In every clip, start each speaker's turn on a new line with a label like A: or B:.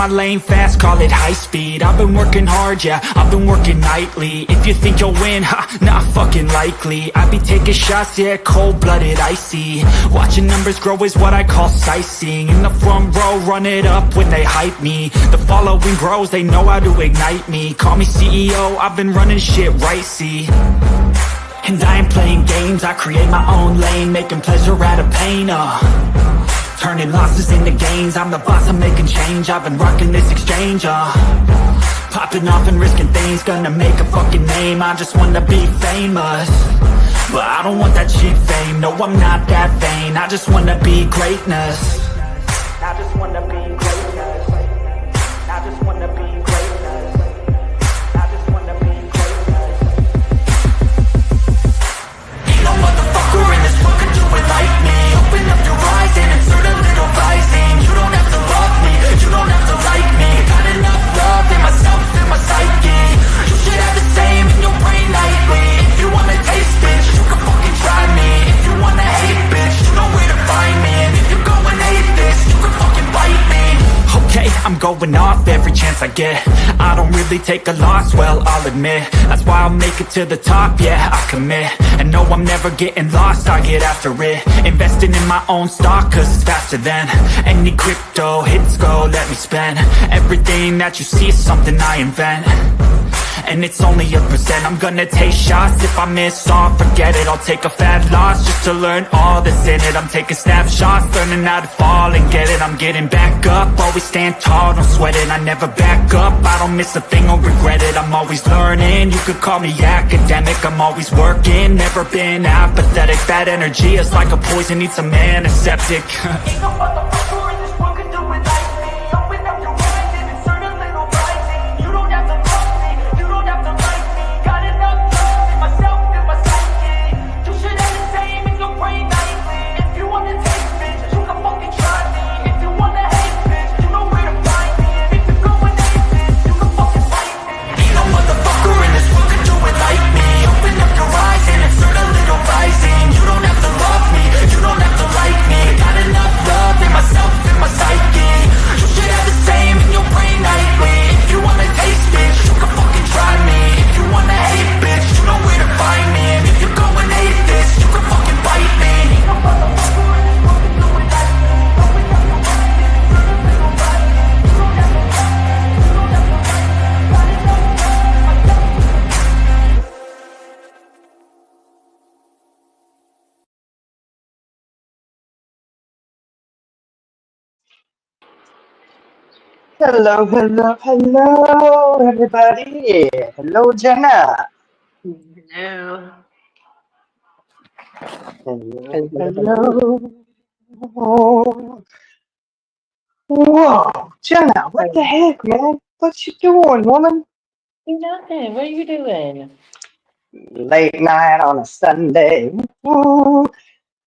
A: my lane fast, call it high speed. I've been working hard, yeah, I've been working nightly. If you think you'll win, ha, not fucking likely. I be taking shots, yeah, cold-blooded, icy. Watching numbers grow is what I call sightseeing. In the front row, run it up when they hype me. The following grows, they know how to ignite me. Call me CEO, I've been running shit right, see. And I ain't playing games, I create my own lane, making pleasure out of pain, turning losses into gains, I'm the boss, I'm making change, I've been rocking this exchange, popping off and risking things, gonna make a fucking name, I just wanna be famous. But I don't want that cheap fame, no I'm not that vain, I just wanna be greatness. I just wanna be greatness. I just wanna be greatness. I just wanna be greatness. Ain't no motherfucker in this world can do it like me. Open up your eyes and insert a little rising. You don't have to love me, you don't have to like me. Got enough love in myself, in my psyche. You should have the same in your brain nightly. If you wanna taste it, you can fucking try me. If you wanna hate, bitch, you know where to find me. And if you're going hate this, you can fucking bite me. Okay, I'm going off every chance I get. I don't really take a loss, well, I'll admit. That's why I'll make it to the top, yeah, I commit. And no, I'm never getting lost, I get after it. Investing in my own stock, cause it's faster than any crypto hits go, let me spend. Everything that you see is something I invent. And it's only a percent. I'm gonna take shots. If I miss all, forget it. I'll take a fat loss just to learn all that's in it. I'm taking snapshots, learning how to fall and get it. I'm getting back up, always stand tall, don't sweat it. I never back up, I don't miss a thing or regret it. I'm always learning, you could call me academic. I'm always working, never been apathetic. That energy is like a poison, needs some antiseptic. Ain't no motherfucker in this world can do it like me. Open up your eyes and insert a little rising. You don't have to love me, you don't have to like me. Got enough love in myself, in my psyche. You should have the same in your brain nightly. If you wanna taste, bitch, you can fucking try me. If you wanna hate, bitch, you know where to find me. And if you're going hate, bitch, you can fucking fight me. Ain't no motherfucker in this world can do it like me. Open up your eyes and insert a little rising. You don't have to love me, you don't have to like me. Got enough love in myself, in my psyche. You should have the same in your brain nightly. If you wanna taste, bitch, you can fucking try me. If you wanna hate, bitch, you know where to find me. And if you're going hate this, you can fucking bite me. Ain't no motherfucker in this world can do it like me. Open up your eyes and insert a little rising. You don't have to love me, you don't have to like me. Got enough love in myself.
B: Hello, hello, hello, everybody. Hello, Jenna.
C: Hello.
B: Hello, hello. Whoa, Jenna, what the heck, man? What you doing, woman?
C: Nothing. What are you doing?
B: Late night on a Sunday. Ooh.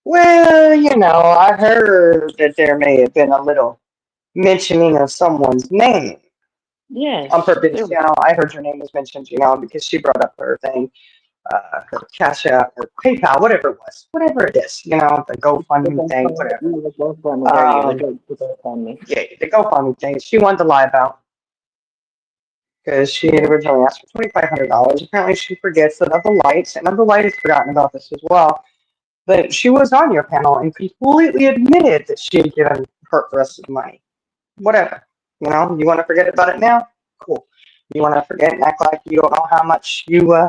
B: Well, you know, I heard that there may have been a little mentioning of someone's name.
C: Yes.
B: On purpose, you know, I heard her name was mentioned, you know, because she brought up her thing, her Cash App, her PayPal, whatever it was, whatever it is, you know, the GoFundMe thing, whatever.
C: The GoFundMe.
B: Yeah, the GoFundMe thing. She wanted to lie about because she had originally asked for $2,500. Apparently, she forgets another light. Another light has forgotten about this as well. But she was on your panel and completely admitted that she had given her the rest of the money. Whatever. You know, you want to forget about it now? Cool. You want to forget and act like you don't know how much you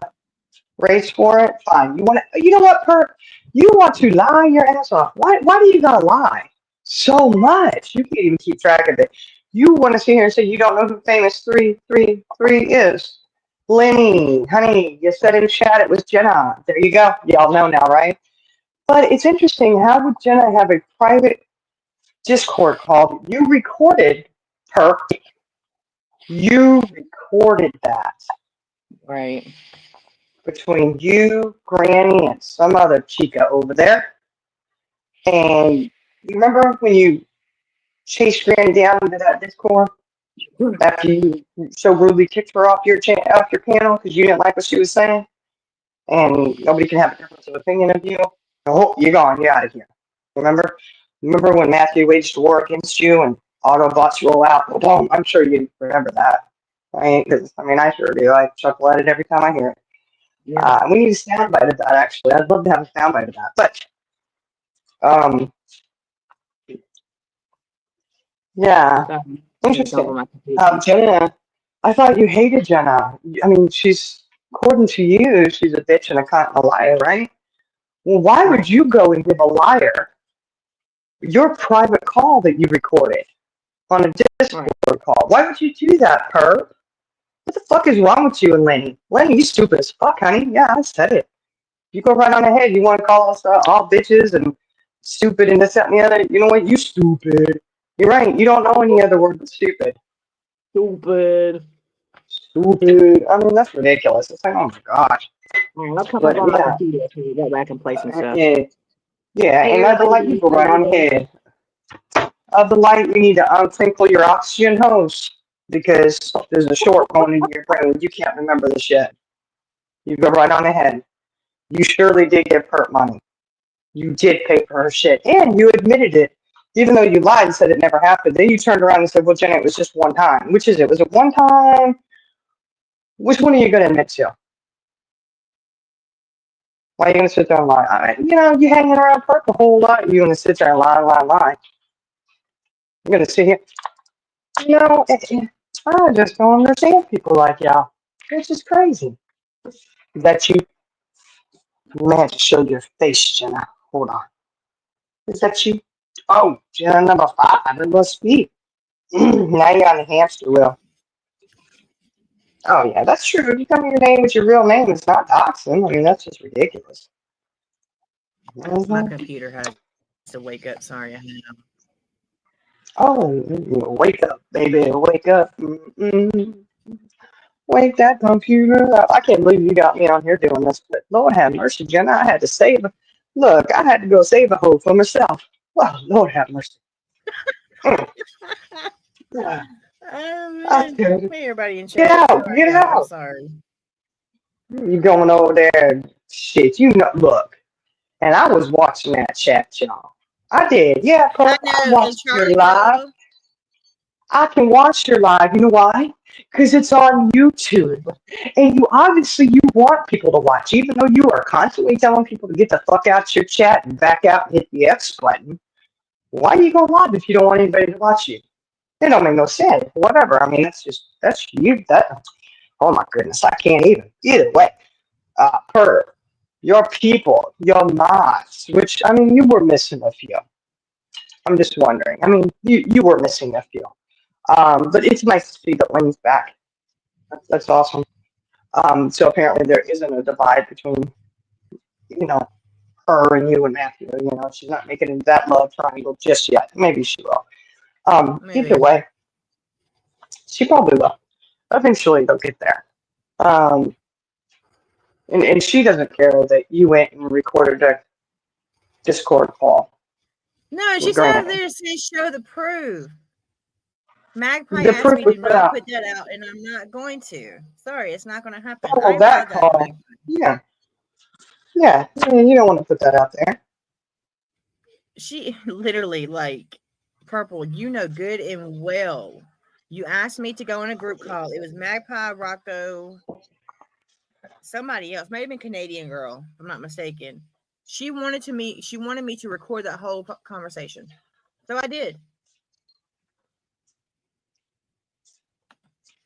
B: raised for it? Fine. You want to? You know what, Perk? You want to lie your ass off. Why do you gotta lie so much? You can't even keep track of it. You want to sit here and say you don't know who famous 333 is? Lenny, honey, you said in chat it was Jenna. There you go. Y'all know now, right? But it's interesting. How would Jenna have a private Discord call? You recorded her. You recorded that.
C: Right.
B: Between you, Granny, and some other chica over there. And you remember when you chased Granny down into that Discord after you so rudely kicked her off your panel because you didn't like what she was saying? And nobody can have a difference of opinion of you? Oh, you're gone. You're out of here. Remember when Matthew waged war against you and Autobots roll out. Well, don't. I'm sure you remember that, right? Because I mean, I sure do. I chuckle at it every time I hear it.
C: Yeah.
B: We need a soundbite of that. Actually, I'd love to have a soundbite of that. But um, yeah,
C: Sorry. It's over
B: interesting.
C: my computer.
B: Jenna, I thought you hated Jenna. I mean, she's according to you, she's a bitch and a cunt and a liar, right? Well, why would you go and give a liar your private call that you recorded on a Discord
C: Right.
B: call? Why would you do that, perp? What the fuck is wrong with you and Lenny? Lenny, you stupid as fuck, honey. Yeah, I said it. You go right on ahead. You want to call us all bitches and stupid and this, that, and the other. You know what? You stupid. You're right. You don't know any other word but stupid.
C: Stupid.
B: Stupid. I mean, that's ridiculous. It's like, oh my gosh.
C: Alright, I'll come
B: But
C: up on my
B: yeah,
C: computer so we get back and play some stuff.
B: yeah,
C: Hey
B: and I'd like you
C: everybody.
B: go right on ahead. Of the light, you need to untwinkle your oxygen hose because there's a short going in your brain. You can't remember the shit. You go right on ahead. You surely did give her money. You did pay for her shit, and you admitted it, even though you lied and said it never happened. Then you turned around and said, "Well, Jenna, it was just one time." Which is it? Was it one time? Which one are you going to admit to? Why are you going to sit there and lie? You hanging around Perk a whole lot. You're going to sit there and lie. You're going to sit here. I just don't understand people like y'all. It's just crazy. That you man to show your face, Jenna. Hold on. Is that you? Oh, Jenna number 5. It must be. Now you're on the hamster wheel. Oh yeah, that's true. You tell me your name with your real name. It's not doxing. I mean, that's just ridiculous.
C: My computer has to wake up. Sorry, I know.
B: Oh, wake up, baby, wake up. Wake that computer up. I can't believe you got me on here doing this, but Lord have mercy, Jenna. I had to save her. Look, I had to go save a hoe for myself. Well, Lord have mercy. Yeah,
C: Oh
B: I
C: man.
B: tell you.
C: Hey everybody in
B: Get
C: chat.
B: out,
C: Sorry
B: get
C: guys, I'm
B: out.
C: sorry.
B: You going over there? Shit, look. And I was watching that chat, y'all. I did. Yeah,
C: I
B: Perp, I
C: know, and
B: watched your
C: Charlie
B: live.
C: Kirtle.
B: I can watch your live. You know why? Because it's on YouTube. And you want people to watch, even though you are constantly telling people to get the fuck out your chat and back out and hit the X button. Why do you go live if you don't want anybody to watch you? It don't make no sense. Whatever. I mean, that's you. Oh my goodness, I can't even. Either way, Perp, your people, your mods, which, I mean, you were missing a few. I'm just wondering. I mean, you were missing a few. But it's nice to see that Lane's back. That's awesome. So apparently there isn't a divide between, you know, her and you and Matthew. She's not making that love triangle just yet. Maybe she will. Either
C: Maybe.
B: way, she probably will. Eventually they'll get there. Um, and she doesn't care that you went and recorded a Discord call
C: No, she
B: with
C: said
B: Granny.
C: there says show the proof. Magpie
B: The
C: asked
B: proof
C: me
B: was
C: to
B: put
C: not
B: out.
C: put that out, and I'm not going to. Sorry, it's not going to happen.
B: Oh,
C: I
B: well, that
C: apologize,
B: call.
C: Magpie.
B: Yeah. Yeah. You don't want to put that out there.
C: She literally, like, Purple, you know good and well. You asked me to go on a group call. It was Magpie, Rocco, somebody else, maybe a Canadian girl, if I'm not mistaken. She wanted me to record that whole conversation. So I did.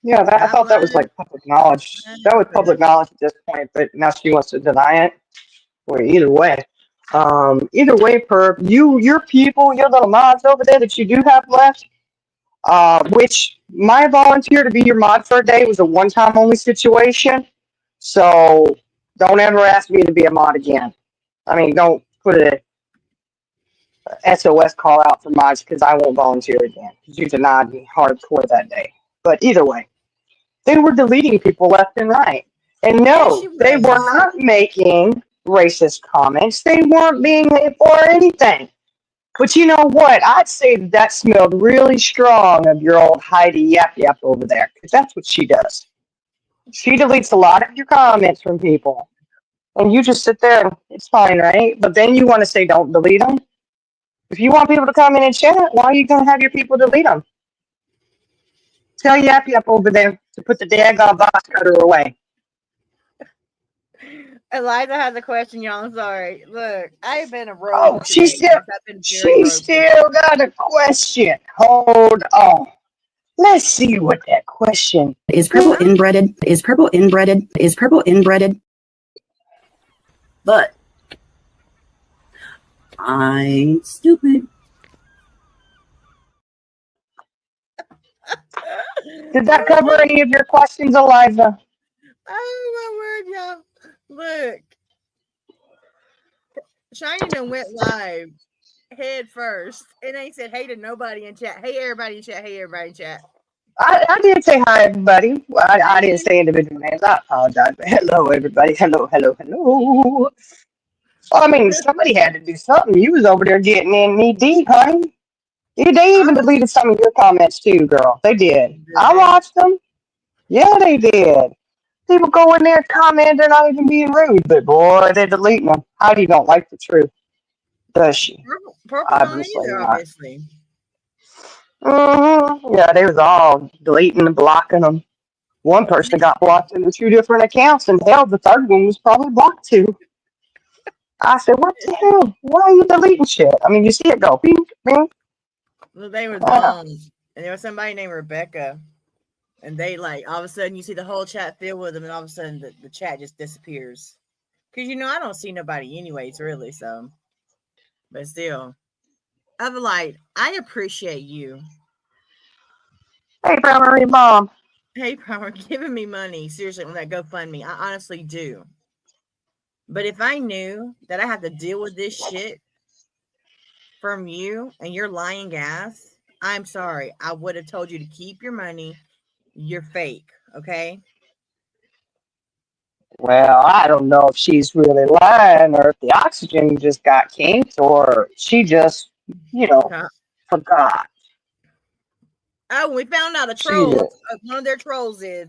B: Yeah, I
C: Stop
B: thought that was
C: lying.
B: like public knowledge. That was public knowledge at this point, but now she wants to deny it. Well, either way, Perp, your people, your little mods over there that you do have left, which my volunteer to be your mod for a day was a one-time only situation. So don't ever ask me to be a mod again. I mean, don't put a SOS call out for mods because I won't volunteer again because you denied me hardcore that day. But either way, they were deleting people left and right. And
C: Yeah,
B: no,
C: she
B: they were
C: was.
B: not making racist comments. They weren't being for anything. But you know what? I'd say that smelled really strong of your old Heidi Yap Yap over there, because that's what she does. She deletes a lot of your comments from people, and you just sit there and it's fine, right? But then you want to say don't delete them? If you want people to come in and chat, why are you going to have your people delete them? Tell Yappy up over there to put the daggone box cutter away.
C: Eliza has a question, y'all. I'm sorry. Look, I've been a rogue
B: Oh,
C: today. Yes, I've been very rogue today.
B: got a question. Hold on. Let's see what that question
D: Is purple inbreaded? Is purple inbreaded? Is purple inbreaded? But I'm stupid.
B: Did that cover any of your questions, Eliza?
C: Oh my word, y'all. Look. Shiny done went live head first. And they said hey to nobody in chat. Hey everybody in chat. Hey everybody in chat.
B: I did say hi, everybody. Well, I didn't say individual names. I apologize. But hello, everybody. Hello, hello, hello. Well, I mean, somebody had to do something. You was over there getting in knee deep, honey. They even deleted some of your comments too, girl. They did. I watched them. Yeah, they did. People go in there and comment. They're not even being rude, but boy, they're deleting them. Heidi don't like the truth, does she?
C: Purple don't either, obviously.
B: Yeah, they was all deleting and blocking them. One person got blocked into 2 different accounts, and hell, the third one was probably blocked too. I said, what the hell? Why are you deleting shit? I mean, you see it go, bing, bing.
C: Well, they were dumb. And there was somebody named Rebecca. And they like, all of a sudden, you see the whole chat filled with them, and all of a sudden, the chat just disappears. Because, I don't see nobody anyways, really, so. But still. I'm like, I appreciate you.
B: Hey, Primary Mom.
C: Hey, Power, giving me money, seriously, on that GoFundMe. I honestly do. But if I knew that I have to deal with this shit from you and your lying ass, I'm sorry. I would have told you to keep your money. You're fake, okay?
B: Well, I don't know if she's really lying or if the oxygen just got kinked or she just, forgot.
C: Oh, we found out a troll. One of their trolls is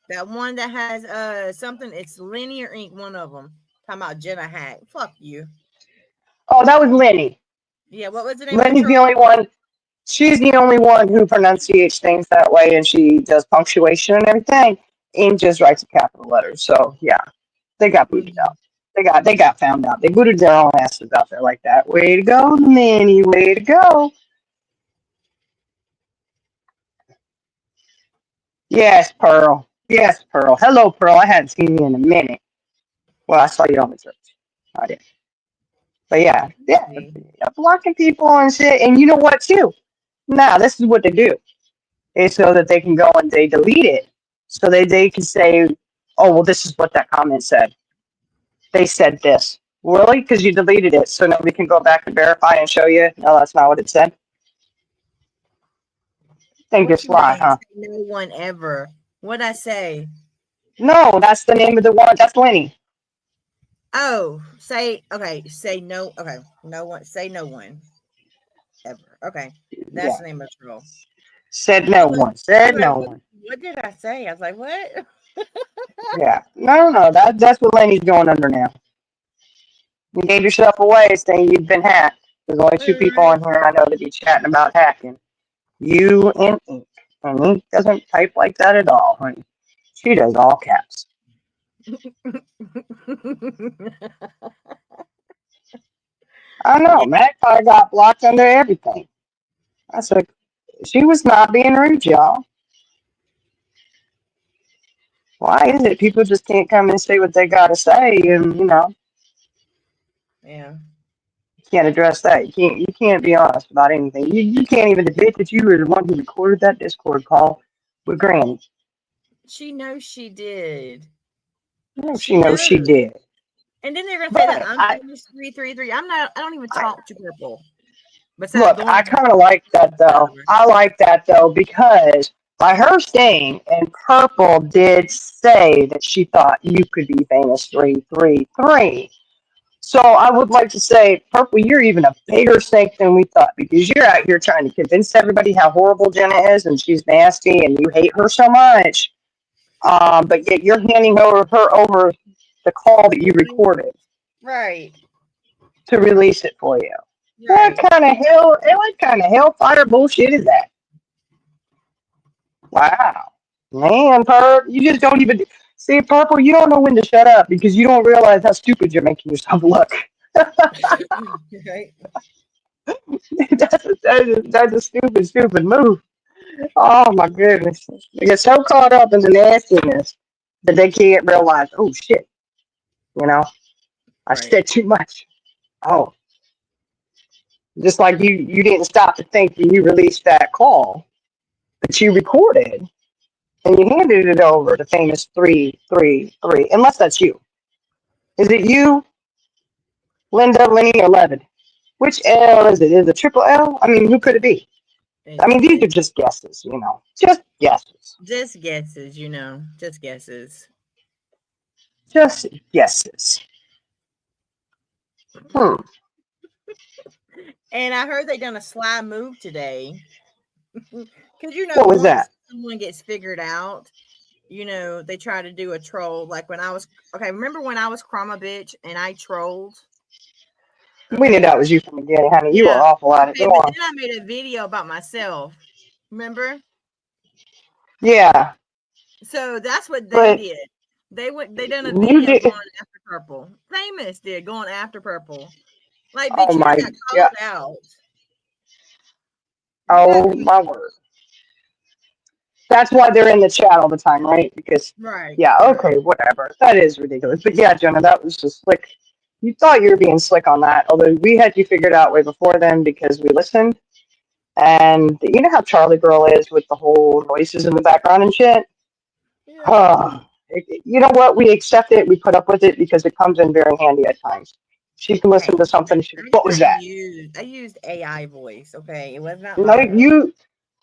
C: that one that has something. It's Linear Ink. One of them talking about Jenna Hack. Fuck you.
B: Oh, that was Lenny.
C: Yeah, what was the name?
B: Lenny's the only one. She's the only one who pronunciates things that way, and she does punctuation and everything, and just writes a capital letters. So yeah, they got booted out. They got found out. They booted their own asses out there like that. Way to go, Lenny. Way to go. Yes, Pearl. Yes, Pearl. Hello, Pearl. I hadn't seen you in a minute. Well, I saw you on the church. I did. But yeah, blocking people and shit. And you know what, too? Now, this is what they do. It's so that they can go and they delete it. So they can say, oh, well, this is what that comment said. They said this. Really? Because you deleted it. So nobody can go back and verify and show you, no, that's not what it said. Think it's lie, huh?
C: No one ever. What'd I say?
B: No, that's the name of the one. That's Lenny.
C: Oh, say no. Okay, no one. Say no one ever. Okay, that's the name of the troll.
B: Said no one. Said no one.
C: What did I say? I was like, what?
B: Yeah, no. That's what Lenny's going under now. You gave yourself away saying you've been hacked. There's only 2 people on here I know that be chatting about hacking. You and Ink. And Ink doesn't type like that at all, honey. She does all caps. I know. Magpie got blocked under everything. I said, she was not being rude, y'all. Why is it people just can't come and say what they got to say and,
C: Yeah.
B: You can't address that. You can't be honest about anything. You can't even admit that you were the one who recorded that Discord call with Granny.
C: She knows she did.
B: She knows she did.
C: And then they're gonna say that I'm 333. I'm not. I don't even talk to Purple.
B: Look, I kind of like that though. I like that though because by her saying, and Purple did say that she thought you could be famous 333. So I would like to say, Purple, you're even a bigger snake than we thought because you're out here trying to convince everybody how horrible Jenna is and she's nasty and you hate her so much. But yet you're handing her over the call that you recorded.
C: Right.
B: To release it for you. What
C: Right.
B: kind of hellfire bullshit is that? Wow. Man, Purp, you just don't even see Purple, you don't know when to shut up because you don't realize how stupid you're making yourself look.
C: Right.
B: That's a stupid move. Oh my goodness. They get so caught up in the nastiness that they can't realize, oh shit, you know, I
C: Right.
B: said too much. Oh, just like you didn't stop to think when you released that call that you recorded and you handed it over to famous 333, unless that's you. Is it you, Linda, Lenny, or Levin? Which L is it? Is it triple L? I mean, who could it be? I mean, these are
C: It's
B: just guesses, just guesses.
C: just guesses, just guesses.
B: Just guesses. Hmm.
C: And I heard they done a sly move today. Because
B: What was
C: once
B: that?
C: someone gets figured out, they try to do a troll. Like when I was remember when I was Chroma bitch and I trolled?
B: We knew
C: Okay.
B: that was you from the beginning, honey. You were
C: Yeah.
B: awful at it. Go
C: Okay, but
B: on.
C: then I made a video about myself. Remember?
B: Yeah,
C: So that's what they
B: but
C: did. They done a
B: you
C: video
B: did.
C: going after Purple. Famous did going after Purple. Like, bitch,
B: Oh
C: you just
B: my
C: got
B: God.
C: called out. You got
B: Oh my word. That's why they're in the chat all the time, right? Because,
C: right,
B: yeah,
C: right.
B: okay, whatever. That is ridiculous. But yeah, Jenna, that was just slick. You thought you were being slick on that, although we had you figured out way before then because we listened. And you know how Charlie Girl is with the whole voices in the background and shit?
C: Yeah.
B: Oh, you know what? We accept it. We put up with it because it comes in very handy at times. She can listen
C: Hey,
B: to something. She goes, what was that?
C: I used AI voice. Okay, it was not
B: No,
C: my voice.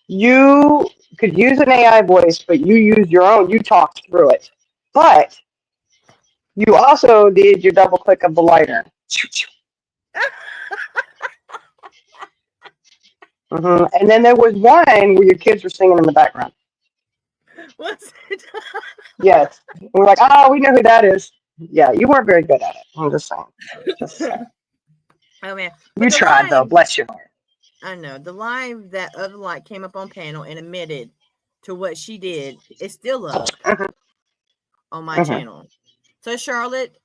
B: you could use an AI voice, but you used your own. You talked through it, but you also did your double click of the lighter. And then there was one where your kids were singing in the background.
C: Was it?
B: Yes, and we're like, oh, we know who that is. Yeah, you weren't very good at it. I'm just saying. Just saying.
C: Oh man,
B: You
C: but
B: tried though. Bless your heart.
C: I know the live that other light came up on panel and admitted to what she did is still up
B: Mhm,
C: on my
B: mhm.
C: channel. So Charlotte,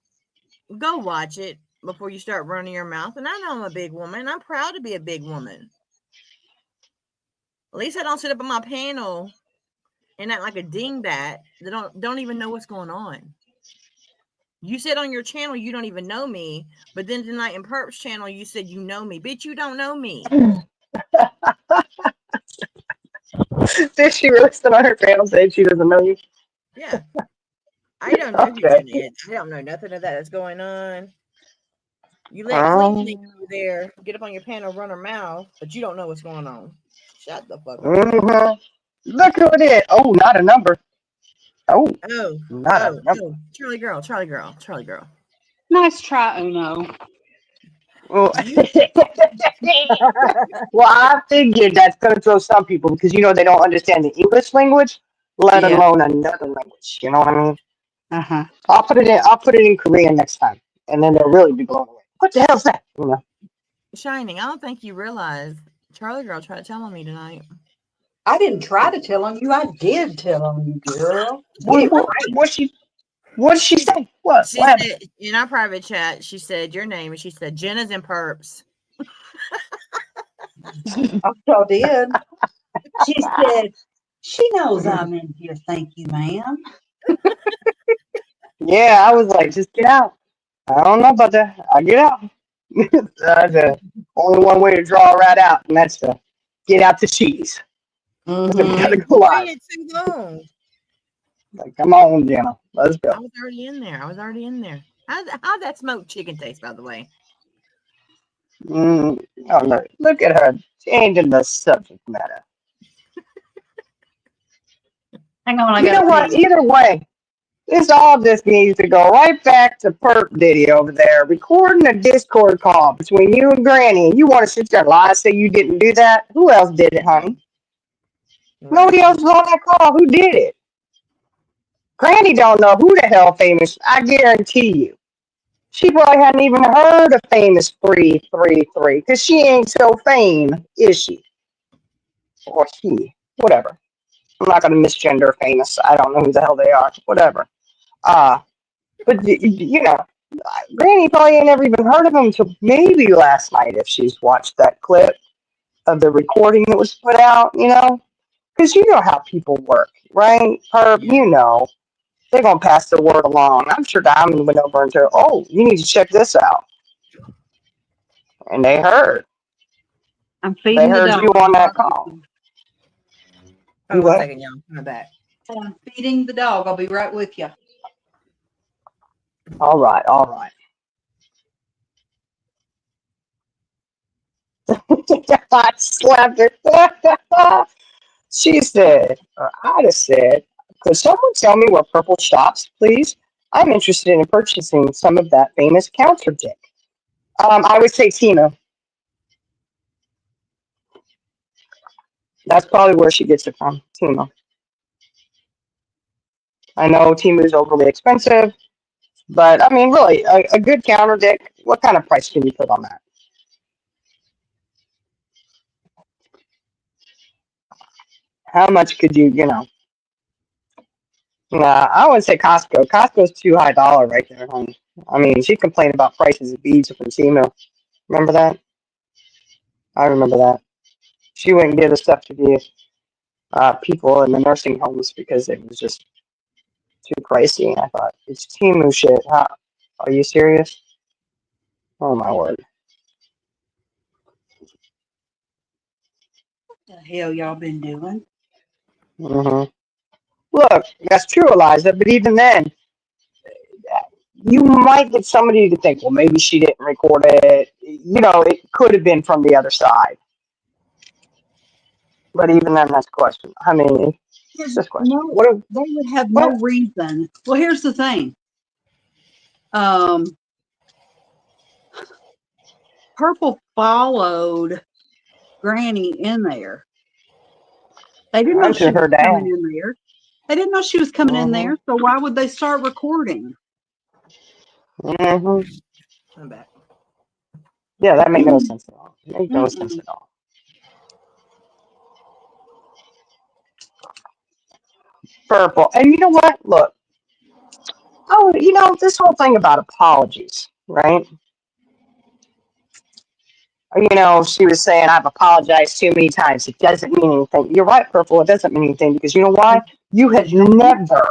C: go watch it before you start running your mouth. And I know I'm a big woman. I'm proud to be a big woman. At least I don't sit up on my panel and act like a dingbat that don't even know what's going on. You said on your channel you don't even know me, but then tonight in Perp's channel you said you know me. Bitch, you don't know me.
B: Did she really sit on her panel saying she doesn't know you?
C: Yeah. I don't know who
B: Okay.
C: Jenna is. I don't know nothing of that that's going on. You let Clink Clink
B: Um,
C: over there get up on your panel, run her mouth, but you don't know what's going on. Shut the fuck up.
B: mhm. Look who it is. Oh, not a number. Oh,
C: Oh,
B: not a
C: oh,
B: number.
C: oh. Charlie girl, Charlie girl, Charlie girl.
E: Nice try, Uno.
B: Well,
C: You
B: well, I figured that's going to throw some people because they don't understand the English language, let
C: Yeah.
B: alone another language. You know what I mean?
E: Uh-huh.
B: I'll put it in Korean next time, and then they'll really be blown away. What the hell's that?
C: Shining, I don't think you realize Charlie girl tried to tell on me tonight.
F: I didn't try to tell on you. I did tell on you, girl.
B: What,
F: Get
B: what,
F: right.
B: what did she say? What?
C: She
B: What happened?
C: said in our private chat, she said your name and she said Jenna's in Perps.
F: I sure did. She said, she knows I'm in here. Thank you, ma'am.
B: Yeah, I was like, just get out. I don't know about that. I get out. That's the only one way to draw a rat out, and that's to get out the cheese.
F: Mm-hmm.
B: Gotta go
C: You
B: live.
C: waited too long.
B: Like, come on, Jenna. Let's
C: I
B: go.
C: was already in there. How'd that smoked chicken taste, by the way?
B: Oh, look at her changing the subject matter.
F: Hang on, I
B: You know
F: gotta
B: what?
F: pee.
B: Either way, this all just needs to go right back to Perp Diddy over there, recording a Discord call between you and Granny. And you want to sit there and lie, say you didn't do that? Who else did it, honey? Nobody
C: Right.
B: else was on that call. Who did it? Granny don't know who the hell famous. I guarantee you. She probably hadn't even heard of famous 333 because she ain't so fame, is she? Or he, whatever. I'm not going to misgender famous. I don't know who the hell they are. Whatever. Uh, but, Granny probably ain't never even heard of him until maybe last night if she's watched that clip of the recording that was put out, Because you know how people work, right? Herb, they're going to pass the word along. I'm sure Diamond went over and said, oh, you need to check this out. And they heard.
F: I'm
B: They
F: feeding the
B: heard
F: dog.
B: you on that call.
C: Oh,
B: You
C: one
B: what?
C: second, y'all. I'm back.
F: I'm feeding the dog. I'll be right with you.
B: All right, all right. I slapped her. She said, or I'd have said, could someone tell me where Purple shops, please? I'm interested in purchasing some of that famous counter dick. I would say Tina. That's probably where she gets it from, Tina. I know Timu's overly expensive, but I mean, really, a good counter dick, what kind of price can you put on that? How much could you? Nah, I would say Costco. Costco's too high dollar right there, honey. I mean, she complained about prices of beads from Timu. Remember that? I remember that. She wouldn't give the stuff to the people in the nursing homes because it was just too pricey. And I thought, it's Timu shit. How, are you serious? Oh my word.
F: What the hell y'all been doing?
B: hmm Look, that's true, Eliza. But even then, you might get somebody to think, well, maybe she didn't record it. It could have been from the other side. But even then, that's a question. I mean, it's just a question.
F: No,
B: What?
F: they would have no
B: What?
F: reason. Well, here's the thing. Um, Purple followed Granny in there. They didn't know
B: Onto
F: she was
B: her
F: coming
B: dad.
F: in there. They didn't know she was coming in
B: hmm
F: there. So why would they start recording?
B: hmm
C: I'm back.
B: Yeah, that made no sense at all. It made no sense
F: Mm-mm.
B: at all. Purple. And you know what? Look. Oh, this whole thing about apologies, right? She was saying, I've apologized too many times. It doesn't mean anything. You're right, Purple. It doesn't mean anything because you know why? You have never,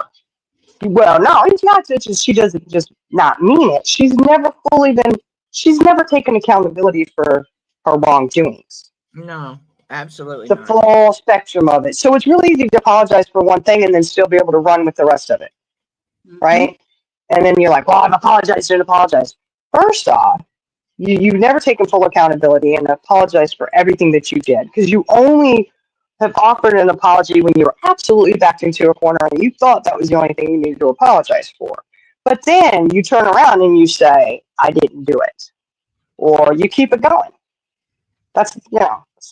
B: well, no, it's not just she doesn't just not mean it. She's never taken accountability for her wrongdoings.
C: No, absolutely
B: The
C: not.
B: full spectrum of it. So it's really easy to apologize for one thing and then still be able to run with the rest of it,
F: Mm-hmm.
B: right? And then you're like, well, I've apologized, didn't apologize. First off, you've never taken full accountability and apologized for everything that you did because you only have offered an apology when you were absolutely backed into a corner and you thought that was the only thing you needed to apologize for. But then you turn around and you say, I didn't do it. Or you keep it going. It's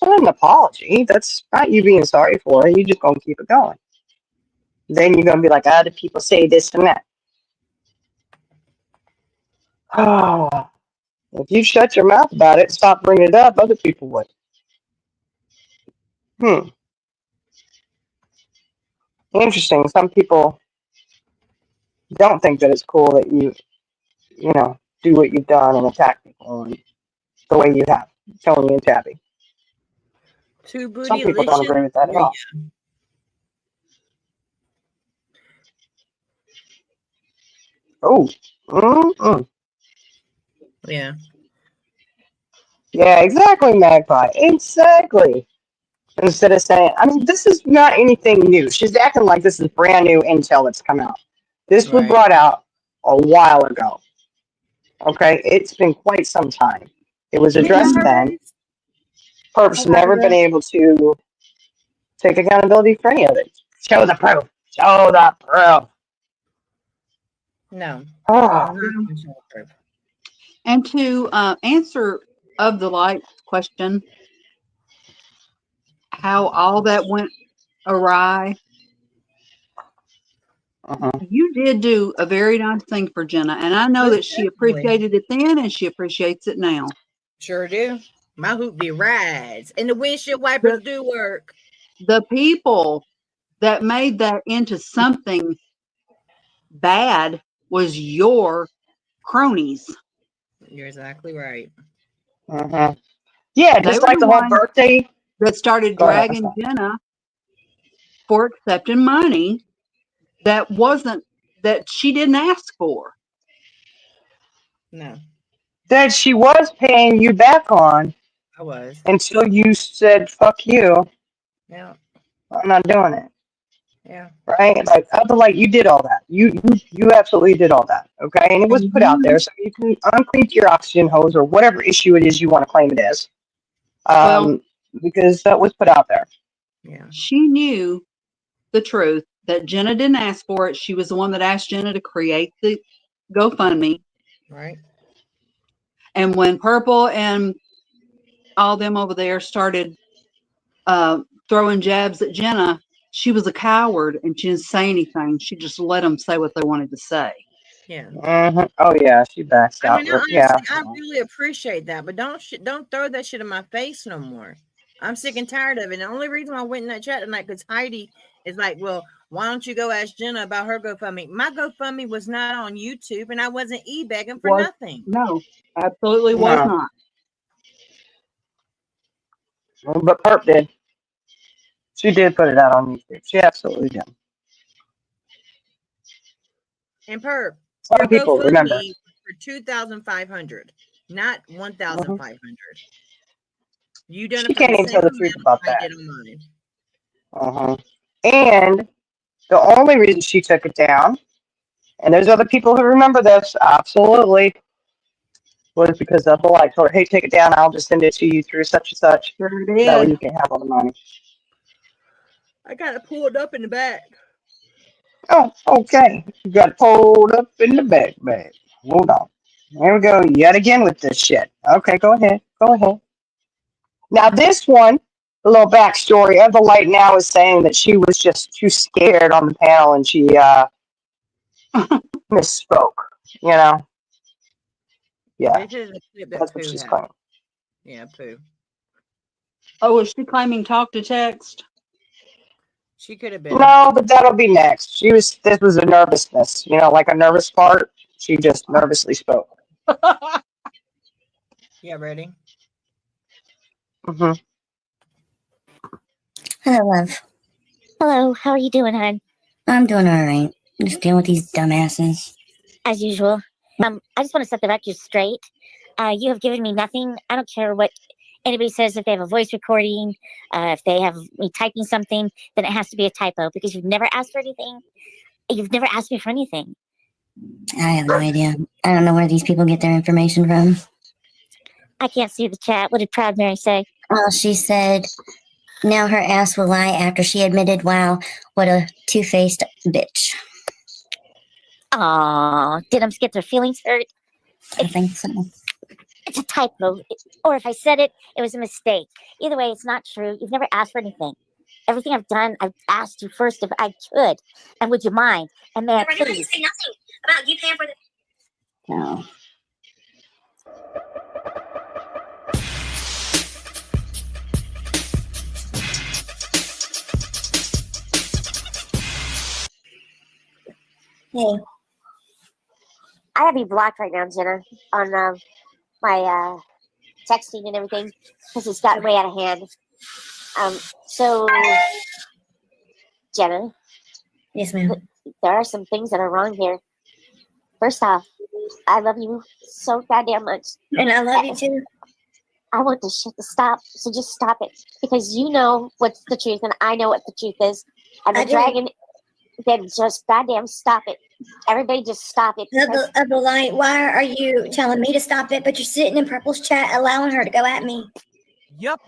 B: not an apology. That's not you being sorry for it. You're just going to keep it going. Then you're going to be like, the people say this and that. Oh, if you shut your mouth about it and stop bringing it up, other people would. Interesting. Some people don't think that it's cool that you do what you've done and attack people the way you have, Tony and Tabby.
C: Too
B: Some people don't
C: bootylicious
B: agree with that at
C: for
B: all.
C: you.
B: Oh, mm-mm.
C: Yeah.
B: Yeah, exactly, Magpie. Exactly. Instead of saying, I mean, this is not anything new. She's acting like this is brand new intel that's come out. This was
C: Right.
B: brought out a while ago. Okay, it's been quite some time. It was addressed then.
C: Guys,
B: Perp's never been able to take accountability for any of it. Show the proof. Show the proof.
C: no.
B: Oh,
F: And to answer of the lights question, how all that went awry.
E: You did do a very nice thing for Jenna, and I know
C: Most
E: that she
C: definitely.
E: appreciated it then, and she appreciates it now.
C: Sure do. My hoopty rides, and the windshield wipers do work.
E: The people that made that into something bad was your cronies.
C: You're exactly right.
B: Yeah,
E: They
B: just
E: were
B: like
E: the
B: the whole
E: ones
B: birthday.
E: that started
B: Go ahead, I'm
E: dragging
B: sorry.
E: Jenna for accepting money that she didn't ask for.
C: No,
B: That she was paying you back on
C: I was.
B: until you said, fuck you,
C: Yeah,
B: I'm not doing it.
C: yeah.
B: Right? Like, like you did all that. You absolutely did all that. Okay? And it was put out there, so you can unclean your oxygen hose or whatever issue it is you want to claim it as.
E: Well,
B: Because that was put out there.
C: Yeah.
E: she knew the truth that Jenna didn't ask for it. She was the one that asked Jenna to create the GoFundMe.
C: Right.
E: And when Purple and all them over there started throwing jabs at Jenna, she was a coward and she didn't say anything. She just let them say what they wanted to say.
C: Yeah.
B: Oh yeah, she backs
C: I
B: out.
C: mean, I
B: Yeah.
C: honestly, I really appreciate that, but don't throw that shit in my face no more. I'm sick and tired of it. And the only reason I went in that chat tonight because Heidi is like, well, why don't you go ask Jenna about her GoFundMe? My GoFundMe was not on YouTube, and I wasn't e-begging for nothing.
E: No, absolutely was
B: No.
E: not.
B: But Perp did. She did put it out on YouTube. She absolutely did.
C: And Perp,
B: Some
C: your
B: people remember.
C: GoFundMe for 2,500, not 1,500. You done
B: She
C: it for the
B: can't even
C: same
B: tell the truth
C: amount
B: about
C: I
B: that.
C: did on mine.
B: And the only reason she took it down, and there's other people who remember this, absolutely, was because of the like told her, hey, take it down, I'll just send it to you through such and such.
E: Sure
B: That way
E: did.
B: you can have all the money.
C: I got it pulled up in the back.
B: Oh, okay. You got it pulled up in the back bag. Hold on. There we go, yet again with this shit. Okay, go ahead. Go ahead. Now this one, the little backstory of the light now is saying that she was just too scared on the panel and she misspoke. You know? Yeah,
C: This is a clip that
B: that's what
C: Pooh
B: she's
C: had.
B: claiming.
C: Yeah, Pooh.
E: Oh, was she claiming talk to text?
C: She could have been.
B: No, but that'll be next. This was a nervousness, like a nervous fart. She just nervously spoke.
C: Yeah, ready?
B: Mm-hmm.
G: Hello, love. Hello, how are you doing, hon? I'm doing all right. Just dealing with these dumbasses. As usual. I just want to set the record straight. You have given me nothing. I don't care what anybody says. If they have a voice recording, if they have me typing something, then it has to be a typo because you've never asked for anything. You've never asked me for anything. I have no idea. I don't know where these people get their information from. I can't see the chat. What did Proud Mary say? Well, she said, now her ass will lie after she admitted, wow, what a two-faced bitch. Aw, did them get their feelings hurt? I think so. It's a typo. Or if I said it, it was a mistake. Either way, it's not true. You've never asked for anything. Everything I've done, I've asked you first if I could. And would you mind? And may I please? I didn't say nothing about you paying for the... No. Hey. I have you blocked right now, Jenna, on my texting and everything because it's gotten way out of hand. So, Jenna. Yes, ma'am. There are some things that are wrong here. First off, I love you so goddamn much. And I love you too. I want this shit to stop, so just stop it. Because you know what's the truth, and I know what the truth is. And the dragon, then just goddamn stop it. Everybody just stop it.
H: The light, why are you telling me to stop it, but you're sitting in Purple's chat allowing her to go at me?
C: Yup.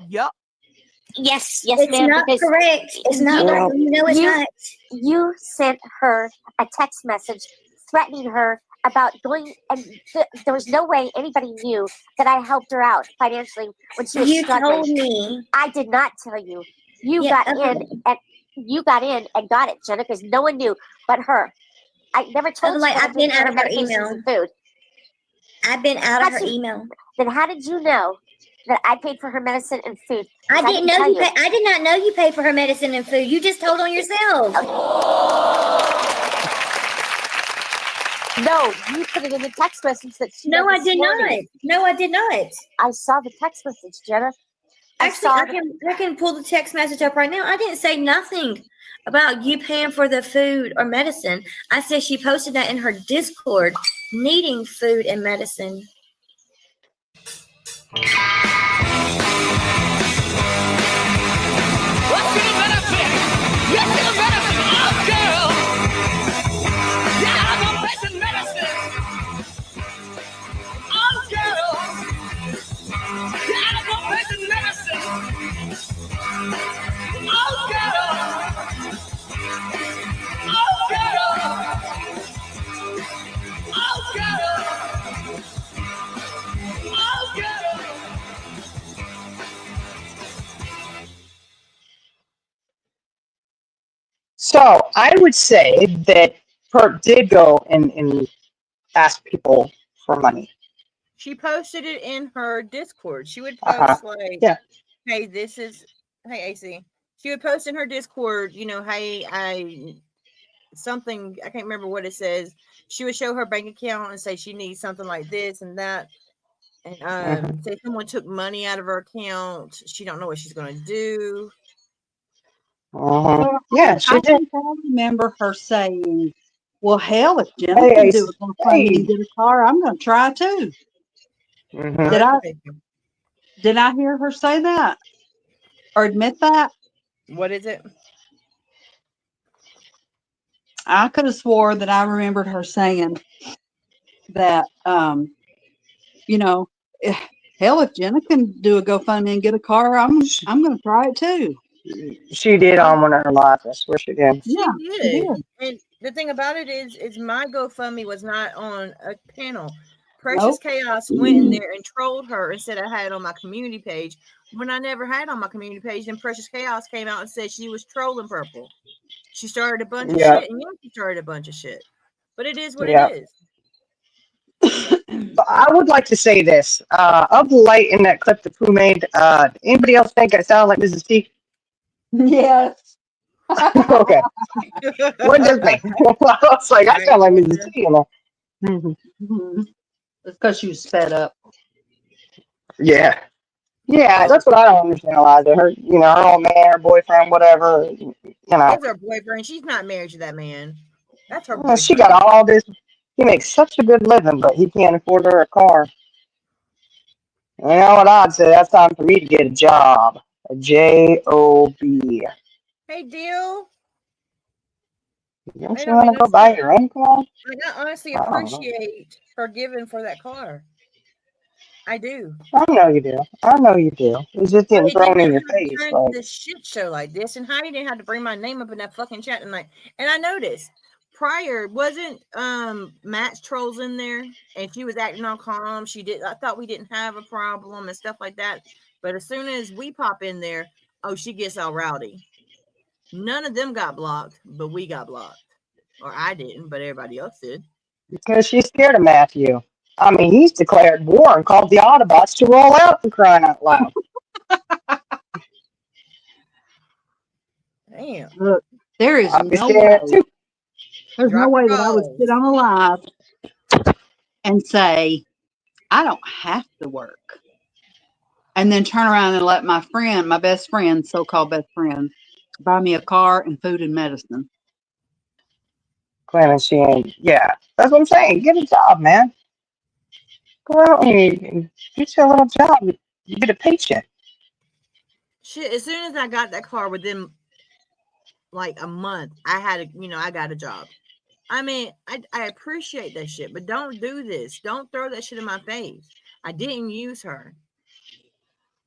H: Yes,
C: It's
H: ma'am.
C: not
H: Correct. It's not right. You know it's not.
G: You sent her a text message threatening her about going, and there was no way anybody knew that I helped her out financially when she was struggling.
H: You told me.
G: I did not tell you. You got in and got it, Jenna, because no one knew but her. I never told you
H: like,
G: that I
H: I've been
G: paid for
H: out of her
G: medications
H: email.
G: and food.
H: I've been out of
G: How'd
H: her
G: you-
H: email.
G: Then how did you know that I paid for her medicine and food?
H: I
G: Because
H: didn't know
G: tell
H: you pay. I did not know you paid for her medicine and food. You just told on yourself.
G: No, you put it in the text message that she
H: No,
G: read
H: I
G: this
H: did
G: morning.
H: not. No, I did not.
G: I saw the text message, Jenna.
H: Actually, I can pull the text message up right now. I didn't say nothing about you paying for the food or medicine. I said she posted that in her Discord, needing food and medicine.
A: What's to the benefit? Yes, to the benefit. Oh, girl. Yeah, I'm a patient medicine. Oh, girl. Yeah, I'm a patient medicine. Oh, girl. Oh, girl. Oh, girl. Oh, girl.
B: So I would say that Perp did go and ask people for money.
C: She posted it in her Discord. She would
B: Uh-huh.
C: post like,
B: Yeah.
C: "Hey, this is hey AC." She would post in her Discord, "Hey, something I can't remember what it says." She would show her bank account and say she needs something like this and that, and say someone took money out of her account. She don't know what she's gonna do.
B: Uh-huh. Yeah, she
E: I
B: did.
E: think I remember her saying, "Well, hell, if Jenna
B: Hey,
E: can
B: hey,
E: do it for fun and
B: hey.
E: get a car, I'm going to try too."
B: Mhm.
E: Did I hear her say that or admit that?
C: What is it?
E: I could have swore that I remembered her saying that, eh, hell, if Jenna can do a GoFundMe and get a car, I'm going to try it too.
B: She did on one of her lives. I swear she did.
C: She
E: Yeah, she
C: did.
E: did.
C: And the thing about it is my GoFundMe was not on a panel. Precious
E: Nope.
C: Chaos went in there and trolled her and said I had it on my community page when I never had it on my community page. Then Precious Chaos came out and said she was trolling Purple. She started a bunch of
B: Yeah.
C: shit, and Yankee started a bunch of shit. But it is what
B: Yeah.
C: it is.
B: But I would like to say this. Of the light in that clip that Pooh made, anybody else think I sound like Mrs. T?
E: Yes.
B: Okay. What does me? I was like, I sound like Mrs. T.
E: Mhm. It's because she was sped up.
B: Yeah. Yeah,
C: Oh.
B: that's what I don't understand, Eliza. Her, her old man, her boyfriend, whatever.
C: That's her boyfriend. She's not married to that man. That's her boyfriend.
B: She got all this. He makes such a good living, but he can't afford her a car. You know what I'd say? That's time for me to get a job. A J-O-B.
C: Hey, Deal.
B: Don't
C: They
B: you
C: don't
B: want
C: make
B: to
C: no
B: go buy
C: sense.
B: your own car?
C: Like, I honestly
B: I don't know.
C: appreciate her giving for that car. I do.
B: I know you do. I know you do. It's just getting
C: Heidi did
B: thrown in
C: not
B: your
C: have to
B: face.
C: turn into
B: Like,
C: this shit show like this, and Heidi didn't have to bring my name up in that fucking chat tonight. And I noticed prior wasn't Matt's trolls in there, and she was acting all calm. I thought we didn't have a problem and stuff like that. But as soon as we pop in there, oh, she gets all rowdy. None of them got blocked, but we got blocked. Or I didn't, but everybody else did.
B: because she's scared of Matthew. I mean, he's declared war and called the Autobots to roll out for crying out loud.
C: Damn.
E: Look, there is
B: I'd be
E: no
B: scared
E: way.
B: too.
E: There's no
C: Drop
E: way
C: your
E: that I would
C: balls.
E: sit on a live and say, I don't have to work. And then turn around and let my best friend, so-called best friend, buy me a car and food and medicine.
B: Claiming she ain't. Yeah, that's what I'm saying. Get a job, man. Go out and get you a little job. You get a paycheck.
C: Shit, as soon as I got that car within like a month, I got a job. I mean, I appreciate that shit, but don't do this. Don't throw that shit in my face. I didn't use her.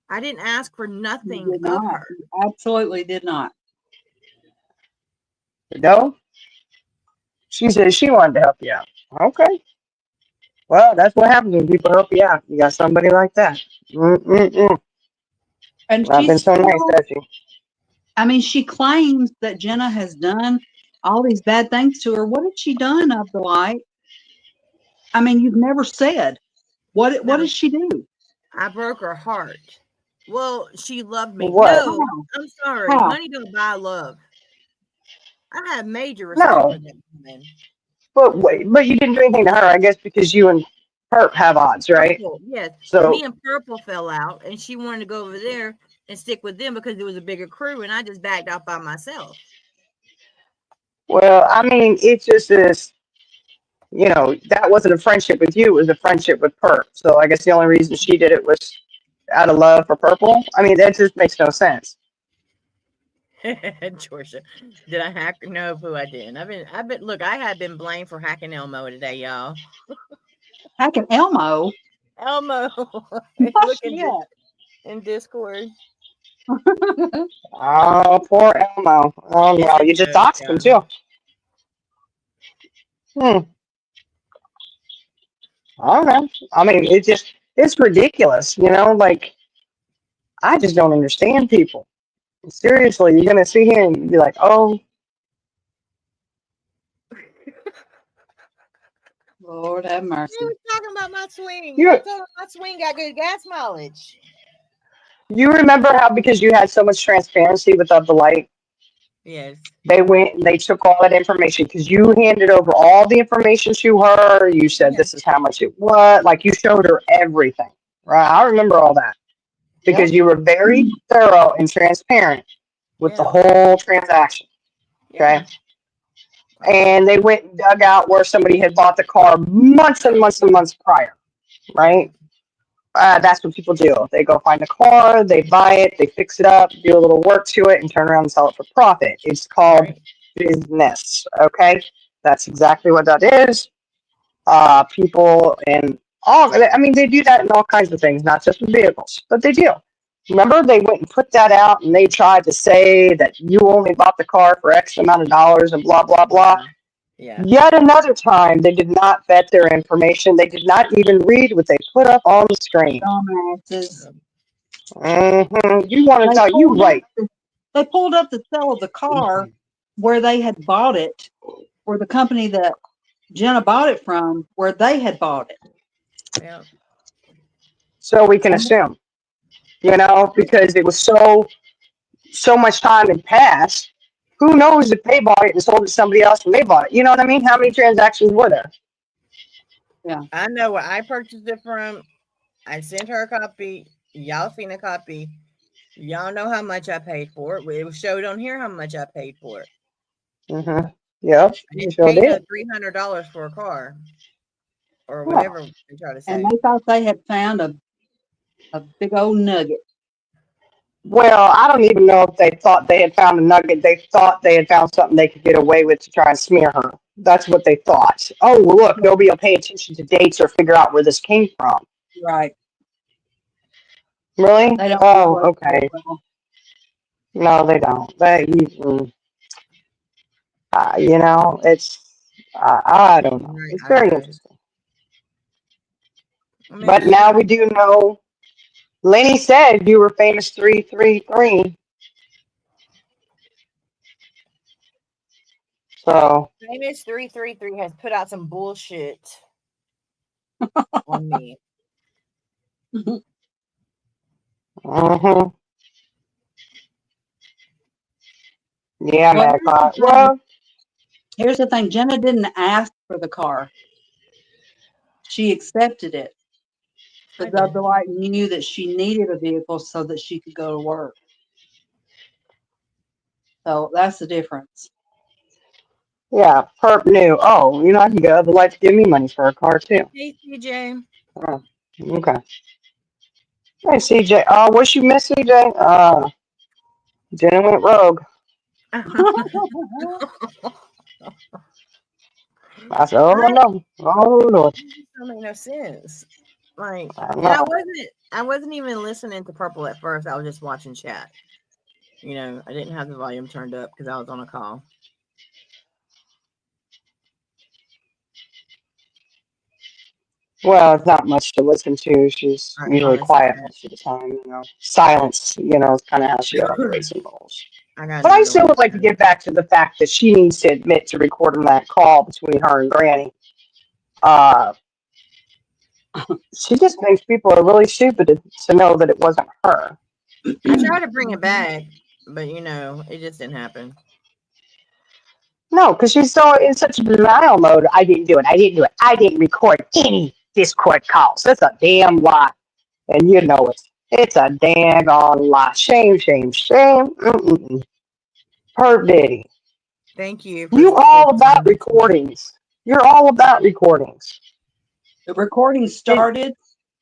C: I didn't ask for
E: You
C: nothing
E: did
C: of
E: not.
C: her.
E: You absolutely did not.
B: No? She said she wanted to help you out. Okay. Well, that's what happens when people help you out. You got somebody like that. Mm-mm-mm.
E: And
B: Not been
E: she's
B: so nice,
E: still,
B: has she?
E: I mean, she claims that Jenna has done all these bad things to her. What had she done, Of the Light? I mean, you've never said. What
C: No.
E: did she do?
C: I broke her heart. Well, she loved me.
B: What?
C: No, I'm sorry.
E: How?
C: Money don't buy love. I have major respect
B: No.
C: for that woman.
B: But wait, but you didn't do anything to her, I guess, because you and Perp have odds, right?
C: Purple, yes.
B: So,
C: Me and Purple fell out, and she wanted to go over there and stick with them because it was a bigger crew, and I just backed out by myself.
B: well, I mean, it just is, you know, that wasn't a friendship with you, it was a friendship with Perp. So I guess the only reason she did it was out of love for Purple. I mean, that just makes no sense.
C: Georgia, did I hack? No, boo, I didn't. I've been. Look, I have been blamed for hacking Elmo today, y'all.
E: Hacking Elmo?
C: Elmo,
E: Oh,
C: look
E: shit.
C: in Discord.
B: Oh, poor Elmo. Oh,
C: It's
B: no,
C: a
B: you just
C: joke,
B: doxed him,
C: y'all.
B: too. I don't know. I mean, it's ridiculous, you know? Like, I just don't understand people. Seriously, you're going to sit here and be like, oh,
E: Lord have mercy.
C: They was talking about my swing.
B: You-
C: I told them my swing got good gas mileage.
B: you remember how because you had so much transparency with Of the Light,
C: Yes.
B: they went and they took all that information because you handed over all the information to her. You said
C: Yeah.
B: this is how much it was. Like you showed her everything, right? I remember all that because you were very thorough and transparent with the
C: Yeah.
B: whole transaction.
C: Yeah.
B: Okay. And they went and dug out where somebody had bought the car months and months and months prior, right? That's what people do. They go find a car, they buy it, they fix it up, do a little work to it, and turn around and sell it for profit. It's called
C: Right.
B: business. Okay, that's exactly what that is. People and all. I mean, they do that in all kinds of things, not just with vehicles, but they do. Remember, they went and put that out, and they tried to say that you only bought the car for X amount of dollars, and blah blah blah.
C: Yeah.
B: Yet another time, they did not vet their information. They did not even read what they put up on the screen.
E: Dumbasses.
B: You want to know? You right.
E: They pulled up the sale of the car where they had bought it, or the company that Jenna bought it from, where they had bought it.
C: Yeah.
B: So we can assume, you know, because it was so much time had passed. Who knows if they bought it and sold it to somebody else when they bought it? You know what I mean? How many transactions were there?
C: I know where I purchased it from. I sent her a copy. Y'all seen a copy. Y'all know how much I paid for it. It was showed on here how much I paid for it.
B: Mm-hmm. Yep,
C: I
B: you
C: didn't
B: sure
C: pay no
B: did.
C: $300 for a car or
B: Yeah.
C: whatever they try to say.
E: And they thought they had found a big old nugget.
B: Well, I don't even know if they thought they had found a nugget. They thought they had found something they could get away with to try and smear her. That's what they thought. Oh, look, nobody will pay attention to dates or figure out where this came from.
E: Right.
B: Really?
E: They don't
B: Oh,
E: work
B: okay.
E: very well.
B: No, they don't. You know, I don't know.
C: Right,
B: It's
C: I
B: very
C: agree.
B: interesting.
C: I mean,
B: But now we do know. Lenny said you were famous 333. So,
C: Famous 333 has put out some bullshit on me.
B: yeah,
E: Well,
B: Madcott. Well,
E: here's the thing. Jenna didn't ask for the car. She accepted it.
C: I
E: But
C: did.
E: the Light knew that she needed a vehicle so that she could go to work. So that's the difference.
B: yeah, Perp knew. Oh, you know, I can go. I'd like to give me money for a car too.
C: Hey, CJ.
B: Oh, okay. Hey, CJ. What you miss, CJ? Jenna went rogue. I said, oh no, oh Lord.
C: That make no sense. Like,
B: I
C: and I
B: know.
C: wasn't even listening to Purple at first. I was just watching chat. You know, I didn't have the volume turned up because I was on a call.
B: Well, it's not much to listen to. She's
C: Right,
B: usually
C: honestly,
B: quiet most of the time. You know, silence. You know, is kind of how she operates and rolls.
C: I got
B: But I
C: another
B: still
C: one.
B: would like to get back to the fact that she needs to admit to recording that call between her and Granny. Uh, she just thinks people are really stupid to know that it wasn't her.
C: I tried to bring it back, but you know, it just didn't happen.
B: No, because she's so in such denial mode. I didn't do it. I didn't do it. I didn't record any Discord calls. That's a damn lie. And you know it. It's a daggone lie. Shame, shame, shame. Mm-mm-mm. Her Diddy.
C: Thank you for
B: You all about
C: switching.
B: recordings. You're all about recordings.
E: The recording started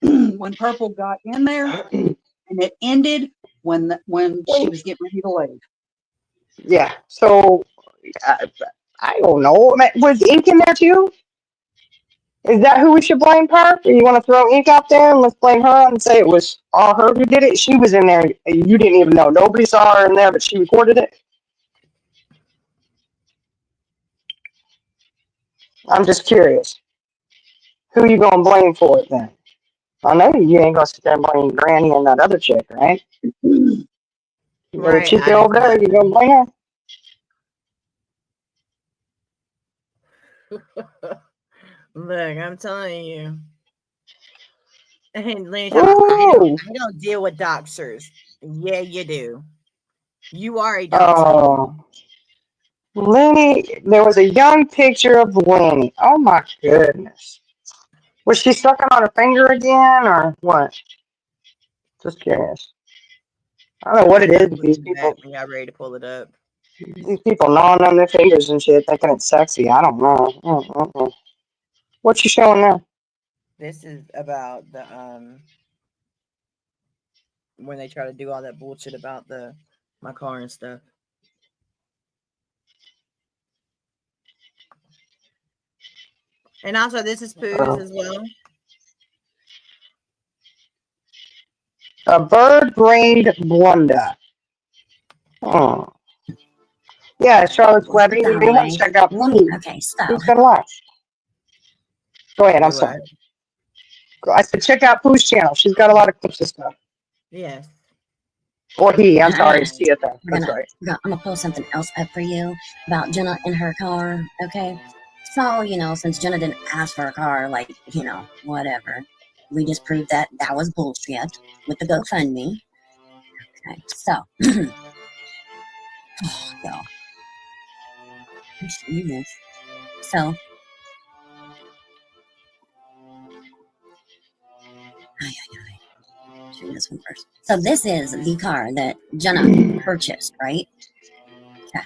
E: when Purple got in there, and it ended when she was getting ready to leave.
B: Yeah. So I don't know. Was Ink in there too? Is that who we should blame, Perp? Or you want to throw Ink out there and let's blame her and say it was all her who did it? She was in there. You didn't even know. Nobody saw her in there, but she recorded it. I'm just curious. Who you gonna blame for it then? I know you ain't gonna sit there and blame Granny and that other chick, right? The other
C: Right,
B: chick
C: I
B: over there, you gonna blame her?
C: look, I'm telling you. And Lenny talking about,
B: Ooh.
C: I don't deal with doctors. Yeah, you do. You are a doctor.
B: Oh. Lenny, there was a young picture of Lenny. Oh my goodness. Was she sucking on her finger again or what? Just curious. I don't know what it is with these people.
C: We got ready to pull it up.
B: These people gnawing on their fingers and shit, thinking it's sexy. I don't know. What you showing there?
C: This is about the when they try to do all that bullshit about my car and stuff. And also, this is Pooh's as well.
B: A bird-brained blunder. Oh. Yeah, Charlotte's Web. You may want to check out Pooh.
G: Okay, so
B: Who's gonna watch? Go ahead. I'm
C: Do
B: sorry. I said check out Pooh's channel. She's got a lot of clips and stuff.
C: Yes.
B: Or he. I'm sorry. It's Tia thing. That's right.
G: I'm gonna pull something else up for you about Jenna in her car. Okay, so you know, since Jenna didn't ask for a car, like you know, whatever, we just proved that that was bullshit with the GoFundMe. Okay, so oh, y'all, let me show you this. So. Show you this one first. So this is the car that Jenna purchased, right? Okay.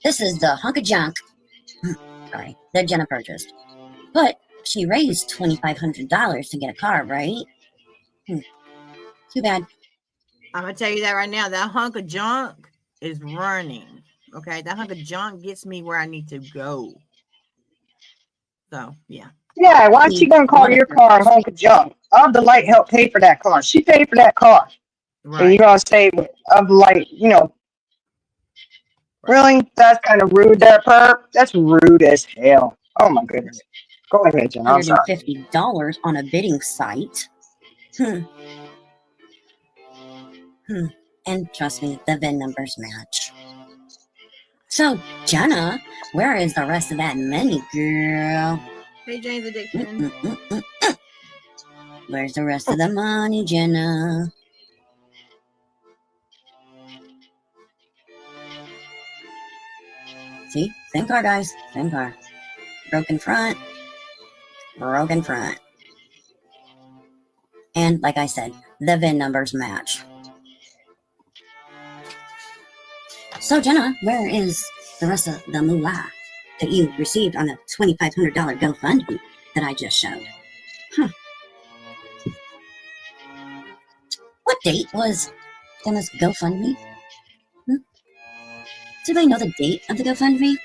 G: This is the hunk of junk, sorry, that Jenna purchased. But she raised $2,500 to get a car, right? Too bad.
C: I'm gonna tell you that right now. That hunk of junk is running. Okay, that hunk of junk gets me where I need to go. So yeah.
B: Yeah, why is she gonna call your car a hunk of junk? Of the Light helped pay for that car. She paid for that car.
C: Right.
B: And you're gonna say of the Light, you know. Really? That's kind of rude there, Perp. That's rude as hell. Oh my goodness. Go ahead, Jen. I'm sorry.
G: $150 on a bidding site. And trust me, the VIN numbers match. So, Jenna, where is the rest of that money, girl?
C: Hey, Jane's Addiction.
G: Where's the rest of the money, Jenna? See? Same car, guys. Same car. Broken front. Broken front. And, like I said, the VIN numbers match. So, Jenna, where is the rest of the moolah that you received on the $2,500 GoFundMe that I just showed? What date was Jenna's GoFundMe? Does anybody know the date of the GoFundMe?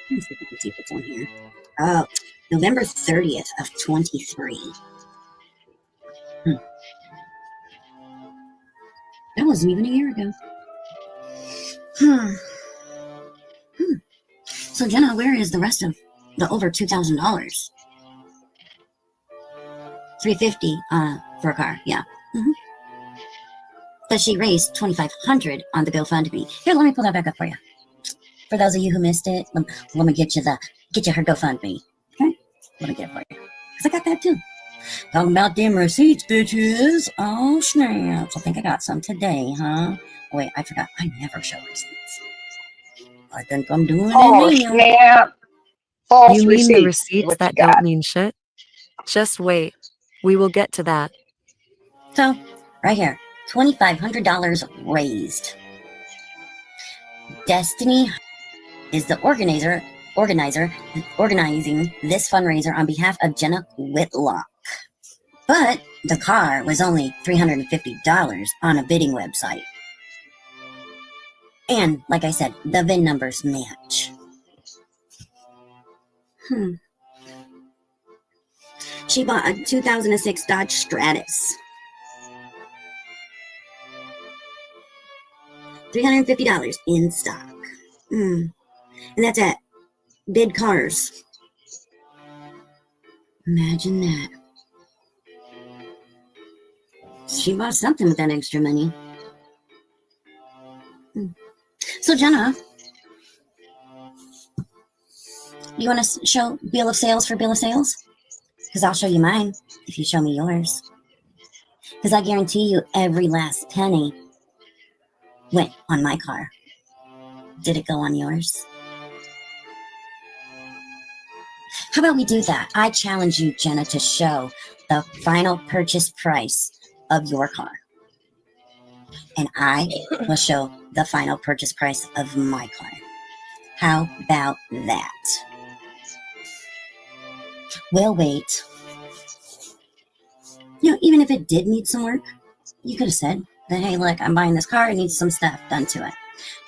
G: Let me see if I can see if it's on here. Oh, November 30th of 23. That wasn't even a year ago. So, Jenna, where is the rest of the over $2,000? $350 for a car, yeah.
D: But she raised $2,500 on the GoFundMe. Here, let me pull that back up for you. For those of you who missed it, let me get you her GoFundMe. Okay, let me get it for you. Cause I got that too. Talking about them receipts, bitches. Oh snaps! I think I got some today, huh? Wait, I forgot. I never show receipts. I think I'm doing
B: Oh,
D: it now.
B: snap. False
I: You mean the
B: receipts.
I: receipts
B: What you
I: that
B: got?
I: don't mean shit? Just wait. We will get to that.
D: So, right here, $2,500 raised. Destiny is the organizing this fundraiser on behalf of Jenna Whitlock. But the car was only $350 on a bidding website. And, like I said, the VIN numbers match. She bought a 2006 Dodge Stratus. $350 in stock. And that's at Bid Cars. Imagine that. She bought something with that extra money. So, Jenna, you want to show bill of sales for bill of sales? Because I'll show you mine if you show me yours. Because I guarantee you every last penny went on my car. Did it go on yours? How about we do that? I challenge you, Jenna, to show the final purchase price of your car. And I will show the final purchase price of my car. How about that? We'll wait. You know, even if it did need some work, you could have said that, hey, look, I'm buying this car, it needs some stuff done to it.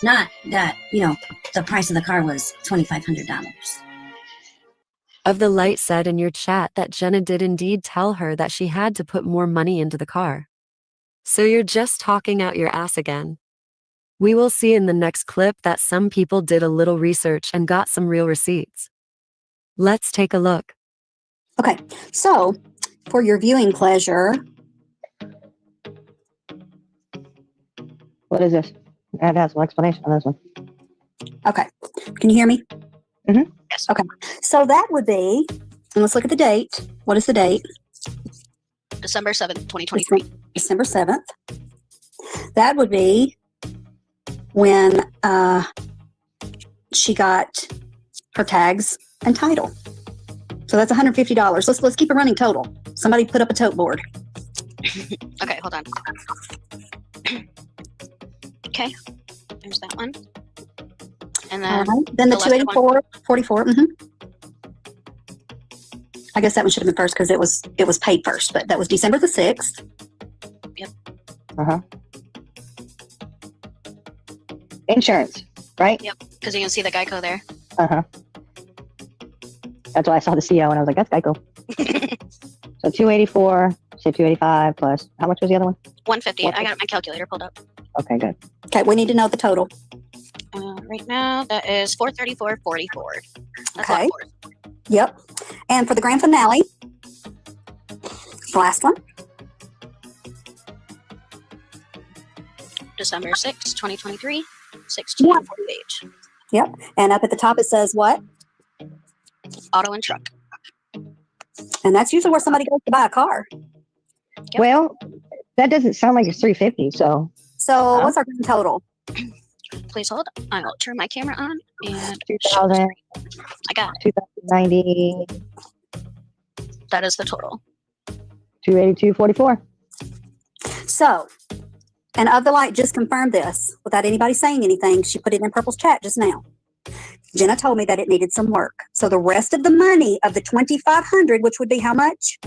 D: Not that, you know, the price of the car was $2,500.
I: Of the light said in your chat that Jenna did indeed tell her that she had to put more money into the car. So you're just talking out your ass again. We will see in the next clip that some people did a little research and got some real receipts. Let's take a look.
D: Okay, so for your viewing pleasure,
B: What is this? That has some explanation on this one.
D: okay, can you hear me?
B: Mhm.
D: Yes. Okay, so that would be, and let's look at the date. What is the date?
J: December 7th, 2023.
D: December 7th. That would be when she got her tags and title. So that's $150. Let's keep a running total. Somebody put up a tote board.
J: Okay, hold on. Okay, there's that one. And then,
D: Then the
J: the left
D: 284.44. I guess that one should have been first because it was paid first, but that was December the 6th.
B: Insurance, right?
J: Yep, because you can see the Geico there.
B: That's why I saw the CO and I was like, that's Geico. So 284, say 285 plus, how much was the other one?
J: 150. I got my calculator pulled up.
B: Okay, good.
D: Okay, we need to know the total.
J: Right now, that is 434.44. That's
D: Okay.
J: a lot of fours.
D: Yep. And for the grand finale, the last one.
J: December 6th, 2023, 1648.
D: Yep. And up at the top it says what?
J: Auto and truck.
D: And that's usually where somebody goes to buy a car.
J: Yep.
B: Well, that doesn't sound like it's 350, so.
D: So what's our grand total?
J: Please hold. I'll turn my camera on and
B: 2,000,
J: I got it.
B: 2,090,
J: That is the total.
B: 282.44.
D: So, and Of the Light just confirmed this without anybody saying anything. She put it in Purple's chat just now. Jenna told me that it needed some work. So the rest of the money of the $2,500, which would be how much?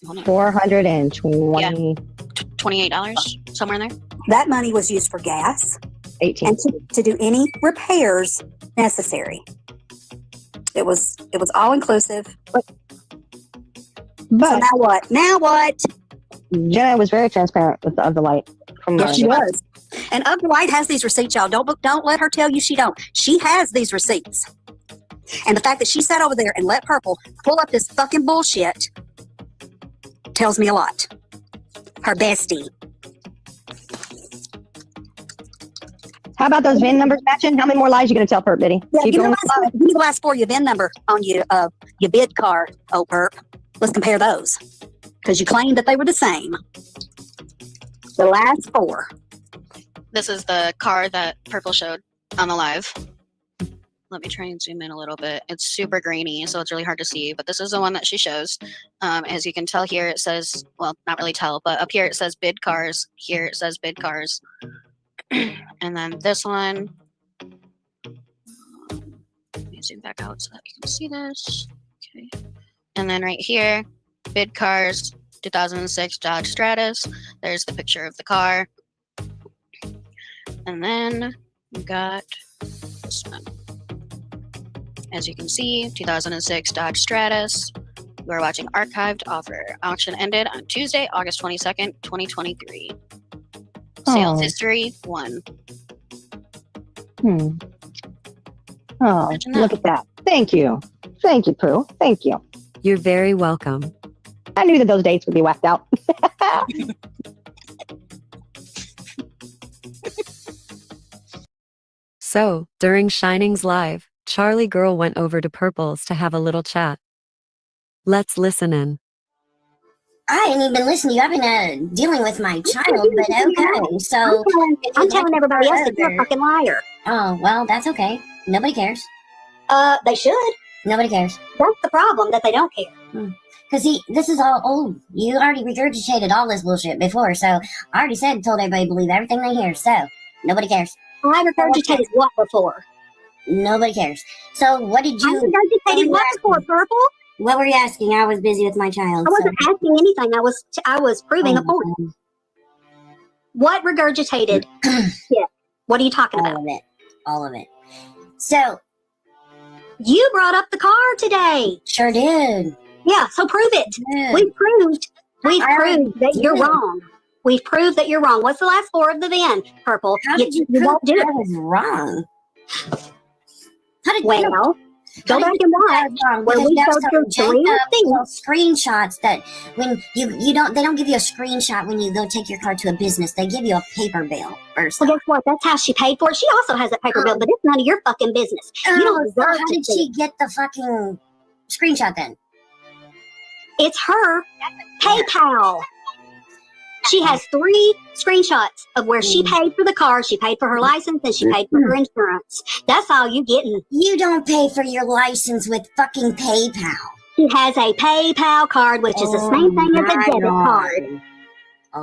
J: Hold on.
B: 420,
J: $28, somewhere in there.
D: That money was used for gas
B: 18.
D: and to do any repairs necessary. It was all inclusive. So
B: But
D: now what? Now what?
B: Jenna was very transparent with the Of the Light. From
D: Yes, she was. And Of the Light has these receipts, y'all. Don't let her tell you she don't. She has these receipts. And the fact that she sat over there and let Purple pull up this fucking bullshit tells me a lot.
K: her bestie.
L: How about those VIN numbers matching? How many more lies you gonna tell, Perp Diddy?
K: Yeah,
L: Keep
K: give me
L: going.
K: the last four of your VIN number on your bid car, oh perp. Let's compare those. Because you claimed that they were the same. The last four.
J: This is the car that Purple showed on the live. Let me try and zoom in a little bit. It's super grainy, so it's really hard to see, but this is the one that she shows. As you can tell here, it says, well, not really tell, but up here it says bid cars. Here it says bid cars. And then this one, let me zoom back out so that you can see this. Okay. And then right here, bid cars, 2006 Dodge Stratus. There's the picture of the car. And then we got this one. As you can see, 2006 Dodge Stratus. We're watching archived offer. Auction ended on Tuesday, August 22nd, 2023. Sales history 1.
L: Oh,
J: Imagine that.
L: look at that. Thank you. Thank you, Pooh. Thank you.
I: You're very welcome.
L: I knew that those dates would be whacked out.
I: So, during Shining's live, Charlie Girl went over to Purple's to have a little chat. Let's listen in.
G: I ain't even been listening to you. I've been dealing with my child, but okay. So
K: I'm telling everybody else that you're a fucking liar.
G: Oh, well, that's okay. Nobody cares.
K: They should.
G: Nobody cares.
K: That's the problem, that they don't care.
G: Because this is all old. You already regurgitated all this bullshit before, so I already told everybody to believe everything they hear, so nobody cares.
K: I regurgitated what before?
G: Nobody cares. So what did you...
K: I regurgitated what before, Purple?
G: What were you asking? I was busy with my child.
K: I wasn't asking anything. I was proving a point. What regurgitated? Yeah. What are you talking about?
G: All of it. All of it. So...
K: You brought up the car today.
G: Sure did.
K: Yeah, so prove it.
G: Yeah.
K: We've proved that you're wrong. We've proved that you're wrong. What's the last four of the VIN, Purple?
G: How did you
K: won't do
G: I
K: it.
G: was wrong? How did
K: Well, go back and watch where we showed you
G: screenshots that when you don't, they don't give you a screenshot when you go take your car to a business. They give you a paper bill or something.
K: Well, guess what? That's how she paid for it. She also has a paper bill, but it's none of your fucking business. You don't
G: So
K: deserve
G: how
K: to
G: did
K: see
G: she get the fucking screenshot then?
K: It's her PayPal. She has 3 screenshots of where she paid for the car, she paid for her license, and she paid for her insurance. That's all you getting.
G: You don't pay for your license with fucking PayPal.
K: She has a PayPal card, which is the same thing as a debit card.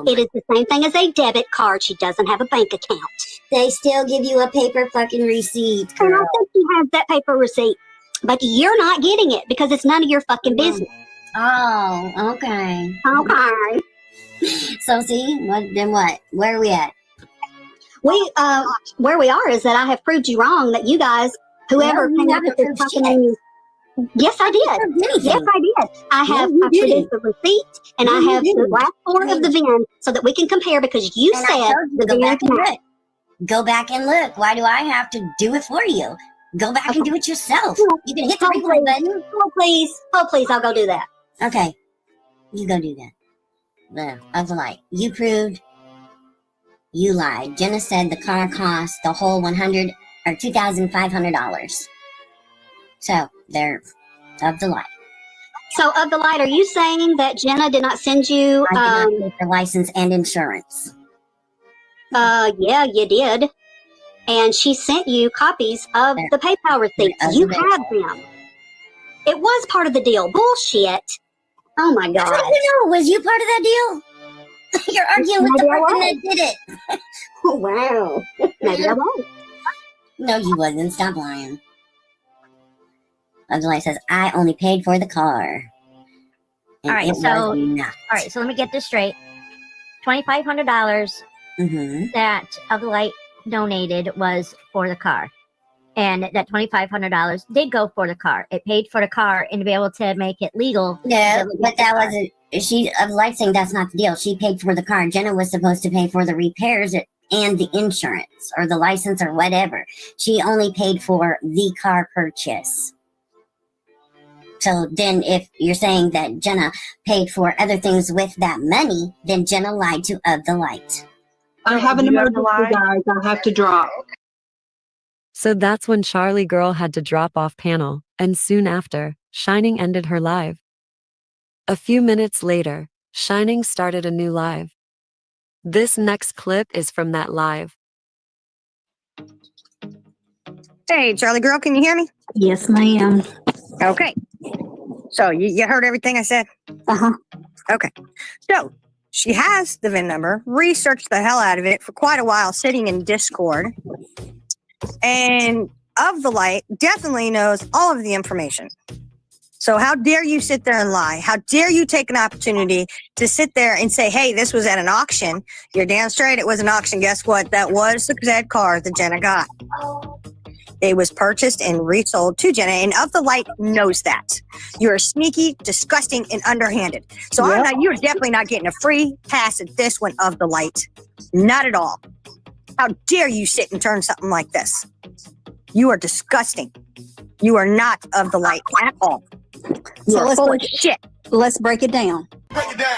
K: It is the same thing as a debit card. She doesn't have a bank account.
G: They still give you a paper fucking receipt, girl.
K: And I think she has that paper receipt. But you're not getting it because it's none of your fucking business.
G: Oh, okay.
K: Okay.
G: So see, what? Where are we at?
K: Where we are is that I have proved you wrong. That you guys, whoever
G: No, you
K: came up with
G: haven't
K: this
G: proved
K: fucking. Yes, I did. Yes, I did. I have produced the receipt, and I have the last 4 of the VIN so that we can compare. Because you
G: And I
K: said
G: told you to
K: the
G: go back and
K: VIN.
G: look. Go back and look. Why do I have to do it for you? Go back and do it yourself. You can hit the replay button.
K: Oh please, I'll go do that.
G: Okay, you go do that. Of the light. You proved you lied. Jenna said the car cost the whole $2,500. So they're of the light.
K: So of the light, are you saying that Jenna did not send you?
G: I did not pay for license and insurance.
K: Yeah, you did. And she sent you copies of the PayPal receipts. You have them. It was part of the deal. Bullshit. Oh my God.
G: How do you know? Was you part of that deal? You're arguing with the person that did it.
K: Oh, wow. Maybe I won't.
G: No, you wasn't. Stop lying. Abdullah says, I only paid for the car. And
M: All right,
G: it
M: so
G: was not.
M: all right, so let me get this straight. $2,500 that Of the Light donated was for the car. And that $2,500 did go for the car. It paid for the car and to be able to make it legal.
G: No, but that wasn't. Of Light saying that's not the deal. She paid for the car. Jenna was supposed to pay for the repairs and the insurance or the license or whatever. She only paid for the car purchase.
D: So then if you're saying that Jenna paid for other things with that money, then Jenna lied to Of the Light.
E: I have an emergency, guys. I have to drop.
I: So that's when Charlie Girl had to drop off panel, and soon after, Shining ended her live. A few minutes later, Shining started a new live. This next clip is from that live.
L: Hey, Charlie girl, can you hear me?
K: Yes, ma'am.
L: Okay. So you heard everything I said?
K: Uh-huh.
L: Okay. So she has the VIN number, researched the hell out of it for quite a while, sitting in Discord. And Of the Light definitely knows all of the information. So how dare you sit there and lie? How dare you take an opportunity to sit there and say, hey, this was at an auction. You're damn straight it was an auction. Guess what? That was the Z car that Jenna got. It was purchased and resold to Jenna, and Of the Light knows that. You're sneaky, disgusting, and underhanded. So you're definitely not getting a free pass at this one, Of the Light. Not at all. How dare you sit and turn something like this? You are disgusting. You are not Of the Light at all. You are full of shit.
K: Let's break it down.
A: Break it down.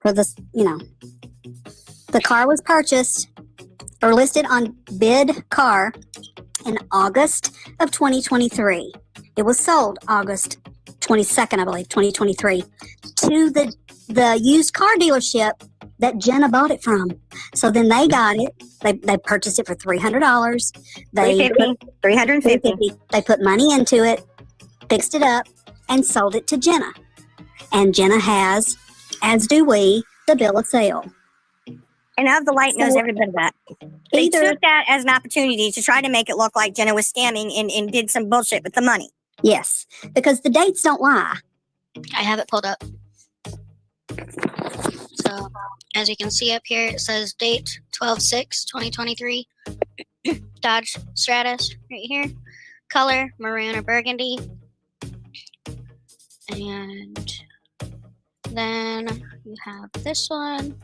K: For this, the car was purchased or listed on Bid Car in August of 2023. It was sold August 22nd, I believe, 2023, to the used car dealership that Jenna bought it from. So then they got it. They purchased it for $300. $350. They put money into it, fixed it up, and sold it to Jenna. And Jenna has, as do we, the bill of sale.
L: And Of the Light knows every bit of that. They took that as an opportunity to try to make it look like Jenna was scamming and did some bullshit with the money.
K: Yes, because the dates don't lie.
J: I have it pulled up. So, as you can see up here, it says date 12/6/2023. Dodge Stratus right here. Color, maroon or burgundy. And then you have this one,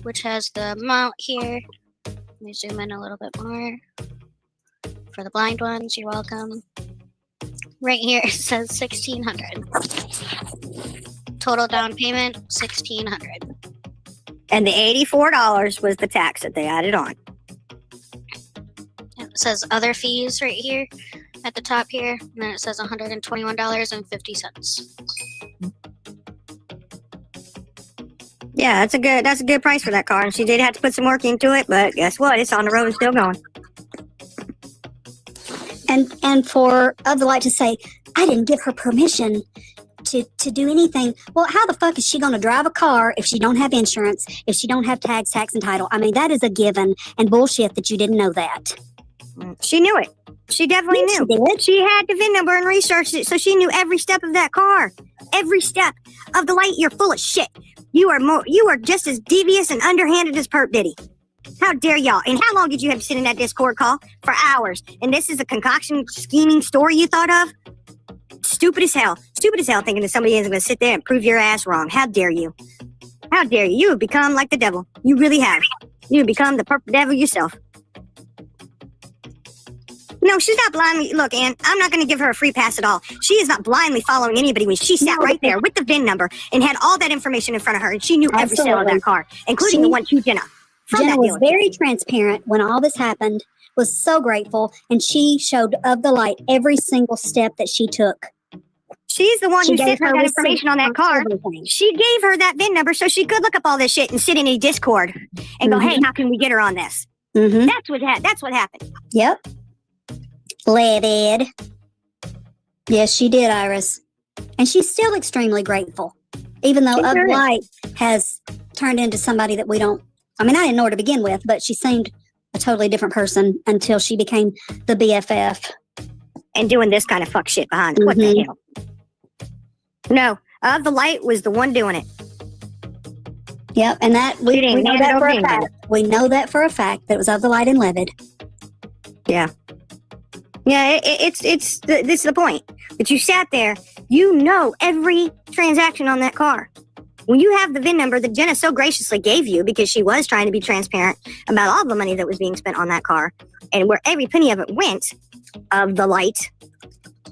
J: which has the amount here. Let me zoom in a little bit more. For the blind ones, you're welcome. Right here it says $1,600. Total down payment $1,600.
L: And the $84 was the tax that they added on.
J: It says other fees right here at the top here, and then it says $121.50.
L: Yeah, that's a good price for that car. And she did have to put some work into it, but guess what? It's on the road and still going.
K: And for Of the Light to say, I didn't give her permission to do anything. Well, how the fuck is she going to drive a car if she don't have insurance, if she don't have tags, tax, and title? I mean, that is a given and bullshit that you didn't know that.
L: She knew it. She definitely knew.
K: She did.
L: She had the VIN number and researched it, so she knew every step of that car. Every step. Of the Light, you're full of shit. You are just as devious and underhanded as Perp Diddy. How dare y'all? And how long did you have to sit in that Discord call? For hours. And this is a concoction scheming story you thought of? Stupid as hell. Stupid as hell thinking that somebody is going to sit there and prove your ass wrong. How dare you? How dare you? You have become like the devil. You really have. You have become the purple devil yourself. No, she's not blindly. Look, Ann, I'm not going to give her a free pass at all. She is not blindly following anybody when she sat right there with the VIN number and had all that information in front of her, and she knew every sale of that car, including the one to Jenna.
K: Jenna was very transparent when all this happened, was so grateful, and she showed Of the Light every single step that she took.
L: She's the one who sent her that information on that car. She gave her that VIN number so she could look up all this shit and sit in a Discord and go, hey, how can we get her on this? That's what happened.
K: Yep. Livid. Yes, she did, Iris. And she's still extremely grateful. Even though Of the Light has turned into somebody that we don't, I mean, I didn't know her to begin with, but she seemed a totally different person until she became the BFF.
L: And doing this kind of fuck shit behind. What the hell? No, Of the Light was the one doing it.
K: Yep, and that we know that for a fact. We know that for a fact that it was Of the Light and Livid.
L: Yeah. Yeah, this is the point. That you sat there You know every transaction on that car. When you have the VIN number that Jenna so graciously gave you because she was trying to be transparent about all the money that was being spent on that car and where every penny of it went of the light,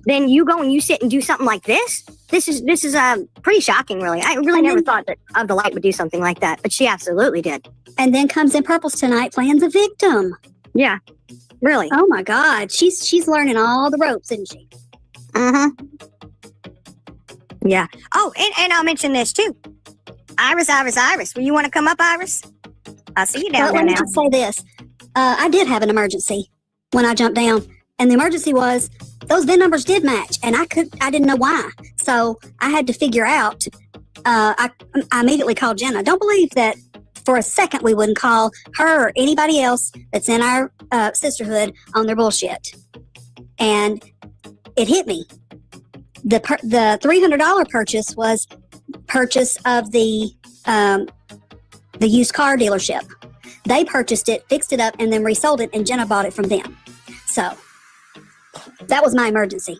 L: then you go and you sit and do something like this? This is pretty shocking, really. I really never thought that Of the Light would do something like that, but she absolutely did.
K: And then comes in Purple's tonight playing the victim.
L: Yeah, really.
K: Oh my God, she's learning all the ropes, isn't she?
L: Yeah. Oh, and I'll mention this too. Iris. Will you want to come up, Iris? I see you down there
K: Let me
L: now.
K: just say this. I did have an emergency when I jumped down. And the emergency was those VIN numbers did match. And I didn't know why. So I had to figure out. I immediately called Jenna. Don't believe that for a second we wouldn't call her or anybody else that's in our sisterhood on their bullshit. And it hit me. The $300 purchase was purchase of the used car dealership. They purchased it, fixed it up, and then resold it, and Jenna bought it from them. So that was my emergency.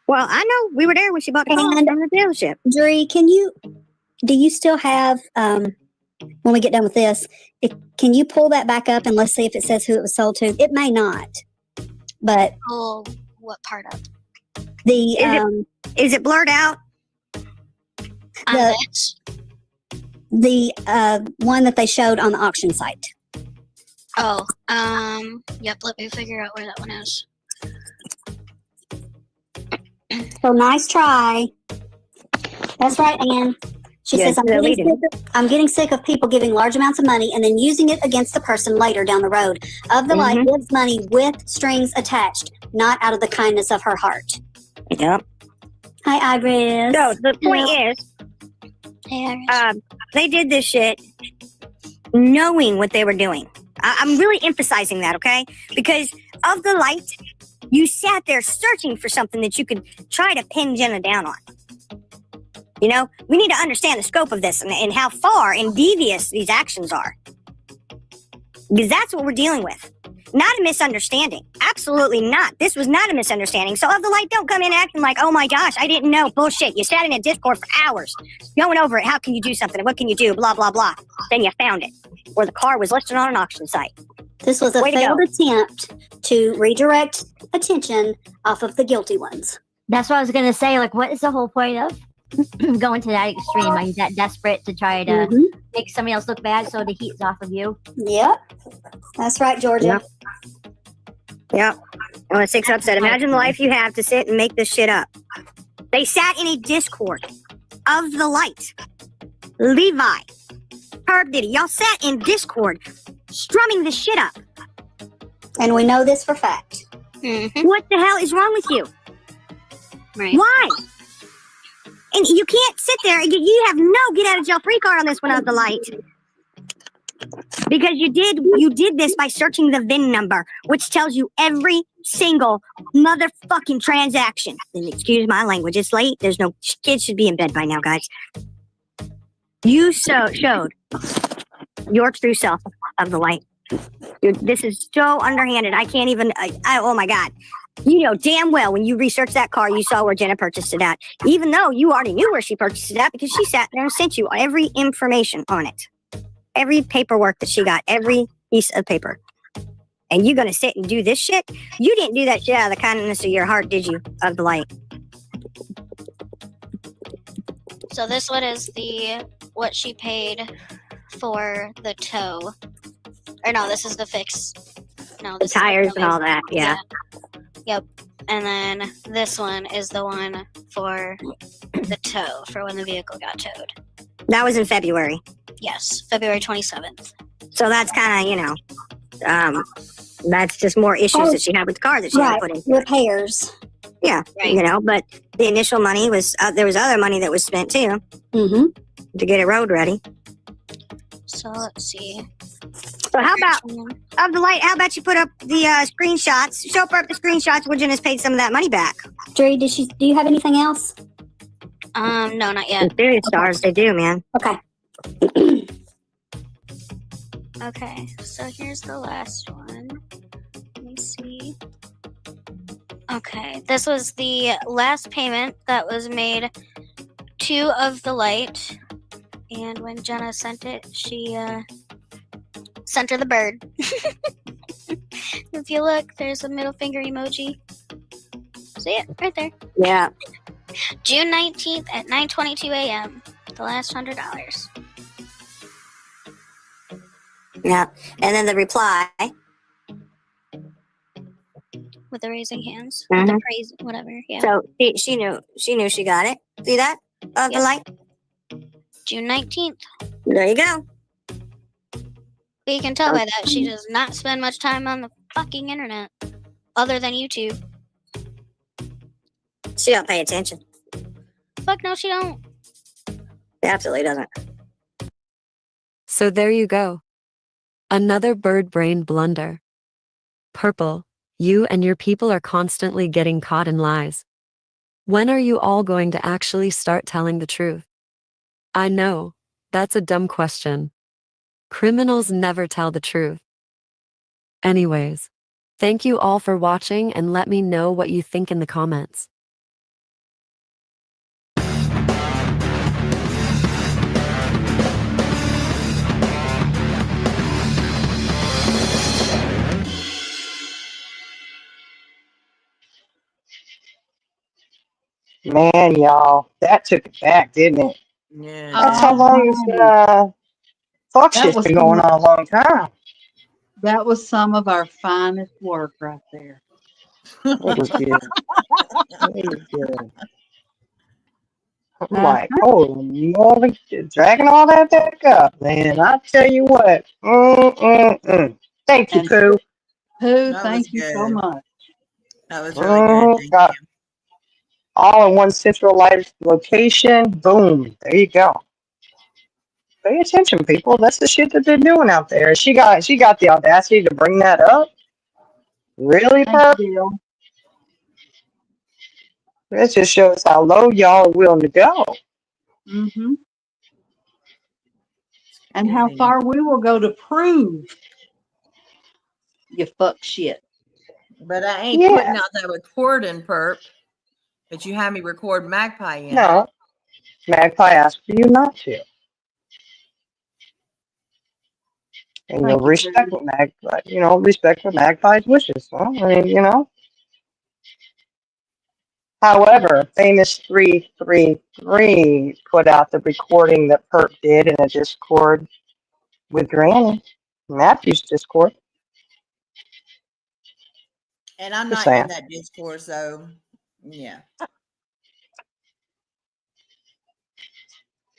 L: Well, I know we were there when she bought the car from the dealership.
K: Dree, do you still have, when we get done with this, can you pull that back up and let's see if it says who it was sold to? It may not, but.
J: Oh, what part of?
L: Is it blurred out?
K: The one that they showed on the auction site.
J: Oh, yep, let me figure out where that one is.
K: So nice try. That's right, Ann. She says, I'm getting sick of people giving large amounts of money and then using it against the person later down the road. Of the Light gives money with strings attached, not out of the kindness of her heart.
L: Yep.
K: Hi, Iris.
L: So the point is, they did this shit knowing what they were doing. I'm really emphasizing that, okay? Because Of the Light, you sat there searching for something that you could try to pin Jenna down on. You know, we need to understand the scope of this and how far and devious these actions are. Because that's what we're dealing with. Not a misunderstanding. Absolutely not. This was not a misunderstanding. So Of the Light, don't come in acting like, oh my gosh, I didn't know. Bullshit. You sat in a Discord for hours going over it. How can you do something? What can you do? Blah, blah, blah. Then you found it. Where the car was listed on an auction site.
K: This was a failed attempt to redirect attention off of the guilty ones.
M: That's what I was going to say. Like, what is the whole point of going to that extreme? Are you that desperate to try to make somebody else look bad so the heat's off of you?
K: Yep. That's right, Georgia.
L: Yep. Well, 6 upset. Imagine the life you have to sit and make this shit up. They sat in a Discord. Of the Light. Levi. Herb Diddy. Y'all sat in Discord strumming this shit up.
K: And we know this for fact.
L: What the hell is wrong with you?
J: Right.
L: Why? And you can't sit there and you have no get out of jail free card on this one, Of the Light. Because you did this by searching the VIN number, which tells you every single motherfucking transaction. And excuse my language, it's late. There's no kids should be in bed by now, guys. You showed your true self, Of the Light. This is so underhanded. I can't even. Oh my God. You know damn well when you researched that car, you saw where Jenna purchased it at. Even though you already knew where she purchased it at because she sat there and sent you every information on it. Every paperwork that she got, every piece of paper. And you're going to sit and do this shit? You didn't do that shit out of the kindness of your heart, did you, Of the Light?
J: So this one is what she paid for the tow. Or no, this is the fix. No,
L: the tires and all that, yeah.
J: Yep. And then this one is the one for the tow, for when the vehicle got towed.
L: That was in February.
J: Yes, February 27th.
L: So that's kind of, that's just more issues that she had with the car that she had to put in.
K: Repairs.
L: Yeah, but the initial money was, there was other money that was spent too. To get it road ready.
J: So let's see.
L: So how about, Of the Light, how about you put up the screenshots, show up the screenshots where Jenna's paid some of that money back.
K: Dree, do you have anything else?
J: No, not yet.
L: Serious stars, they do, man.
K: Okay.
J: Okay, so here's the last one. Let me see.
N: Okay, this was the last payment that was made to Of the Light. And when Jenna sent it, she sent her the bird. If you look, there's a middle finger emoji. See it? Right there.
D: Yeah.
N: June 19th at 9:22 a.m. The last $100.
D: Yeah. And then the reply.
N: With the raising hands. With the praise, whatever. Yeah.
D: So she knew she got it. See that? Of the Light?
N: June 19th.
D: There you go.
N: But you can tell by that she does not spend much time on the fucking internet. Other than YouTube.
D: She don't pay attention.
N: Fuck no, she don't.
D: She absolutely doesn't.
I: So there you go. Another bird brain blunder. Purple, you and your people are constantly getting caught in lies. When are you all going to actually start telling the truth? I know, that's a dumb question. Criminals never tell the truth. Anyways, thank you all for watching and let me know what you think in the comments.
B: Man, y'all, that took it back, didn't it?
C: Yeah.
B: That's how long this fuck
E: That
B: shit's
E: was
B: been
E: some
B: going
E: of,
B: on a long time.
E: that was some of our finest work right there.
B: It was good. It was good. I'm like, holy moly, dragging all that back up, man. I tell you what. Thank you,
E: And
B: Pooh.
E: Pooh,
C: That was
E: thank you so
C: good.
E: much.
C: That was really good. Thank
B: Got all in one centralized location. Boom. There you go. Pay attention, people. That's the shit that they're doing out there. She got the audacity to bring that up. Really,
E: Thank
B: Perp?
E: you, Bill.
B: That just shows how low y'all are willing to go.
E: Mm-hmm. And
C: you.
E: how far we will go to prove you fuck shit.
C: But I ain't
B: Yeah.
C: putting out that recording, Perp. But you had me record Magpie in.
B: No. Magpie asked for you not to. And you'll
E: Thank you,
B: respect
E: Pooh.
B: what respect what Magpie's wishes. Well, I mean. However, Famous 333 put out the recording that Perp did in a Discord with Granny. Matthew's Discord.
C: And I'm
B: Just
C: not
B: saying.
C: in that Discord, so yeah.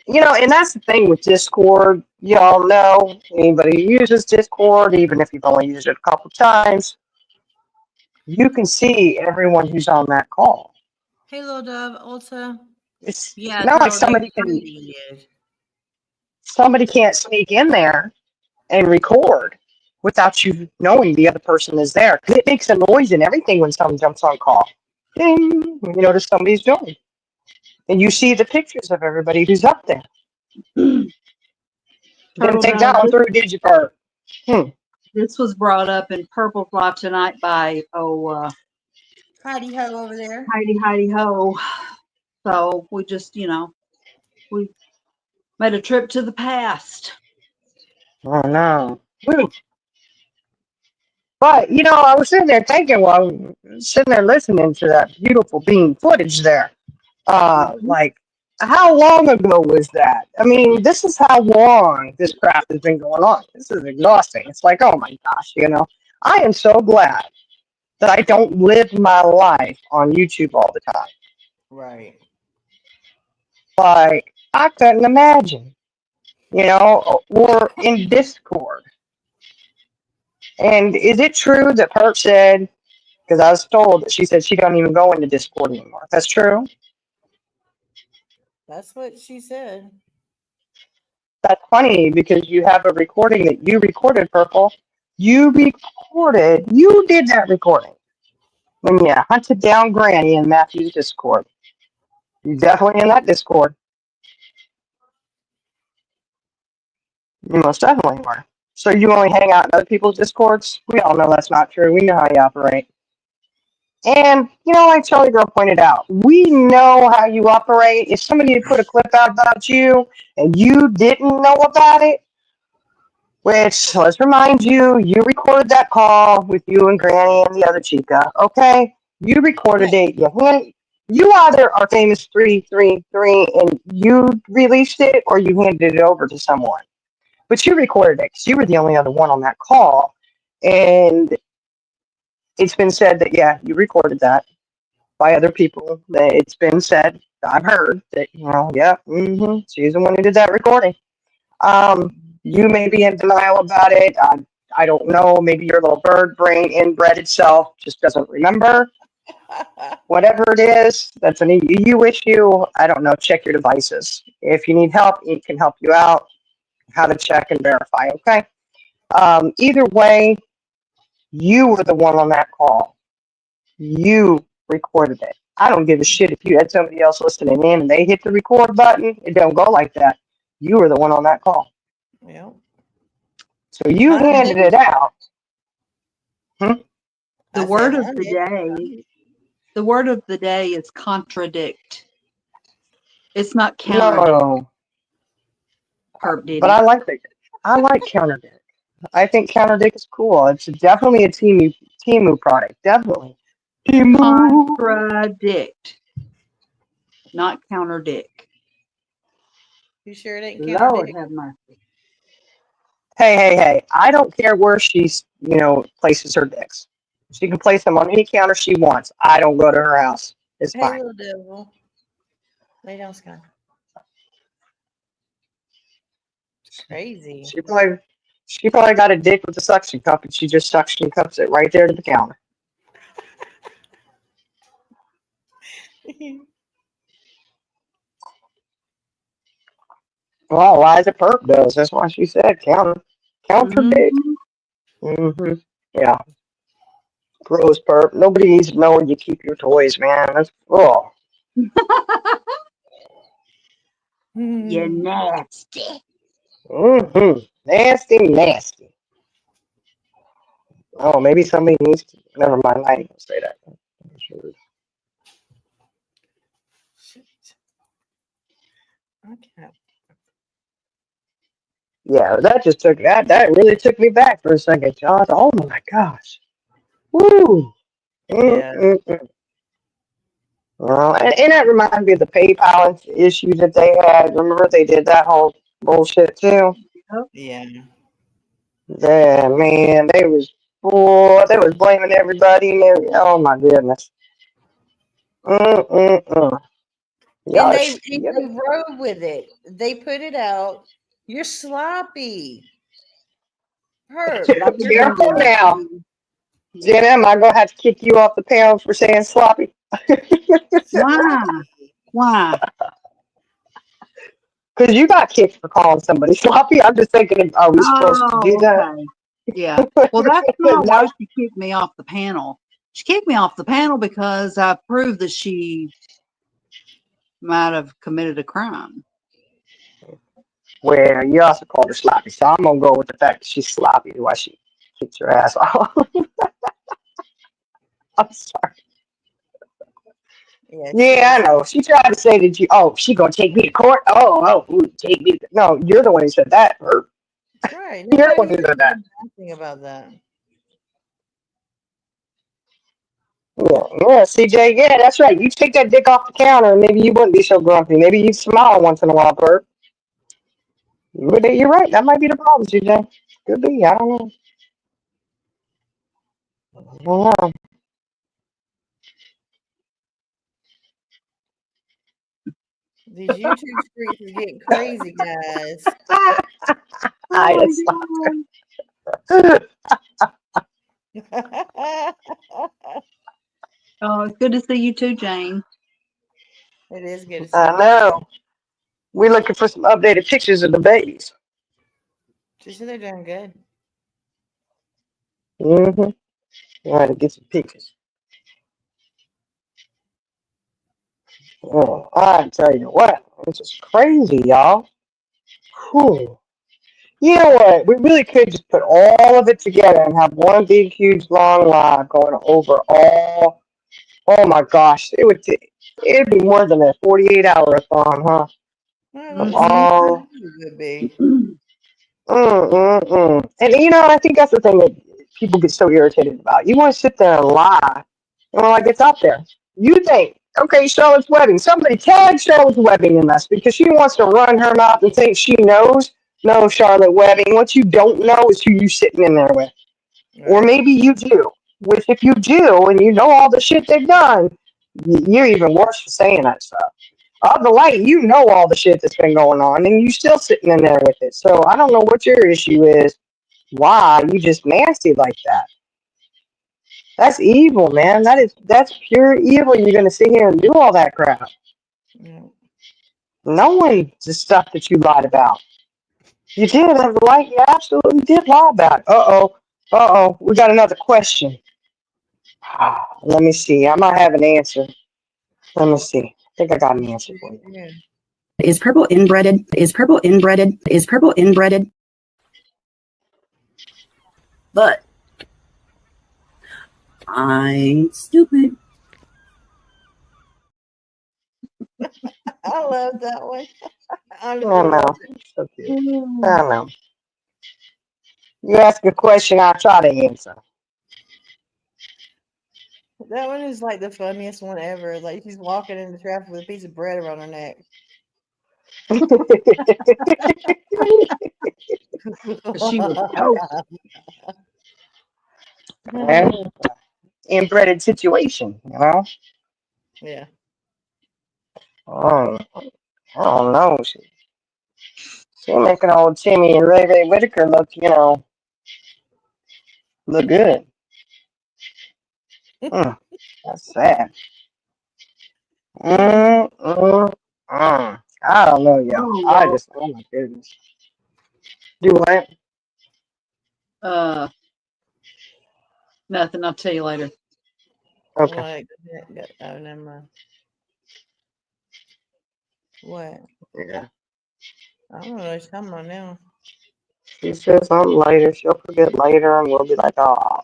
B: And that's the thing with Discord. Y'all know, anybody who uses Discord, even if you've only used it a couple times, you can see everyone who's on that call.
C: Hey, little dove, Ulta.
B: It's
C: Yeah,
B: not like
C: girl,
B: somebody can't sneak in there and record without you knowing the other person is there. It makes a noise and everything when someone jumps on call. Ding! You notice somebody's joined. And you see the pictures of everybody who's up there. Didn't
E: Turtle
B: think that
E: Dove,
B: one through, did you, Bert?
E: this was brought up in Purple Fly tonight by
C: Heidi Ho over there.
E: Heidi Ho. So we just, we made a trip to the past.
B: Oh, no. But, I was sitting there thinking while I was sitting there listening to that beautiful beam footage there. Like, how long ago was that? I mean, this is how long this crap has been going on. This is exhausting. It's like, oh my gosh, I am so glad that I don't live my life on YouTube all the time.
C: Right.
B: Like, I couldn't imagine, or in Discord. And is it true that Perk said, because I was told that she said she don't even go into Discord anymore. That's true?
C: That's what she said.
B: That's funny because you have a recording that you recorded, Purple. You did that recording when you hunted down Granny in Matthew's Discord. You're definitely in that Discord. You most definitely were. So you only hang out in other people's Discords? We all know that's not true. We know how you operate. And, like Charlie Girl pointed out, we know how you operate. If somebody put a clip out about you and you didn't know about it, which, let's remind you, you recorded that call with you and Granny and the other chica, okay? You recorded it. You either are famous 333 and you released it or you handed it over to someone. But you recorded it because you were the only other one on that call. And it's been said that, yeah, you recorded that by other people. That it's been said, I've heard that, she's the one who did that recording. You may be in denial about it. I don't know. Maybe your little bird brain inbred itself just doesn't remember. Whatever it is, that's an EU issue. I don't know. Check your devices. If you need help, it can help you out. How to check and verify, okay? Either way, you were the one on that call. You recorded it. I don't give a shit if you had somebody else listening in and they hit the record button. It don't go like that. You were the one on that call.
C: Yeah.
B: So you handed it out.
E: The word of the day. The word of the day is contradict. It's not counterdict.
B: No. But I like counterdict. I think counterdict is cool. It's definitely a Temu product. Definitely.
E: Contradict. Not counterdict.
C: You sure it ain't
F: Lord
C: counterdict?
F: have mercy.
B: Hey. I don't care where she's, places her dicks. She can place them on any counter she wants. I don't go to her house. It's
C: Hey,
B: fine.
C: little devil. Lay down, Sky. It's crazy.
B: She probably got a dick with a suction cup and she just suction cups it right there to the counter. Well, Eliza Perp does. That's why she said counter dick. Mm-hmm. Yeah. Gross Perp. Nobody needs to know where you keep your toys, man. That's
F: You're nasty.
B: Mm-hmm. Nasty. Oh, maybe somebody needs to. Never mind. I ain't gonna say that.
C: Shit. Okay.
B: Yeah, that just took that. That really took me back for a second, John. Oh my gosh. Woo.
C: Yeah.
B: And that reminded me of the PayPal issue that they had. Remember they did that whole bullshit too.
C: Yeah.
B: Yeah, man, they was blaming everybody. Oh my goodness.
C: And
B: Y'all,
C: they rode with it. They put it out. You're sloppy.
B: careful now. Jenna, am I gonna have to kick you off the panel for saying sloppy?
E: Why?
B: Because you got kicked for calling somebody sloppy. I'm just thinking, are we supposed to do that?
E: Okay. Yeah. Well, that's not why she kicked me off the panel. She kicked me off the panel because I proved that she might have committed a crime.
B: Well, you also called her sloppy, so I'm gonna go with the fact that she's sloppy while she kicks your ass off. I'm sorry. Yeah, I know. She tried to say that she gonna take me to court. Take me. No, you're the one who said that.
C: Right.
B: You're the one who said that.
C: Nothing about that.
B: Yeah, CJ. Yeah, that's right. You take that dick off the counter, and maybe you wouldn't be so grumpy. Maybe you'd smile once in a while, Bert. But you're right. That might be the problem, CJ. Could be. I don't know.
C: These YouTube streets are getting crazy, guys.
E: Oh, it's good to see you too, Jane.
C: It is good to see
B: I know. We're looking for some updated pictures of the babies.
C: She said they're doing good.
B: Mm-hmm. Trying to get some pictures. Oh, I tell you what, it's just crazy, y'all. Whew. You know what? We really could just put all of it together and have one big, huge, long live going over all Oh my gosh, it'd be more than a 48-hour-a-thon, huh? Of all.
C: It would be.
B: And I think that's the thing that people get so irritated about. You want to sit there and lie, like it's out there. You think, okay, Charlotte's Webbing. Somebody tag Charlotte's Webbing in this because she wants to run her mouth and think she knows. No, Charlotte Webbing. What you don't know is who you sitting in there with, or maybe you do. Which, if you do, and you know all the shit they've done, you're even worse for saying that stuff. Of the light, you know all the shit that's been going on, and you still sitting in there with it. So I don't know what your issue is. Why you just nasty like that? That's evil, man. That's pure evil. You're gonna sit here and do all that crap, knowing the stuff that you lied about. You did have the light. You absolutely did lie about it. We got another question. Let me see. I might have an answer. Let me see. I think I got an answer for you.
C: Yeah.
O: Is purple inbreaded? Is purple inbreaded? Is purple inbreaded? But I'm stupid.
C: I love that one.
B: I don't know. So cute. I don't know. You ask a question, I try to answer.
C: That one is like the funniest one ever. Like she's walking in the traffic with a piece of bread around her neck.
E: She was toast.
B: Inbred situation,
C: Yeah.
B: Oh, I don't know. She making old Timmy and Ray Ray Whitaker look, look good. That's sad. I don't know, y'all. Oh my goodness. Do what?
E: Nothing. I'll tell you later.
B: Okay.
C: Oh, never mind. What?
B: Yeah.
C: I don't know what she's talking about now.
B: She says something later. She'll forget later, and we'll be like, oh.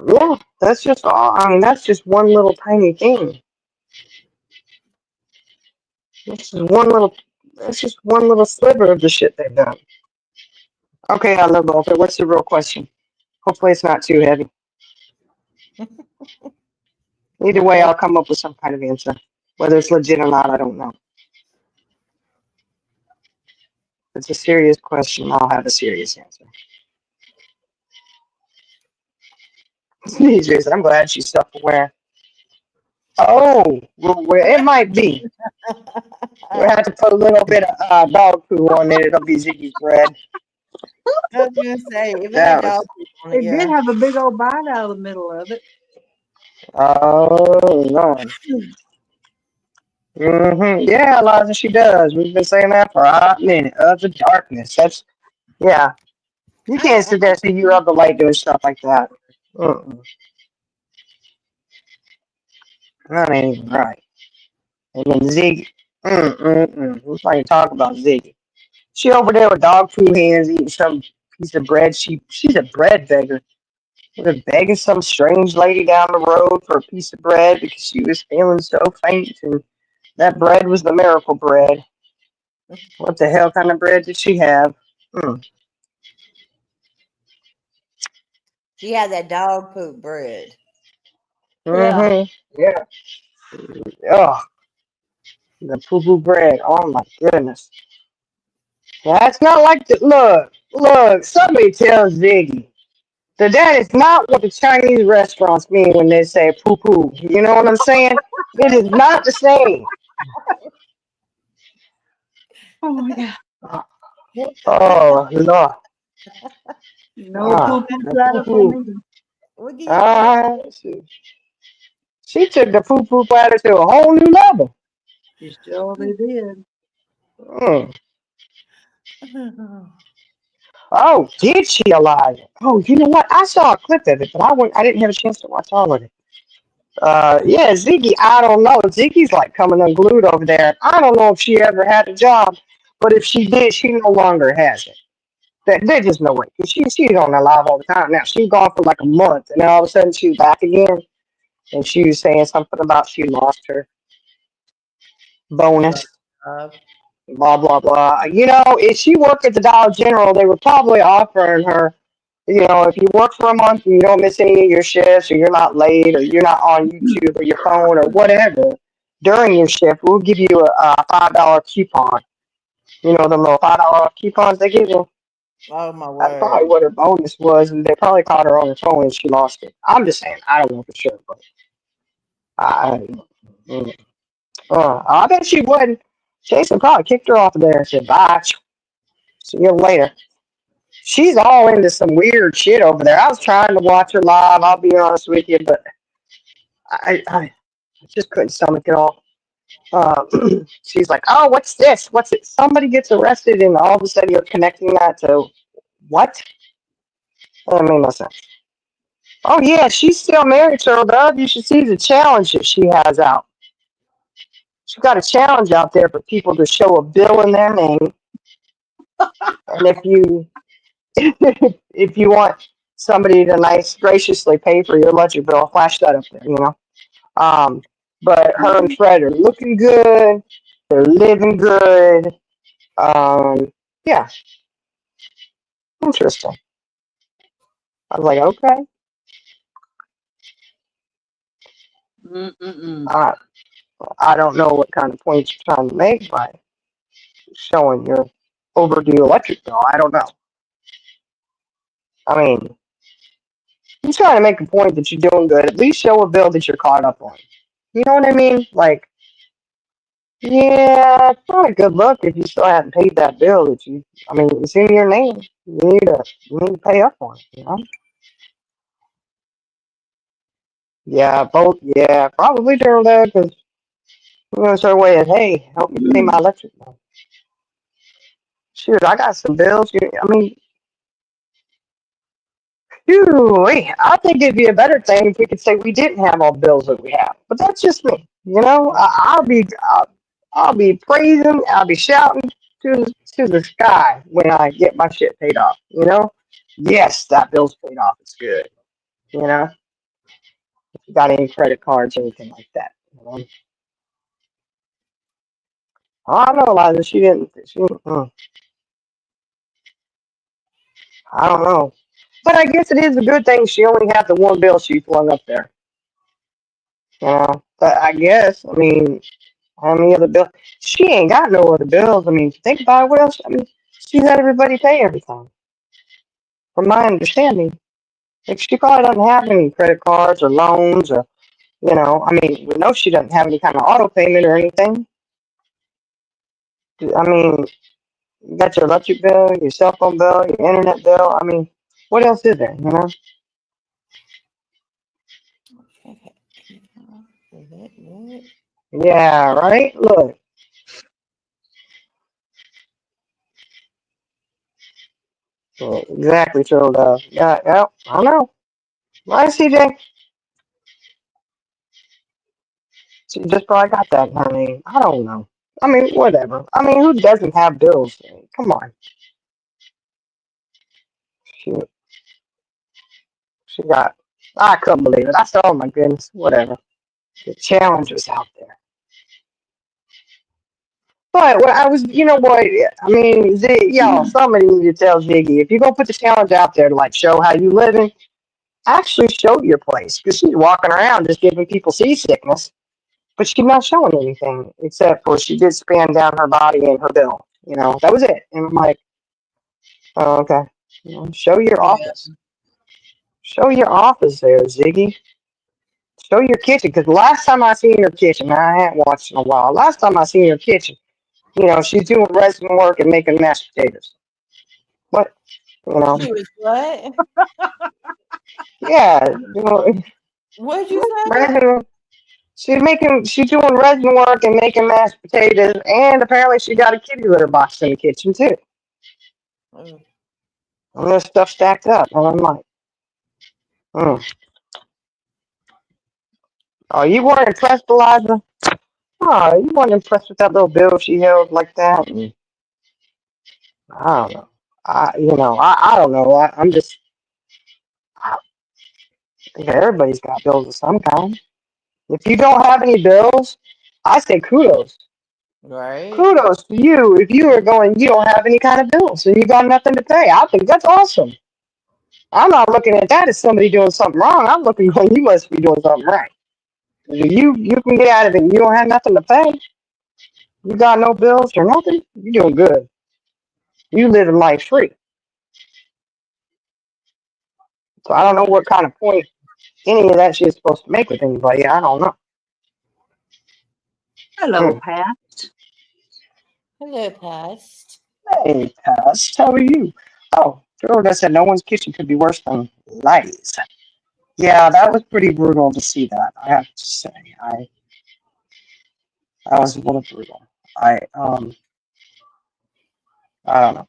B: Yeah, that's just all. I mean, that's just one little tiny thing. That's just one little sliver of the shit they've done. Okay, I love both. What's the real question? Hopefully, it's not too heavy. Either way, I'll come up with some kind of answer. Whether it's legit or not, I don't know. If it's a serious question, I'll have a serious answer. I'm glad she's self-aware. Oh, well, it might be. We'll have to put a little bit of dog poo on it. It'll be Ziggy's bread.
C: I was gonna say if
B: That
C: it's a dog poo on
E: It did have a big old bite out of the middle of it.
B: Oh, Lord. Yeah, Eliza, she does. We've been saying that for a hot minute. Of the darkness. Yeah. You can't sit there and see you're of the light doing stuff like that. That ain't even right. And then Ziggy. Let's not even talk about Ziggy. She over there with dog food hands eating some piece of bread. She's a bread beggar. We're begging some strange lady down the road for a piece of bread because she was feeling so faint, and that bread was the miracle bread. What the hell kind of bread did she have?
C: She had that dog poop bread.
B: Yeah. Oh, the poo-poo bread. Oh my goodness. That's not like the look. Somebody tell Ziggy that is not what the Chinese restaurants mean when they say poo-poo. You know what I'm saying? It is not the same.
E: Oh my God.
B: Oh Lord.
E: No poo-poo platter for me.
B: She took the poo-poo platter to a whole new level.
E: She surely did.
B: Oh, did she, Elijah? Oh, you know what? I saw a clip of it, but I didn't have a chance to watch all of it. Yeah, Ziggy, I don't know. Ziggy's like coming unglued over there. I don't know if she ever had a job, but if she did, she no longer has it. There's just no way. 'Cause she's on the live all the time now. She was gone for like a month, and then all of a sudden she was back again, and she was saying something about she lost her bonus. Blah blah blah. If she worked at the Dollar General, they were probably offering her. If you work for a month and you don't miss any of your shifts, or you're not late, or you're not on YouTube or your phone or whatever during your shift, we'll give you a $5 coupon. The little $5 coupons they give you.
C: Oh my
B: That's probably
C: word.
B: what her bonus was, and they probably caught her on her phone and she lost it. I'm just saying, I don't know for sure, but I, mm, I bet she wouldn't. Jason probably kicked her off of there and said, "Bye, see you later." She's all into some weird shit over there. I was trying to watch her live. I'll be honest with you, but I just couldn't stomach it all. She's like, "Oh, what's this? What's it?" Somebody gets arrested, and all of a sudden you're connecting that to what? That made no sense. Oh yeah, she's still married to her dog. You should see the challenge that she has out. She's got a challenge out there for people to show a bill in their name, and if you want somebody to graciously pay for your electric bill, flash that up there. But her and Fred are looking good. They're living good. Yeah, interesting. I was like, okay. I don't know what kind of points you're trying to make by showing your overdue electric bill. I don't know. I mean, you're trying to make a point that you're doing good. At least show a bill that you're caught up on. You know what I mean? Like, yeah, it's not a good look if you still haven't paid that bill it's in your name. You need to pay up on it. Yeah, both. Yeah, probably turn that because it's her way of, hey, help me pay my electric bill. Shoot, I got some bills. I think it'd be a better thing if we could say we didn't have all the bills that we have. But that's just me. I'll be praising, I'll be shouting to the sky when I get my shit paid off. Yes, that bill's paid off. It's good. If you got any credit cards or anything like that. I don't know, Liza. She didn't. I don't know. But I guess it is a good thing she only had the one bill she flung up there. But I guess, how many other bills? She ain't got no other bills. Think about it. What else? She's had everybody pay everything. From my understanding, like she probably doesn't have any credit cards or loans or, we know she doesn't have any kind of auto payment or anything. You got your electric bill, your cell phone bill, your internet bill. What else is there? Yeah, right. Look. Yeah, exactly, true love. Yeah, I don't know. Right, CJ? She just probably got that. I don't know. Whatever. Who doesn't have bills? Come on. She, she got. I couldn't believe it. I said, oh my goodness, whatever. The challenge was out there. But what I was, what? Y'all, somebody need to tell Ziggy if you're gonna put the challenge out there to show how you living, actually show your place because she's walking around just giving people seasickness. But she's not showing anything except for she did span down her body and her bill. That was it. And I'm like, oh, okay. Show your office. Show your office there, Ziggy. Show your kitchen. Because last time I seen your kitchen, I hadn't watched in a while. Last time I seen your kitchen, she's doing resin work and making mashed potatoes. What?
C: She was what?
B: Yeah.
C: What'd you say?
B: Resin. She's doing resin work and making mashed potatoes, and apparently she got a kitty litter box in the kitchen too. And there's stuff stacked up, and I'm like, oh, you weren't impressed, Eliza? Oh, you weren't impressed with that little bill she held like that? I don't know. I don't know. I'm just, I think everybody's got bills of some kind. If you don't have any bills, I say kudos.
C: Right?
B: Kudos to you if you are going, you don't have any kind of bills and you got nothing to pay. I think that's awesome. I'm not looking at that as somebody doing something wrong. I'm looking going, you must be doing something right. If you can get out of it and you don't have nothing to pay, you got no bills or nothing, you're doing good. You living life free. So I don't know what kind of point any of that shit is supposed to make with anybody. I don't know.
E: Hello,
B: Mm.
E: Pat.
C: Hello, past.
B: Hey, Cass, how are you? Oh, Jordan said no one's kitchen could be worse than Lighty's. Yeah, that was pretty brutal to see that. I have to say, that was a little brutal. I don't know.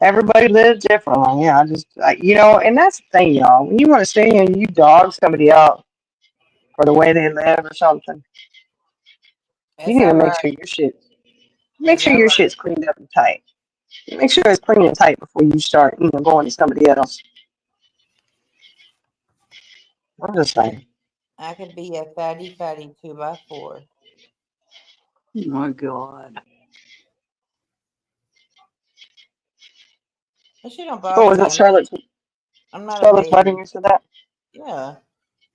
B: Everybody lives differently. Yeah, and that's the thing, y'all. When you want to stay here and you dog somebody out for the way they live or something, you
C: Is
B: need
C: that
B: to
C: right?
B: make
C: Is
B: sure
C: that
B: your
C: right?
B: shit's cleaned up and tight. Make sure it's clean and tight before you start, going to somebody else. I'm just saying.
C: I could be a fatty 2x4.
E: Oh my God.
C: That shit don't
B: What
C: bother
B: was
C: me.
B: it, Charlotte?
C: I'm not a
B: Charlotte's letting
C: baby.
B: you say that?
C: Yeah.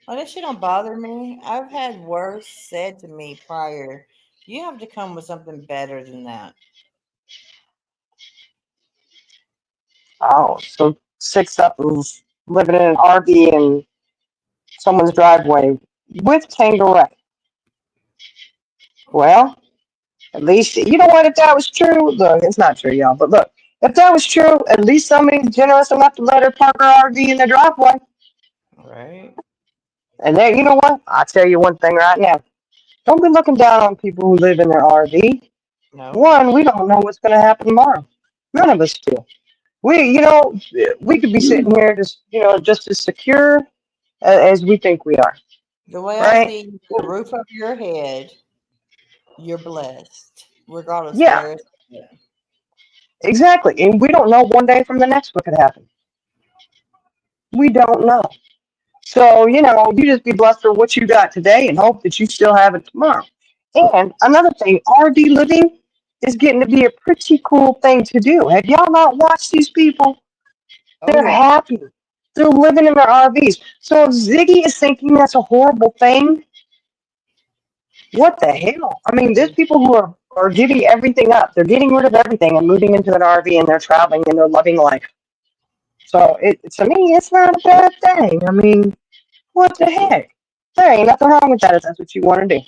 C: Oh, that shit don't bother me. I've had worse said to me prior. You have to come with something better than that.
B: Oh, so 6 couples living in an RV in someone's driveway with kangaroo. Well, at least, you know what, if that was true, look, it's not true, y'all, but look, if that was true, at least somebody's generous enough to let her park her RV in their driveway.
C: Right?
B: And then, you know what? I'll tell you one thing right now. Don't be looking down on people who live in their RV.
C: No.
B: One, we don't know what's going to happen tomorrow. None of us do. We could be sitting here just as secure as we think we are,
C: The way I
B: right?
C: see the roof over your head, you're blessed, regardless
B: Yeah,
C: where it's at.
B: exactly. And we don't know one day from the next what could happen. We don't know. So, you just be blessed for what you got today and hope that you still have it tomorrow. And another thing, RV living is getting to be a pretty cool thing to do. Have y'all not watched these people?
C: Oh
B: They're
C: yeah.
B: happy. They're living in their RVs. So if Ziggy is thinking that's a horrible thing, what the hell? I mean, there's people who are giving everything up. They're getting rid of everything and moving into an RV and they're traveling and they're loving life. So to me, it's not a bad thing. I mean, what the heck? There ain't nothing wrong with that if that's what you want to do.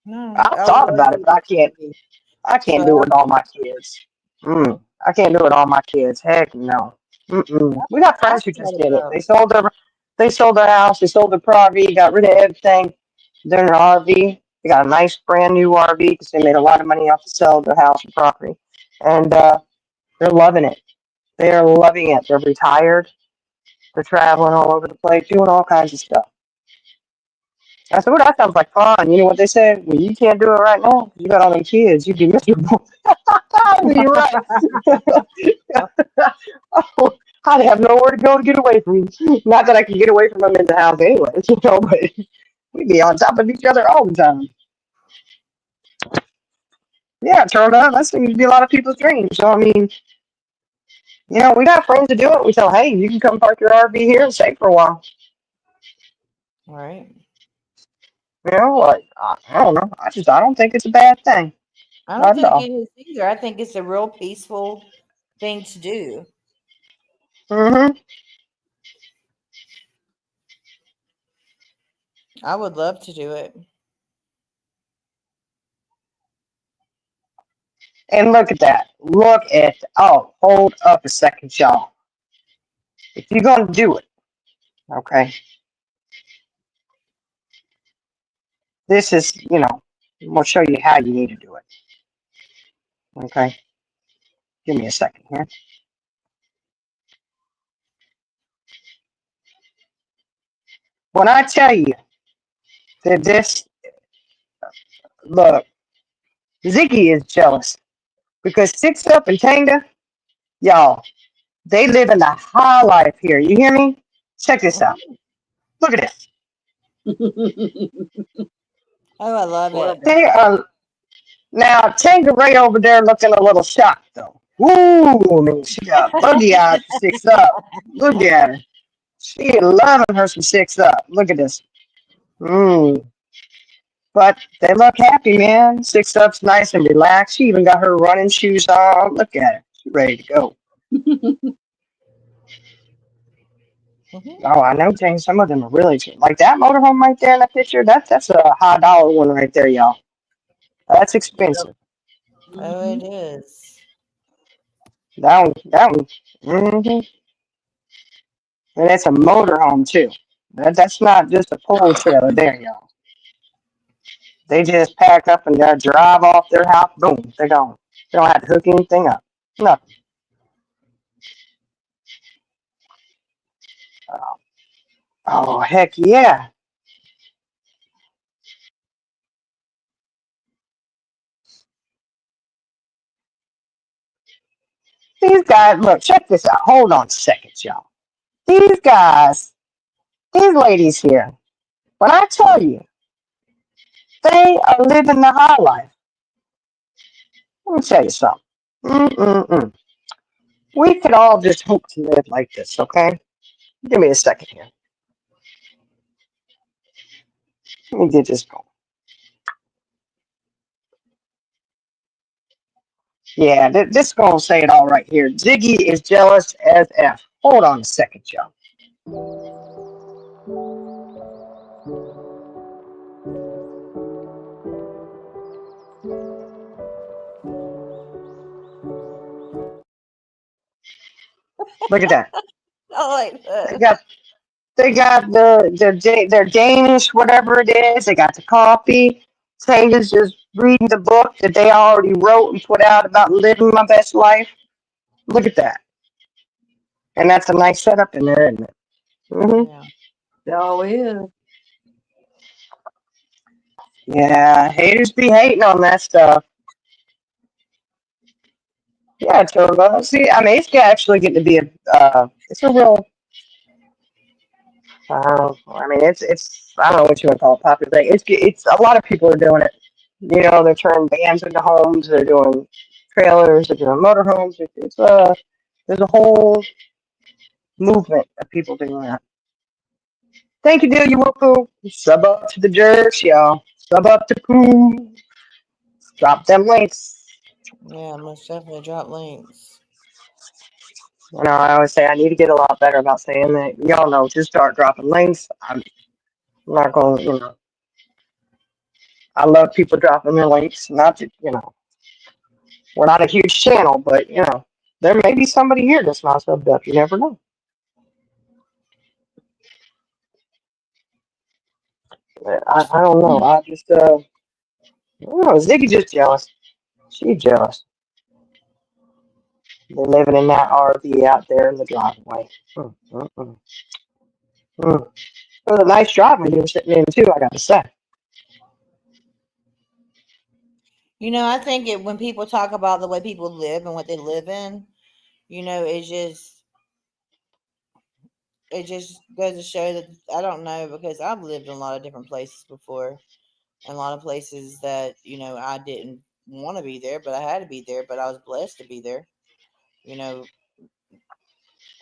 C: No,
B: I've
C: I would
B: thought
C: love
B: about it,
C: to
B: but I can't.
C: be.
B: I can't
C: So
B: do it with all my kids. I can't do it with all my kids. Heck no. We got
C: I
B: friends who just
C: thought
B: did it.
C: about
B: They sold their house. They sold their pro RV. Got rid of everything. They're in an RV. They got a nice brand new RV because they made a lot of money off the sale of their house and property, and they're loving it. They are loving it. They're retired. They're traveling all over the place, doing all kinds of stuff. I said, well, that sounds like fun. You know what they said? Well, you can't do it right now. You got all them kids. You'd be miserable. You're right. Oh, I'd have nowhere to go to get away from you. Not that I can get away from them in the house anyway, but we'd be on top of each other all the time. Yeah, it turned out that seems to be a lot of people's dreams. So, I mean, we got friends to do it. We tell them, hey, you can come park your RV here and stay for a while.
C: right.
B: Like, I don't know. I don't think it's a bad thing.
C: I don't
B: Not at
C: think
B: all.
C: it is either. I think it's a real peaceful thing to do.
B: hmm
C: I would love to do it.
B: And look at that. Oh, hold up a second, y'all. If you're going to do it, okay, this is, we'll show you how you need to do it. Okay, give me a second here. When I tell you that look, Ziggy is jealous because Six Up and Tanga, y'all, they live in the high life here. You hear me? Check this out. Look at this.
C: Oh, I love it.
B: They are now Tangeray over there looking a little shocked though. Woo! I mean, she got buggy eyes for Six Up. Look at her. She loving her some Six Up. Look at this. Mmm. But they look happy, man. Six Up's nice and relaxed. She even got her running shoes on. Look at her. She's ready to go. Oh, I know, Jane. Some of them are really cheap. Like that motorhome right there in that picture. That's a high dollar one right there, y'all. That's expensive.
C: Oh, it is.
B: That one. That one. And it's a motorhome too. That's not just a pull trailer there, y'all. They just pack up and drive off their house. Boom, they're gone. They don't have to hook anything up. Nothing. Oh, oh heck yeah. These guys, look, check this out. Hold on a second, y'all. These guys, these ladies here, when I tell you, they are living the high life. Let me tell you something. Mm-mm-mm. We could all just hope to live like this, okay? Give me a second here. Let me get this going. Yeah, this is going to say it all right here. Ziggy is jealous as F. Hold on a second, y'all. Look at that.
C: I like
B: They
C: that.
B: got their Danish, whatever it is. They got the coffee. Tanga's just reading the book that they already wrote and put out about living my best life. Look at that. And that's a nice setup in there, isn't it?
C: Yeah.
E: Oh, yeah.
B: Yeah, haters be hating on that stuff. Yeah, Turbo. See, I mean, it's actually getting to be it's a real, I mean, I don't know what you want to call it, popular thing. It's a lot of people are doing it. You know, they're turning vans into homes. They're doing trailers. They're doing motorhomes. There's a whole movement of people doing that. Thank you, dear. You welcome. Sub up to the jerks, y'all. Sub up to Pooh. Drop them links.
C: Yeah, most definitely drop links.
B: You know, I always say I need to get a lot better about saying that. Y'all know, just start dropping links. I'm not going to, I love people dropping their links. Not to, we're not a huge channel, but, there may be somebody here that's not subbed up. You never know. I don't know. I don't know. Ziggy just jealous. She jealous. They're living in that RV out there in the driveway. Mm, mm, mm. Mm. It was a nice driveway you were sitting in, too, I got to say.
C: I think when people talk about the way people live and what they live in, it just goes to show that I don't know, because I've lived in a lot of different places before, and a lot of places that I didn't want to be there, but I had to be there, but I was blessed to be there.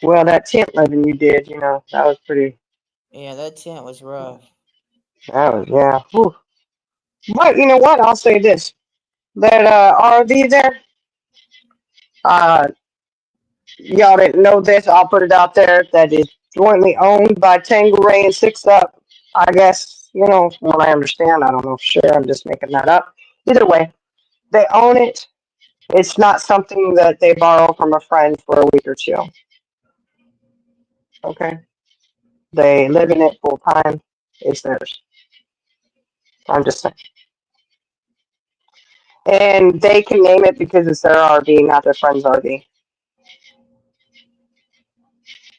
B: Well, that tent living you did, that was pretty.
C: Yeah, that tent was rough.
B: That was, yeah. Whew. But you know what? I'll say this: that RV there, uh, y'all didn't know this. I'll put it out there. That is jointly owned by Tangeray and Six Up. I guess from what I understand. I don't know for sure. I'm just making that up. Either way, they own it. It's not something that they borrow from a friend for a week or two. Okay, they live in it full time. It's theirs. I'm just saying. And they can name it because it's their RV, not their friend's RV.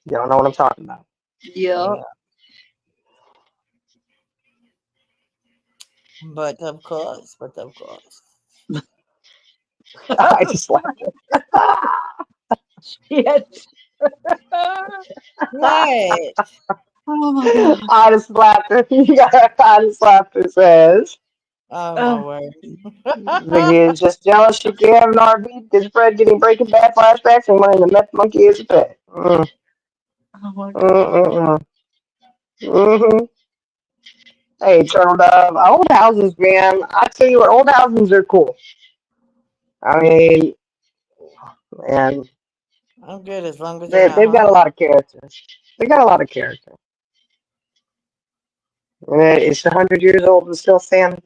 B: You don't know what I'm talking about.
E: Yeah.
C: But of course.
B: I just laughed.
F: Yes.
C: What?
E: Oh my god.
B: I just laughed. I just laughed his ass.
C: Oh my word.
B: Like he's just jealous she can't have an RV because Fred getting Breaking Bad flashbacks and wanting to met the monkey as a pet.
E: Oh my god.
B: Mm-hmm. Hey, Turtle Dove, old houses, man. I tell you what, old houses are cool. I mean, and
C: I'm good as long as they're not
B: they've got a
C: haunted.
B: lot of character. They got a lot of character. And it's 100 years old and still standing.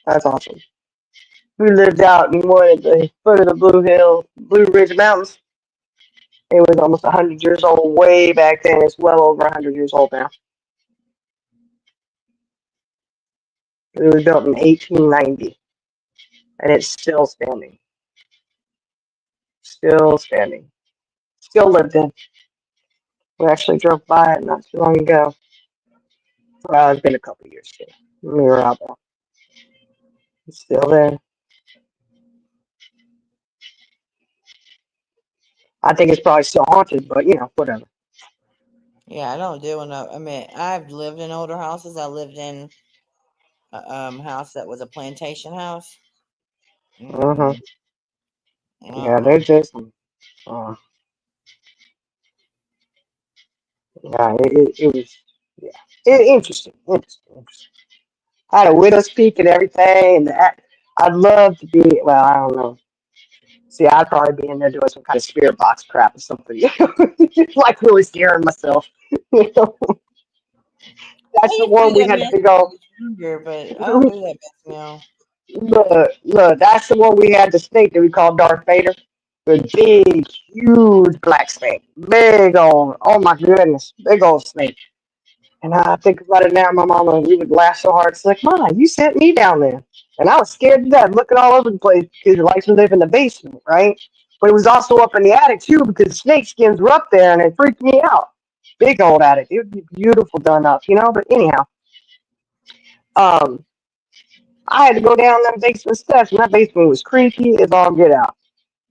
B: That's awesome. We lived out in one at the foot of the Blue Ridge Mountains. It was almost 100 years old way back then. It's well over 100 years old now. It was built in 1890, and it's still standing. Still standing. Still lived in. We actually drove by it not too long ago. Well, it's been a couple years too. We were out there. It's still there. I think it's probably still haunted, but whatever.
C: Yeah, I don't deal with no. I mean, I've lived in older houses. I lived in a house that was a plantation house.
B: Uh-huh. Yeah,
C: Uh-uh.
B: there's just uh, yeah, it was interesting. I had a widow's peak and everything, and I'd love to be. Well, I don't know. See, I'd probably be in there doing some kind of spirit box crap or something, like really scaring myself. You know,
C: I
B: that's the
C: used to
B: one
C: do
B: we
C: that
B: had the
C: mess
B: big
C: when I
B: old.
C: was younger, but I don't do that mess now.
B: Look, that's the one we had the snake that we called Darth Vader. The big, huge black snake. Big old, oh my goodness, big old snake. And I think about it now, my mama, we would laugh so hard. It's like, Mom, you sent me down there. And I was scared to death, looking all over the place because I like to live in the basement, right? But it was also up in the attic too because snake skins were up there and it freaked me out. Big old attic. It would be beautiful done up. But anyhow, um, I had to go down them basement steps, and that basement was creaky as all get out.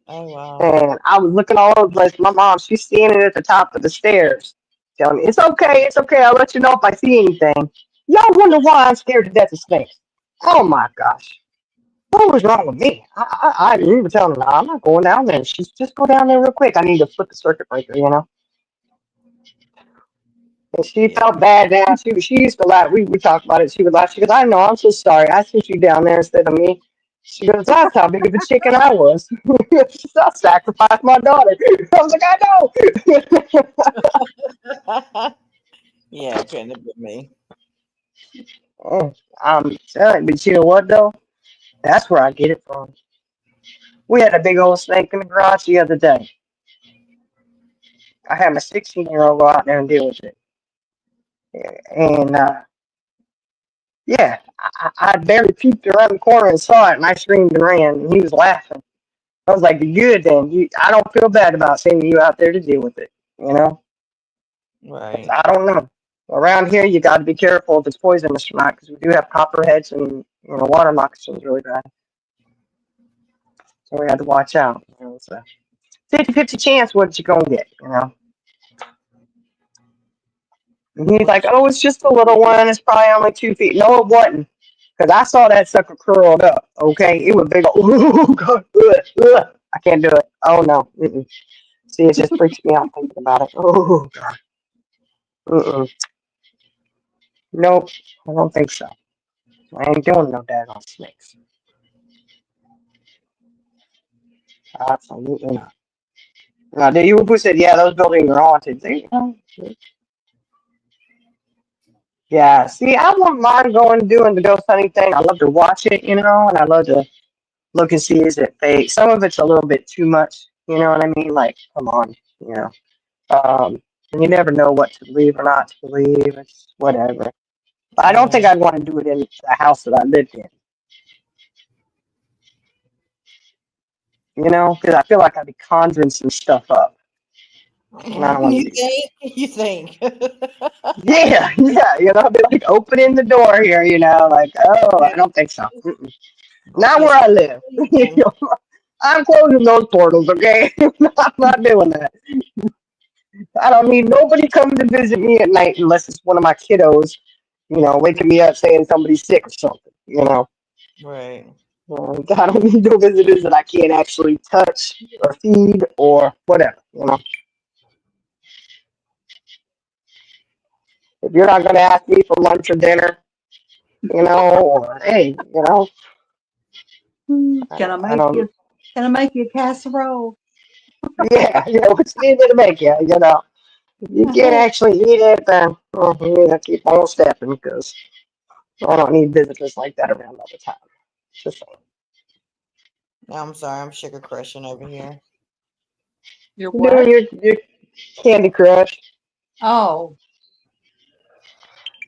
C: Oh wow.
B: And I was looking all over the place. My mom, she's standing at the top of the stairs, telling me, it's okay, I'll let you know if I see anything. Y'all wonder why I'm scared to death of snakes. Oh my gosh. What was wrong with me? I didn't even tell her, no, I'm not going down there. She's just go down there real quick. I need to flip the circuit breaker. And she felt bad now. She used to laugh. We talked about it. She would laugh. She goes, I know, I'm so sorry. I sent you down there instead of me. She goes, that's how big of a chicken I was. She said, I sacrificed my daughter. I was like, I know.
C: Yeah, it couldn't have been me.
B: I'm telling you, but you know what though? That's where I get it from. We had a big old snake in the garage the other day. I had my 16-year-old go out there and deal with it. And yeah, I barely peeked around the corner and saw it, and I screamed and ran, and he was laughing. I was like, good then. I don't feel bad about sending you out there to deal with it.
C: Right.
B: I don't know. Around here, you got to be careful if it's poisonous or not, because we do have copperheads and water moccasins really bad. So we had to watch out. It's a 50-50 chance what you gonna get. And he's like, oh, it's just a little one. It's probably only 2 feet. No, it wasn't. Because I saw that sucker curled up. Okay, it was big. Oh God, I can't do it. Oh no. Mm-mm. See, it just freaks me out thinking about it. Oh God. Mm-mm. Nope, I don't think so. I ain't doing no daggone snakes. Absolutely not. Now, who said, yeah, those buildings are haunted. Yeah, see, I wouldn't mind doing the ghost hunting thing. I love to watch it, and I love to look and see is it fake. Some of it's a little bit too much, you know what I mean? Like, come on, you know. And you never know what to believe or not to believe. It's whatever. But I don't think I'd want to do it in the house that I lived in, because I feel like I'd be conjuring some stuff up. And I don't want to
C: You
B: do that.
C: think? You think?
B: Yeah, I'd be like opening the door here, like, oh, I don't think so. Mm-mm. Not where I live. I'm closing those portals, okay? I'm not doing that. I don't need nobody coming to visit me at night unless it's one of my kiddos, waking me up saying somebody's sick or something.
C: Right.
B: I don't need no visitors that I can't actually touch or feed or whatever. If you're not going to ask me for lunch or dinner, or hey,
E: Can I
B: I
E: make
B: don't,
E: you? Can I make you a casserole?
B: yeah, what's needed to make you. If you can't actually eat it, then you need to keep on stepping because I don't need visitors like that around all the time. Just saying.
C: No, I'm sorry. I'm sugar crushing over here.
E: Your
B: You're
E: what?
B: doing your Candy Crush.
E: Oh,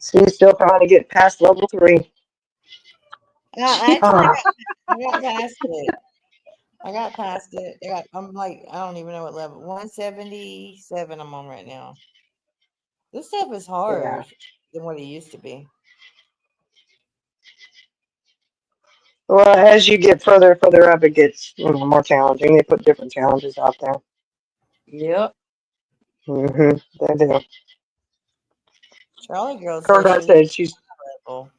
B: So you're still trying to get past level 3.
C: Actually,
B: Oh,
C: I got past it. I got past it. I'm like, I don't even know what level. 177 I'm on right now. This stuff is
B: yeah.
C: harder than what it used to be.
B: Well, as you get further and further up, it gets more challenging. They put different challenges out there.
E: yep.
B: They do.
C: Charlie girl says
B: Turtle
C: she needs
B: said she's.
C: level.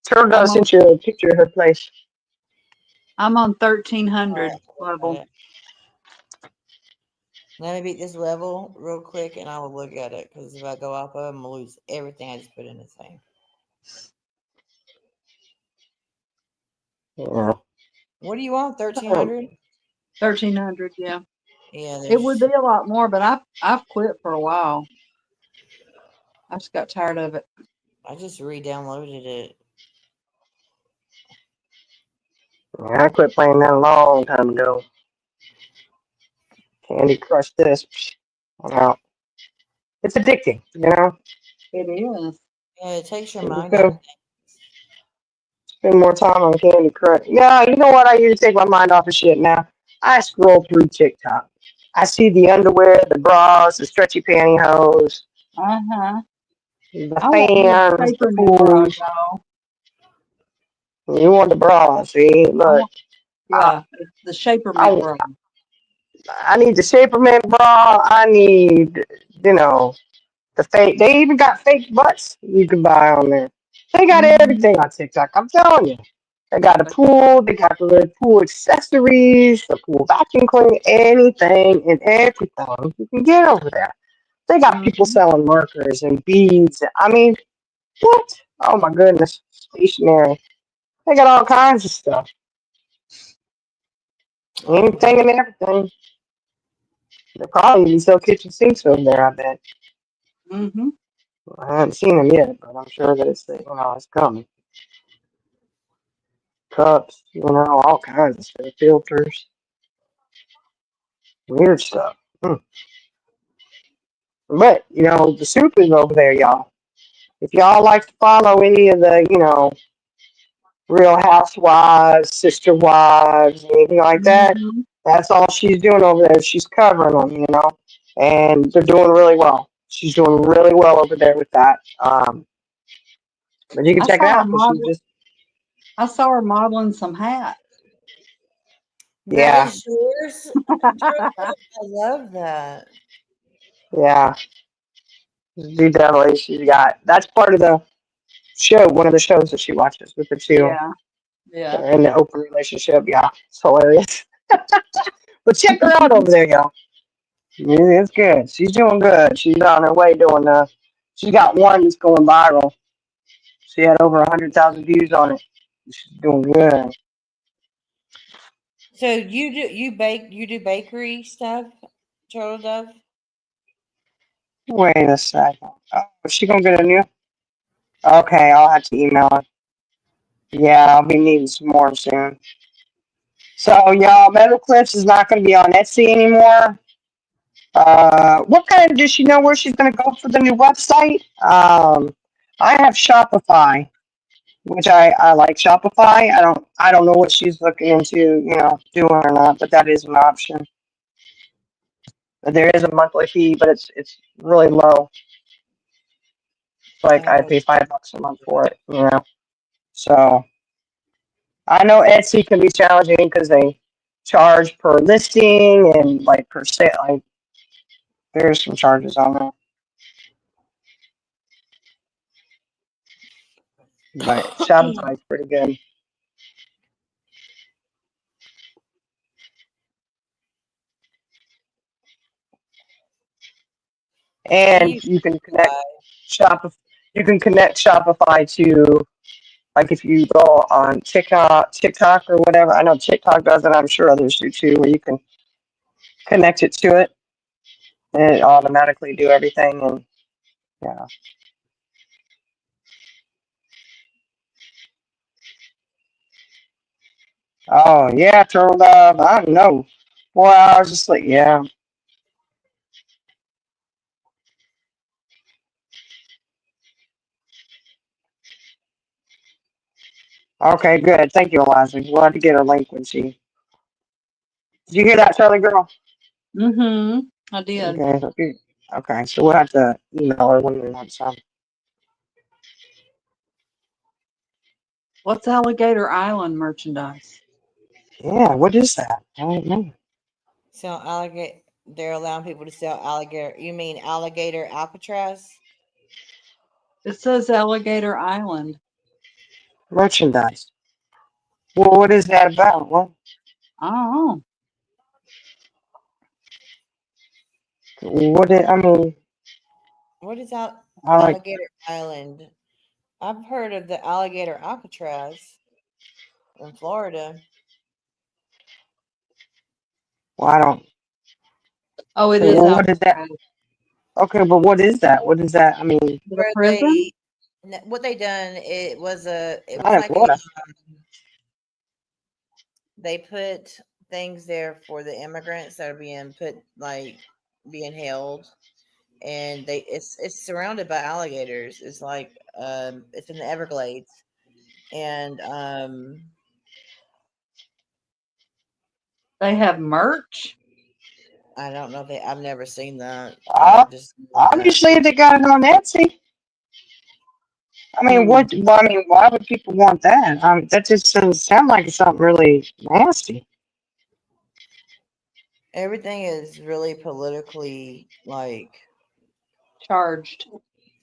B: Turtle
E: I'm on.
B: sent you a picture of her place.
E: I'm on
C: All
E: 1300
C: right,
E: level.
C: got it. Let me beat this level real quick and I will look at it because if I go off of it, I'm going to lose everything I just put in this thing.
B: Yeah.
C: What do you want? 1300?
E: 1300. Yeah.
C: Yeah,
E: It would
C: there's.
E: be a lot more, but I've quit for a while. I just got tired of it.
C: I just re-downloaded it.
B: Yeah, I quit playing that a long time ago. Candy Crush this. I'm out. It's addicting.
E: It is.
C: Yeah, it takes your
B: You
C: mind off.
B: can spend more time on Candy Crush. Yeah, you know what? I usually take my mind off of shit now. I scroll through TikTok. I see the underwear, the bras, the stretchy pantyhose,
E: Uh-huh.
B: the
E: I want me a
B: fans, the
E: shaper new bra,
B: pools.
E: y'all.
B: You want the bra, see?
E: I
B: Look,
E: want,
B: I,
E: yeah, it's the shaper mint
B: I,
E: bra.
B: I need the Shaperman bra. I need, you know, the fake. They even got fake butts you can buy on there. They got
E: Mm-hmm.
B: everything on TikTok. I'm telling you. They got a pool. They got the pool accessories, the pool vacuum cleaner, anything and everything you can get over there. They got people
E: Mm-hmm.
B: selling markers and beads. I mean, what? Oh my goodness. Stationery. They got all kinds of stuff. Anything and everything. They probably even sell kitchen sinks over there, I bet.
E: Mm-hmm.
B: I haven't seen them yet, but I'm sure that it's coming. Cups, all kinds of stuff. Filters. Weird stuff. But, the soup is over there, y'all. If y'all like to follow any of the, Real Housewives, Sister Wives, anything like that,
E: Mm-hmm.
B: that's all she's doing over there. She's covering them. And they're doing really well. She's doing really well over there with that. But you can
E: I
B: check it
E: saw her
B: out because she's
E: model.
B: just,
E: I saw her modeling some hats.
C: That
B: yeah,
C: is yours? I love that.
B: yeah. She definitely, that's part of the show, one of the shows that she watches with the two.
E: Yeah. Yeah.
B: They're in the open relationship. Yeah, it's hilarious. But check her out over there, y'all. Yeah, it's good. She's doing good. She's on her way doing she's got one that's going viral. She had over 100,000 views on it. She's doing good.
C: So you do bakery stuff, Turtle Dove?
B: Wait a second. Oh, is she gonna get a new? Okay, I'll have to email her. Yeah, I'll be needing some more soon. So, y'all, Metal Clips is not gonna be on Etsy anymore. What kind of, does she know where she's gonna go for the new website? I have Shopify, which I like Shopify. I don't know what she's looking into, doing or not, but that is an option. But there is a monthly fee, but it's really low. It's like I
C: Oh,
B: pay $5 a month for it. So I know Etsy can be challenging because they charge per listing and like per sale. Like there's some charges on that. But Shopify's pretty good. And you can connect Shopify. You can connect Shopify to, like, if you go on TikTok or whatever. I know TikTok does it. I'm sure others do too. Where you can connect it to it, and it automatically do everything. And yeah. Oh yeah, Turtle Dove. I don't know. 4 hours of sleep. Yeah. Okay, good. Thank you, Eliza. We'll have to get her link when she. Did you hear that, Charlie girl?
E: Mm-hmm. I did.
B: Okay, so we'll have to email her when we want some.
E: What's Alligator Island merchandise?
B: Yeah, what is that? I don't know.
C: Sell alligator. They're allowing people to sell alligator. You mean alligator Alcatraz?
E: It says Alligator Island.
B: Merchandise. Well, what is that about? What?
E: I don't know.
B: I mean,
C: What is
B: I like.
C: Alligator Island? I've heard of the alligator Alcatraz in Florida.
B: Well, I don't.
E: Oh, it is
B: Well, what is that?
E: Alcatraz.
B: Okay, but what is that? What is that? I mean,
E: The prison?
C: What they done? It was
B: not in
C: like
B: Florida.
C: they put things there for the immigrants that are being held, and it's surrounded by alligators. It's like it's in the Everglades, and
E: They have merch.
C: I don't know if I've never seen that.
B: Obviously, they got it on Etsy. I mean, what? Well, I mean, why would people want that? That just doesn't sound like it's something really nasty.
C: Everything is really politically
E: charged.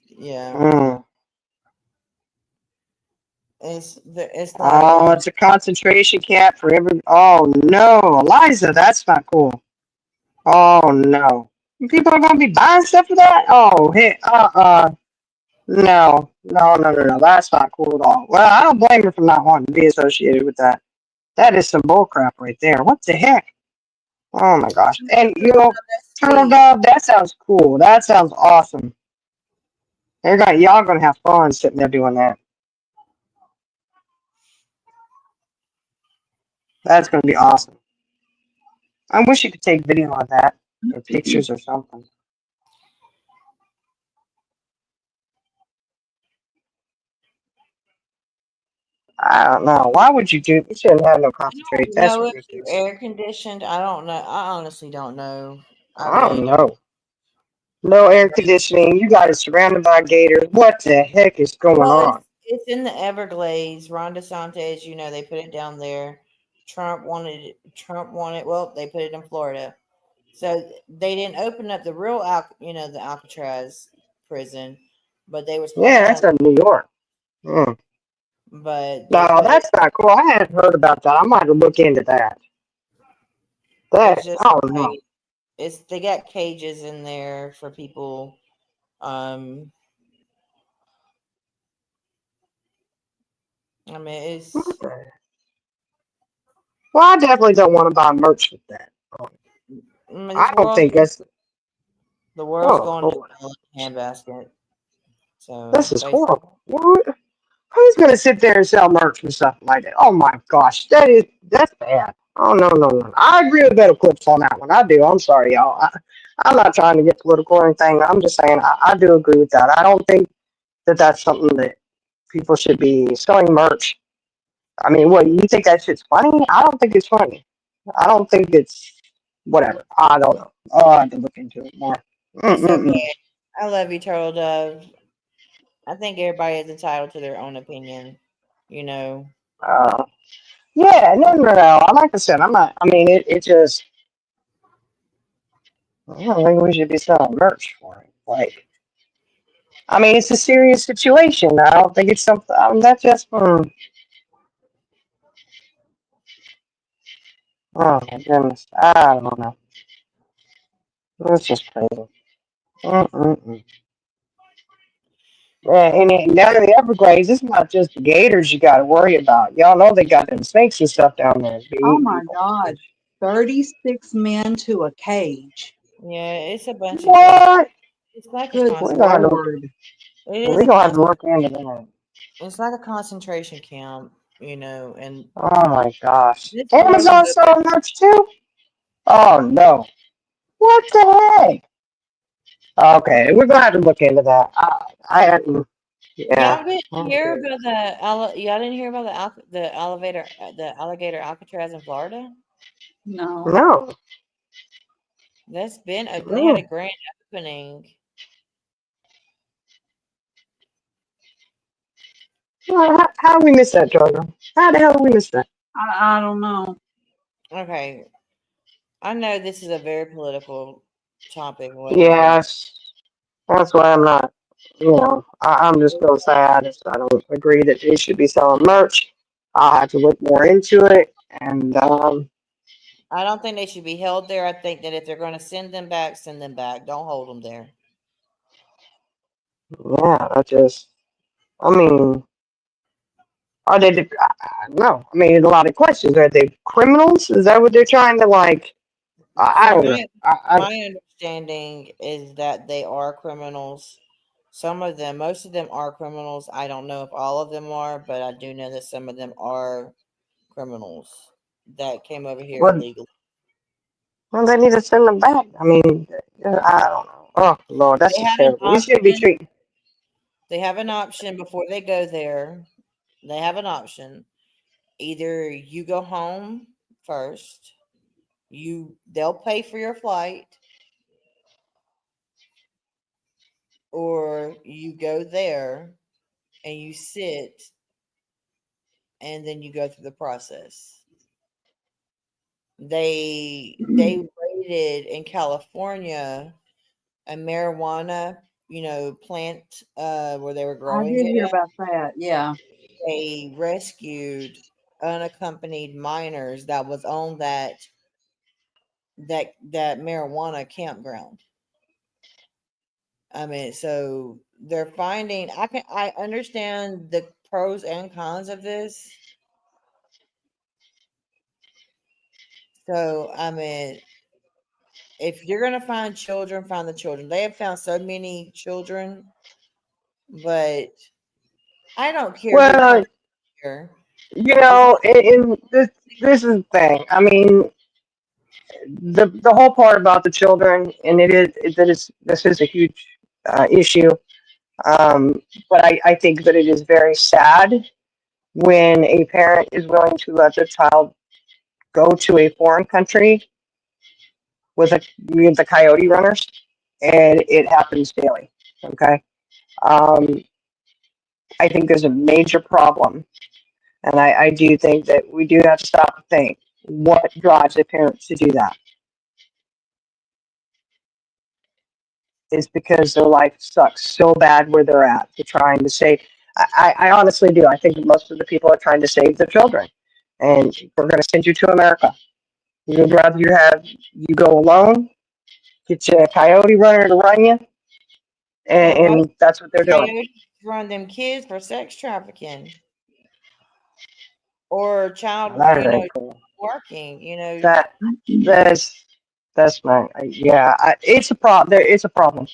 C: Yeah.
B: Mm.
C: It's not.
B: Oh, it's a concentration camp for every. Oh no, Eliza, that's not cool. Oh no, people are gonna be buying stuff for that. Oh hey, no, that's not cool at all. Well, I don't blame her for not wanting to be associated with that. That is some bull crap right there. What the heck? Oh my gosh. And Turtle Dove, that sounds cool. That sounds awesome. Y'all gonna have fun sitting there doing that. That's gonna be awesome. I wish you could take video of that or pictures or something. I don't know. Why would you do? You shouldn't have no concentrate. That's
C: No, it's
B: ridiculous.
C: air conditioned. I don't know. I honestly don't know.
B: I don't know. No air conditioning. You got it surrounded by gators. What the heck is going on?
C: It's in the Everglades. Ron DeSantis, they put it down there. Trump wanted. Well, they put it in Florida, so they didn't open up the real the Alcatraz prison, but they was planning
B: Yeah, that's
C: on.
B: in New York. Mm.
C: But
B: No, that's not cool. I hadn't heard about that. I might look into that.
C: it's just
B: I don't know.
C: they got cages in there for people. I mean, it's.
B: Well, I definitely don't want to buy merch with that. I don't think that's.
C: The world's
B: Oh,
C: going to hell in a handbasket. So
B: this is horrible. Who's gonna sit there and sell merch and stuff like that? Oh my gosh, that's bad. Oh no. I agree with Better Clips on that one. I do. I'm sorry, y'all. I'm not trying to get political or anything. I'm just saying I do agree with that. I don't think that that's something that people should be selling merch. I mean, what, you think that shit's funny? I don't think it's funny. I don't think it's whatever. I don't know. Oh, I have to look into it more.
C: It's okay. I love you, Turtle Dove. I think everybody is entitled to their own opinion.
B: Uh, Yeah, no. Like I said, I'm not. I mean, it just. I don't think we should be selling merch for it. Like, I mean, it's a serious situation. I don't think it's something. That's just. Oh my goodness. I don't know. It's just crazy. Mm-mm-mm. Yeah, and down in the Everglades, it's not just the gators you got to worry about. Y'all know they got them snakes and stuff down there. Be
E: Oh
B: eating
E: my
B: people.
E: God. 36 men to a cage.
C: Yeah, it's a bunch of cases.
B: What?
C: It's like a
E: Good
B: We're gonna have to.
E: Lord.
C: It is
B: We're
C: a
B: gonna have to look into that.
C: it's like a concentration camp, and
B: Oh my gosh.
C: this girl who
B: Amazon
C: lived there,
B: selling merch too? Oh no. What the heck? Okay, we're gonna have to look into that. Yeah.
C: y'all didn't hear
B: Okay.
C: about y'all didn't hear about the alligator Alcatraz in Florida?
E: No.
B: No.
C: They had a
B: Mm.
C: grand opening.
B: Well, how did we miss that, Jordan? How the hell did we miss that?
E: I don't know.
C: Okay, I know this is a very political topic, whatever.
B: Yes. That's why I'm not. I'm just gonna say I don't agree that they should be selling merch. I'll have to look more into it, and
C: I don't think they should be held there. I think that if they're going to send them back, send them back. Don't hold them there.
B: yeah, I mean, are they? No, I mean, a lot of questions. Are they criminals? Is that what they're trying to like? I
C: From
B: don't know.
C: my understanding is that they are criminals. Most of them are criminals. I don't know if all of them are, but I do know that some of them are criminals that came over here
B: Well,
C: illegally.
B: they need to send them back. I mean, I don't know. Oh Lord, that's
C: They
B: just
C: have an
B: terrible. We shouldn't be
C: option.
B: treating.
C: They have an option before they go there. They have an option. Either you go home first, they'll pay for your flight, or you go there and you sit and then you go through the process. They raided in California a marijuana, plant where they were
E: I
C: growing
E: did hear
C: it.
E: about that. Yeah.
C: They rescued unaccompanied minors that was on that marijuana campground. I mean, so they're finding. I understand the pros and cons of this. So I mean, if you're gonna find children, find the children. They have found so many children, but I don't care who
B: Well,
C: comes here.
B: and this is the thing. I mean, the whole part about the children, and this is a huge issue. But I think that it is very sad when a parent is willing to let their child go to a foreign country with the coyote runners, and it happens daily. Okay, um, I think there's a major problem, and I do think that we do have to stop and think what drives a parent to do that. Is because their life sucks so bad where they're at. They're trying to save. I honestly do. I think most of the people are trying to save their children, and we're going to send you to America. You'd rather you go alone, get you a coyote runner to run you,
C: Well, most
B: and that's what they're doing.
C: coyotes run them kids for sex trafficking or
B: Now, that ain't cool.
C: working.
B: That that's my yeah. It's a problem. There is a problem.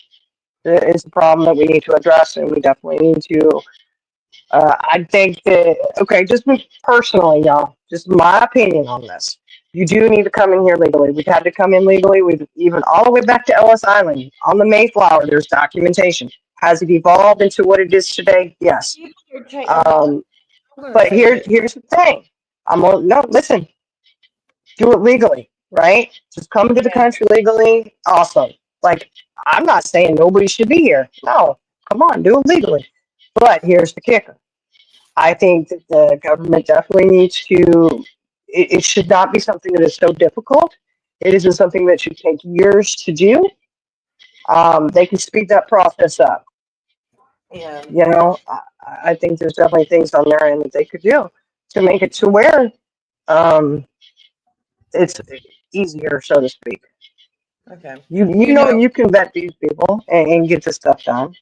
B: There is a problem that we need to address, and we definitely need to. I think that, okay, just me personally, y'all, just my opinion on this. You do need to come in here legally. We've had to come in legally. We've even all the way back to Ellis Island on the Mayflower. There's documentation. Has it evolved into what it is today? Yes. But here's the thing. No, listen. Do it legally, right? Just come into the country legally. Awesome. Like, I'm not saying nobody should be here. No, come on, do it legally. But here's the kicker. I think that the government definitely needs to, it should not be something that is so difficult. It isn't something that should take years to do. They can speed that process up.
C: Yeah.
B: You know, I think there's definitely things on their end that they could do to make it to where um, it's easier, so to speak.
C: Okay.
B: You know you can vet these people and get this stuff done.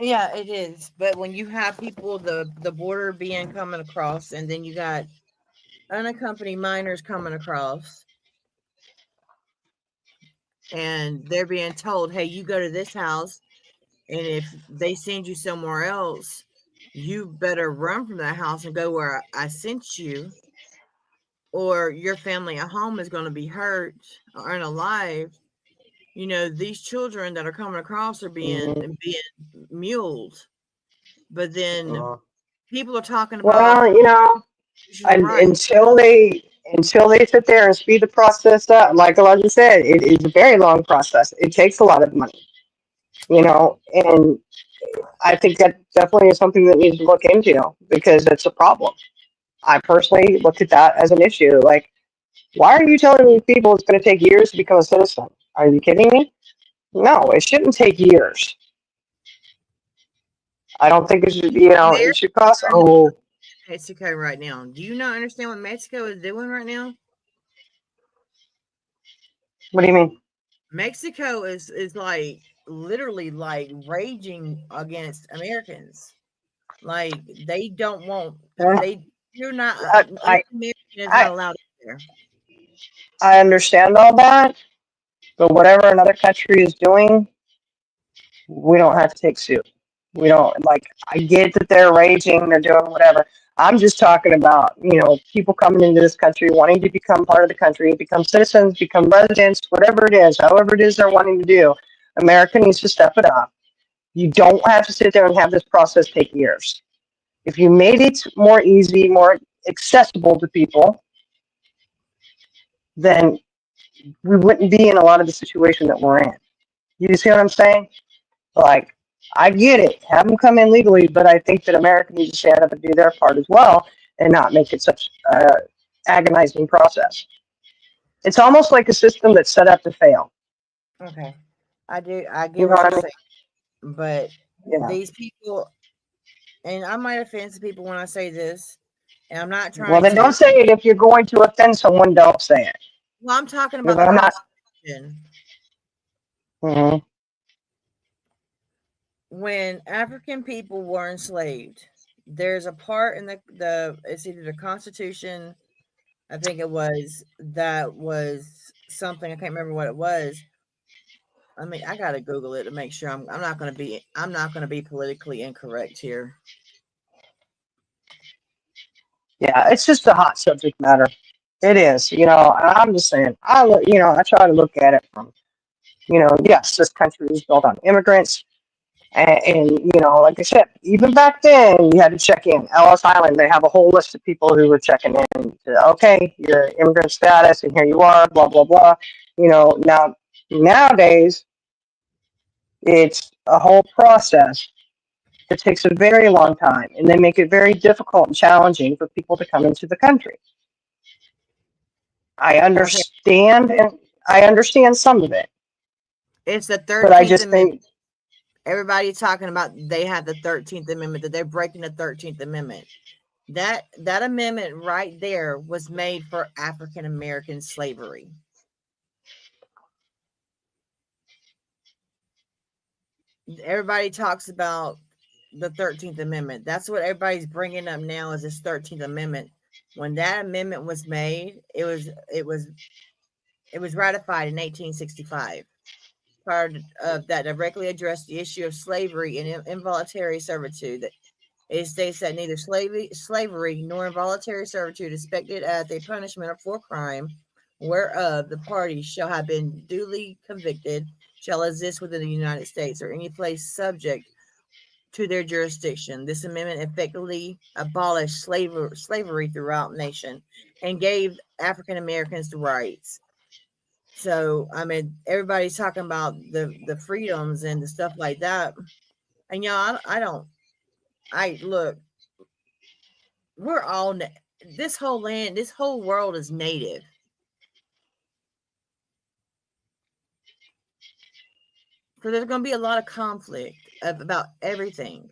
C: Yeah, it is. But when you have people, the border being coming across, and then you got unaccompanied minors coming across, and they're being told, "Hey, you go to this house, and if they send you somewhere else, you better run from that house and go where I sent you, or your family at home is going to be hurt or unalive." You know, these children that are coming across are
B: Mhm.
C: being muled, but then
B: Uh,
C: people are talking about
B: well, you know,
C: constitutional rights.
B: until they sit there and speed the process up, like Elijah said, it is a very long process. It takes a lot of money, you know, and I think that definitely is something that needs to look into because it's a problem. I personally look at that as an issue. Like, why are you telling me people it's going to take years to become a citizen? Are you kidding me? No, it shouldn't take years. I don't think it should, it should
C: Americans
B: cost.
C: are not
B: Oh,
C: in Mexico right now. Do you not understand what Mexico is doing right now?
B: what do you mean?
C: Mexico is like literally like raging against Americans. Like they don't want
B: Uh,
C: you're not any
B: I,
C: American is not
B: I,
C: allowed in there.
B: I understand all that, but whatever another country is doing, we don't have to take suit. We don't like. I get that they're raging, they're doing whatever. I'm just talking about people coming into this country wanting to become part of the country, become citizens, become residents, whatever it is, however it is they're wanting to do. America needs to step it up. You don't have to sit there and have this process take years. If you made it more easy, more accessible to people, then we wouldn't be in a lot of the situation that we're in. You see what I'm saying? Like, I get it. Have them come in legally, but I think that America needs to stand up and do their part as well and not make it such an agonizing process. It's almost like a system that's set up to fail.
C: Okay. I
B: You
C: get
B: know
C: what
B: what
C: you're
B: I mean?
C: saying. But
B: Yeah.
C: these people, and I might offend some people when I say this, and I'm not
B: Well,
C: trying
B: then
C: to.
B: don't say it. If you're going to offend someone, don't say it.
C: Well, I'm talking
B: Because
C: about the
B: I'm not.
C: Constitution.
B: Mhm.
C: When African people were enslaved, there's a part in the it's either the Constitution, I think it was, that was something, I can't remember what it was. I mean, I gotta Google it to make sure I'm not gonna be politically incorrect here.
B: Yeah, it's just a hot subject matter. It is. I'm just saying. I try to look at it from, yes, this country was built on immigrants. And like I said, even back then, you had to check in. Ellis Island, they have a whole list of people who were checking in. Okay, your immigrant status, and here you are, blah blah blah. Nowadays, it's a whole process. It takes a very long time, and they make it very difficult and challenging for people to come into the country. I
C: Okay.
B: understand, and I understand some of it,
C: It's the
B: but I
C: 13th
B: just
C: Amendment.
B: think,
C: Everybody's talking about they have the 13th Amendment, that they're breaking the 13th Amendment. That amendment right there was made for African American slavery. Everybody talks about the 13th Amendment. That's what everybody's bringing up now, is this 13th Amendment. When that amendment was made, it was ratified in 1865. Part of that directly addressed the issue of slavery and involuntary servitude. It states that neither slavery nor involuntary servitude is expected as a punishment for crime whereof the parties shall have been duly convicted shall exist within the United States or any place subject to their jurisdiction. This amendment effectively abolished slavery throughout the nation and gave African Americans the rights. So, I mean, everybody's talking about the freedoms and the stuff like that. And I don't. look, we're all this whole land, this whole world is native. So there's going to be a lot of conflict about everything.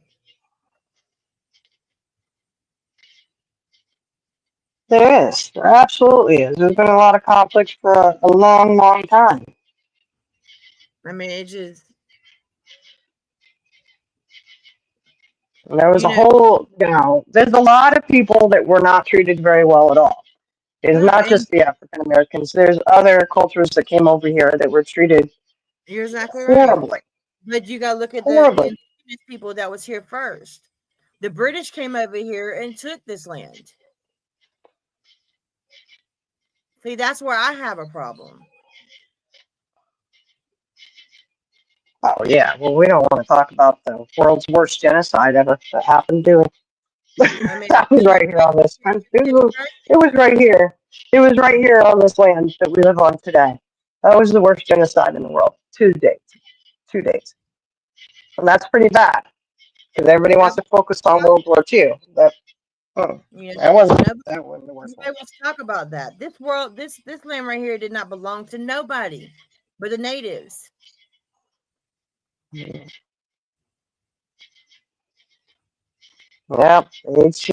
B: There is. There absolutely is. There's been a lot of conflict for a long, long time.
C: I mean, it just.
B: And there was a whole, there's a lot of people that were not treated very well at all. It's not just the African Americans. There's other cultures that came over here that were treated
C: You're exactly
B: horribly.
C: right. But you got to look at
B: Horribly.
C: the indigenous people that was here first. The British came over here and took this land. See, that's where I have a problem.
B: Oh, yeah. Well, we don't want to talk about the world's worst genocide ever that happened, do we?
C: I mean,
B: that was right here on this. It was right here. It was right here on this land that we live on today. That was the worst genocide in the world. 2 days. 2 days. And that's pretty bad. Because everybody wants to focus on World War II. But that wasn't the worst one.
C: Let's talk about that. This world, this land right here did not belong to nobody but the natives.
B: Yeah, it's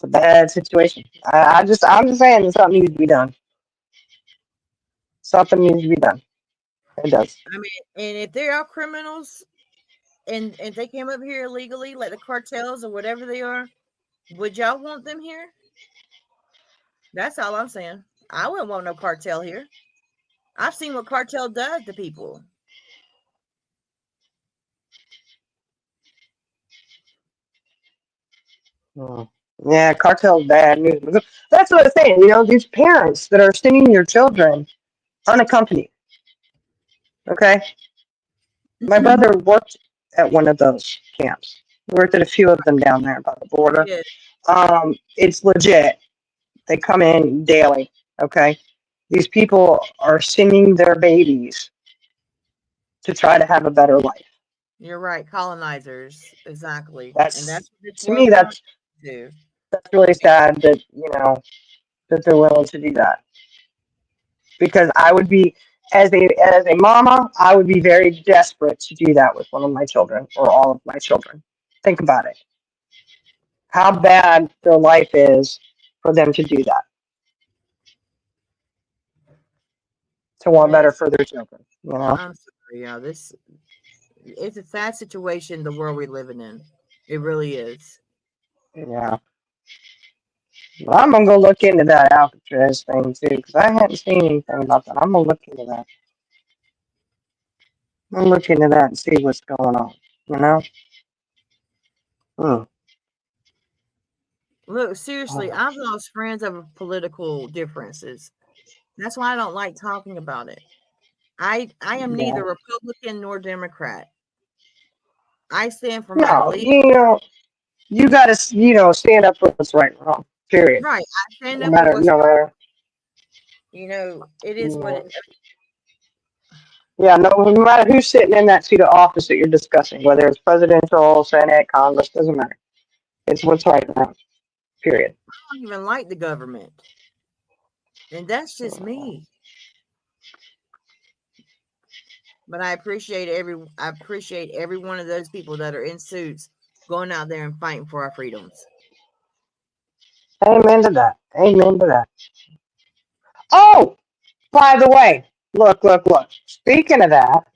B: a bad situation. I'm just saying that something needs to be done. Something needs to be done. It does.
C: I mean, and if they are criminals and they came up here illegally, like the cartels or whatever they are, would y'all want them here? That's all I'm saying. I wouldn't want no cartel here. I've seen what cartel does to people.
B: Yeah, cartel's bad news. That's what I'm saying. These parents that are sending your children unaccompanied. Okay? My brother worked at one of those camps. He worked at a few of them down there by the border. It's legit. They come in daily. Okay? These people are sending their babies to try to have a better life.
C: You're right, colonizers, exactly.
B: That's,
C: and that's what
B: to me, that's really sad that that they're willing to do that. Because I would be, as a mama, I would be very desperate to do that with one of my children or all of my children. Think about it. How bad their life is for them to do that. To want better for their children.
C: I'm sorry, yeah. It's a sad situation, the world we're living in. It really is.
B: Yeah. Well, I'm gonna go look into that Alcatraz thing too, because I hadn't seen anything about that. I'm gonna look into that. I'm gonna look into that and see what's going on.
C: Look, seriously, I've lost friends over political differences. That's why I don't like talking about it. I am neither Republican nor Democrat. I stand for my beliefs.
B: You gotta stand up for what's right and wrong. Period.
C: Right. I stand
B: No
C: up
B: matter,
C: for what's
B: no
C: right.
B: matter.
C: It is what it is.
B: Yeah, no matter who's sitting in that seat of office that you're discussing, whether it's presidential, Senate, Congress, doesn't matter. It's what's right and wrong. Period.
C: I don't even like the government. And that's just me. But I appreciate every one of those people that are in suits going out there and fighting for our freedoms.
B: Amen to that. Amen to that. Oh, by the way, look. Speaking of that,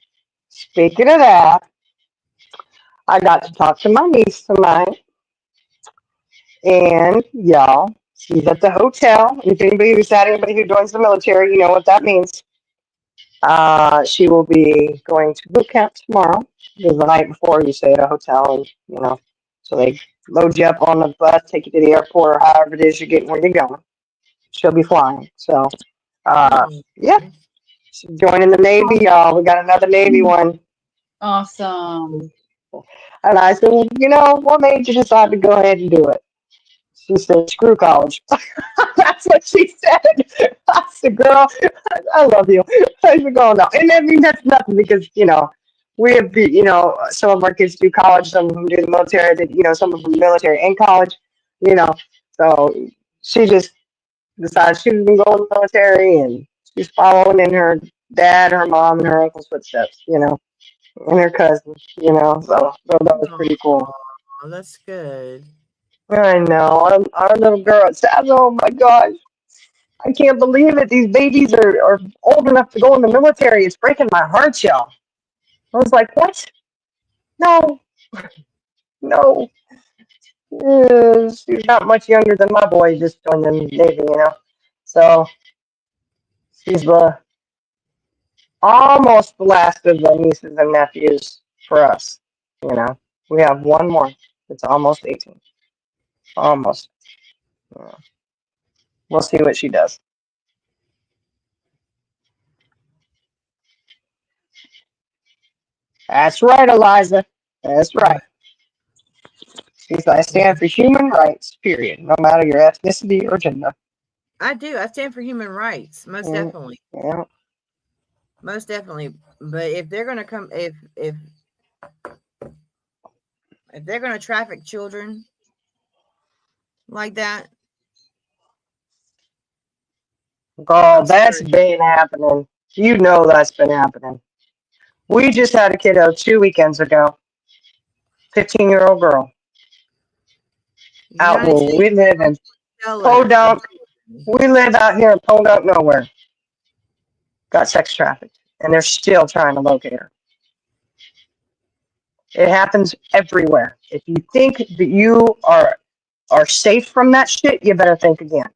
B: I got to talk to my niece tonight. And y'all, she's at the hotel. If anybody who joins the military, you know what that means. She will be going to boot camp tomorrow. Because the night before you stay at a hotel, and so they load you up on the bus, take you to the airport, or however it is you're getting where you're going. She'll be flying. So, yeah, she's joining the Navy, y'all. We got another Navy one.
E: Awesome.
B: And I said, well, what made you decide to go ahead and do it? She said, screw college. That's what she said. I said, girl, I love you. I said, oh, no. And I mean, that's nothing because, we have, some of our kids do college, some of them do the military, some of them military and college, you know. So she just decided she was going to go in the military, and she's following in her dad, her mom, and her uncle's footsteps, and her cousin, so that was pretty cool.
C: Oh, that's good.
B: I know. Our little girl says, oh my gosh, I can't believe it. These babies are old enough to go in the military. It's breaking my heart, y'all. I was like, what? No, no. She's not much younger than my boy, just joined the Navy. So she's almost the last of the nieces and nephews for us. We have one more. It's almost 18. Almost. Yeah. We'll see what she does. That's right, Eliza. That's right. I stand for human rights, period, no matter your ethnicity or gender.
C: I do. I stand for human rights, most definitely.
B: Yeah.
C: Most definitely. But if they're gonna come, if they're gonna traffic children like that,
B: girl, that's been happening. That's been happening. We just had a kiddo 2 weekends ago. 15-year-old girl. Out where we live in Podunk. We live out here in Podunk nowhere. Got sex trafficked, and they're still trying to locate her. It happens everywhere. If you think that you are safe from that shit, you better think again.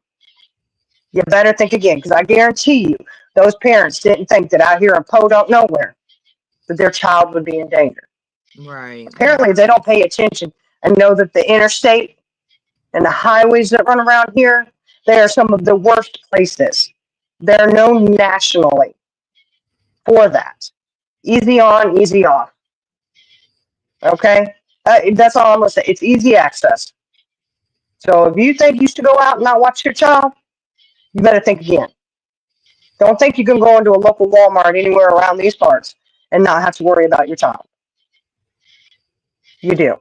B: You better think again, because I guarantee you, those parents didn't think that out here in Podunk nowhere that their child would be in danger.
C: Right.
B: Apparently, they don't pay attention and know that the interstate and the highways that run around here, they are some of the worst places. They're known nationally for that. Easy on, easy off. Okay? That's all I'm going to say. It's easy access. So if you think you should go out and not watch your child, you better think again. Don't think you can go into a local Walmart anywhere around these parts and not have to worry about your child. You do.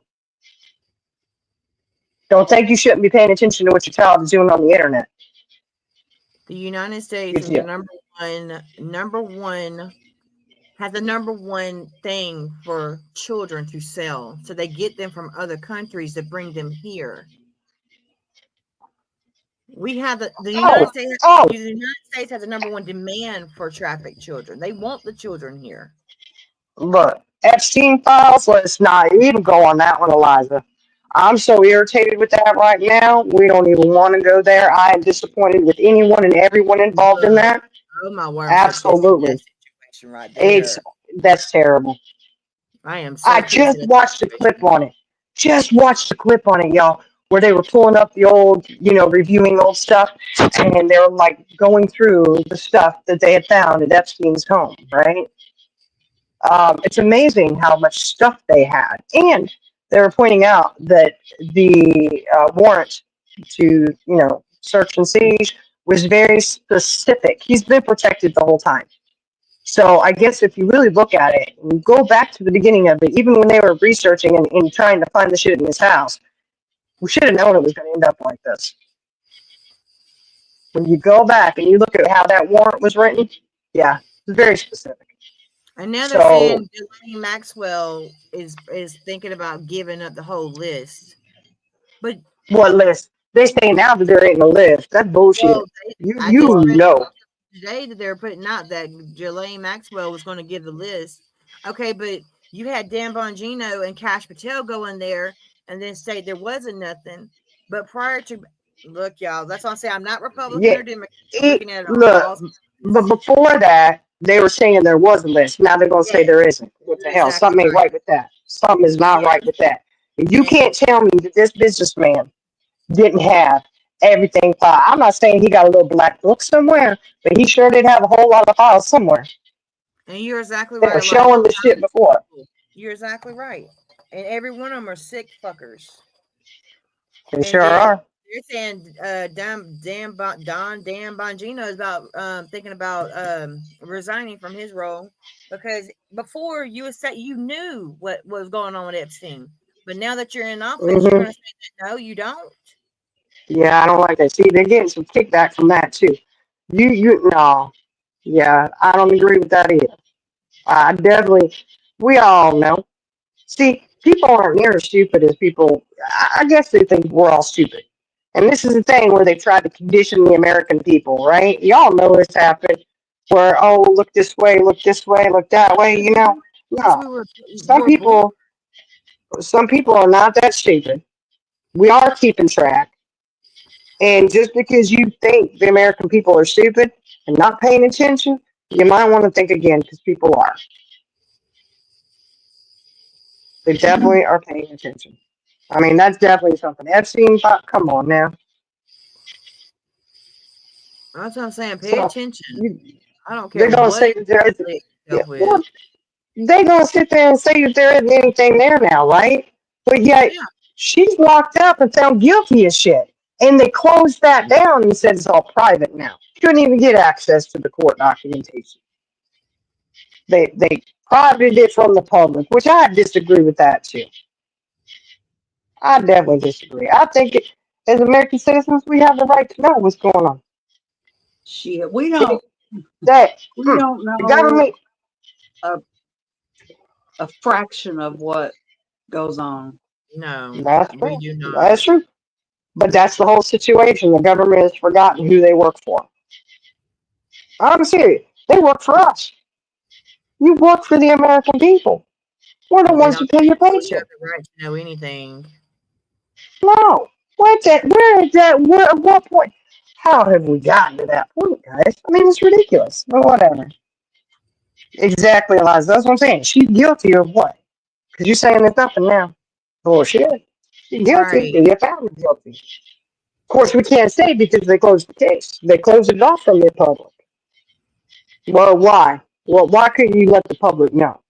B: Don't think you shouldn't be paying attention to what your child is doing on the internet.
C: The United States is the number one has the number one thing for children to sell. So they get them from other countries to bring them here. We have the United States. The United States has the number one demand for trafficked children. They want the children here.
B: Look, Epstein files. Let's not even go on that one, Eliza. I'm so irritated with that right now. We don't even want to go there. I am disappointed with anyone and everyone involved in that.
C: Oh my word!
B: Absolutely,
C: right there.
B: That's terrible.
C: I am. So
B: I just watched a clip on it. Just watched a clip on it, y'all, where they were pulling up the old, reviewing old stuff, and they were like going through the stuff that they had found at Epstein's home, right? It's amazing how much stuff they had, and they were pointing out that the warrant to, search and seize was very specific. He's been protected the whole time. So I guess if you really look at it and go back to the beginning of it, even when they were researching and trying to find the shit in his house, we should have known it was going to end up like this. When you go back and you look at how that warrant was written, yeah, it's very specific.
C: And now they're saying Ghislaine Maxwell is thinking about giving up the whole list. But
B: what list? They say now that there ain't no list. That's bullshit. Well, you know.
C: Today that they're putting out that Ghislaine Maxwell was going to give the list. Okay, but you had Dan Bongino and Kash Patel go in there and then say there wasn't nothing. But prior to, look, y'all, that's what I'm saying. I'm not Republican or Democrat.
B: Look, but before that, they were saying there was a list. Now they're going to say there isn't. What the hell? Something ain't right with that. Something is not right with that. You can't tell me that this businessman didn't have everything filed. I'm not saying he got a little black book somewhere, but he sure did have a whole lot of files somewhere.
C: And you're exactly
B: right. They were showing the shit before.
C: You're exactly right. And every one of them are sick fuckers.
B: They sure are.
C: You're saying Dan Bongino is about thinking about resigning from his role because before you knew what was going on with Epstein, but now that you're in office, you're
B: Hmm.
C: going to say that no, you don't.
B: Yeah, I don't like that. See, they're getting some kickback from that too. No. Yeah, I don't agree with that either. I definitely, we all know. See, people aren't near as stupid as people. I guess they think we're all stupid. And this is the thing where they try to condition the American people, right? Y'all know this happened where, oh, look this way, look that way, you know?
C: Because
B: No.
C: we
B: Some
C: were born.
B: people, some people are not that stupid. We are keeping track. And just because you think the American people are stupid and not paying attention, you might want to think again because people are. They definitely are paying attention. I mean, that's definitely something. Epstein, come on now.
C: That's what I'm saying. Pay
B: So
C: attention.
B: you,
C: I don't care
B: they're gonna say
C: what
B: that there is,
C: you say
B: yeah,
C: yourself
B: well,
C: with.
B: they're gonna sit there and say that there isn't anything there now, right? But yet
C: Yeah.
B: she's locked up and found guilty of shit, and they closed that down and said it's all private now. Couldn't even get access to the court documentation. They privated it from the public, which I disagree with that too. I definitely disagree. I think as American citizens, we have the right to know what's going on.
F: Shit, we
B: And
F: don't
B: that
F: we don't
B: the
F: know
B: government.
F: a, a fraction of what goes on.
C: No,
B: That's
C: we
B: true.
C: do not.
B: That's true. But that's the whole situation. The government has forgotten who they work for. I'm serious. They work for us. You work for the American people. We're the
C: But they
B: ones who
C: don't
B: pay your
C: think we
B: paycheck.
C: have the right to know anything.
B: No. Where's that? Where is that? Where? At what point? How have we gotten to that point, guys? I mean, it's ridiculous. But whatever. Exactly, Eliza. That's what I'm saying. She's guilty of what? Because you're saying there's nothing now. Bullshit. She's guilty.
C: Right.
B: You found her guilty. Of course, we can't say because they closed the case. They closed it off from the public. Well, why? Well, why couldn't you let the public know?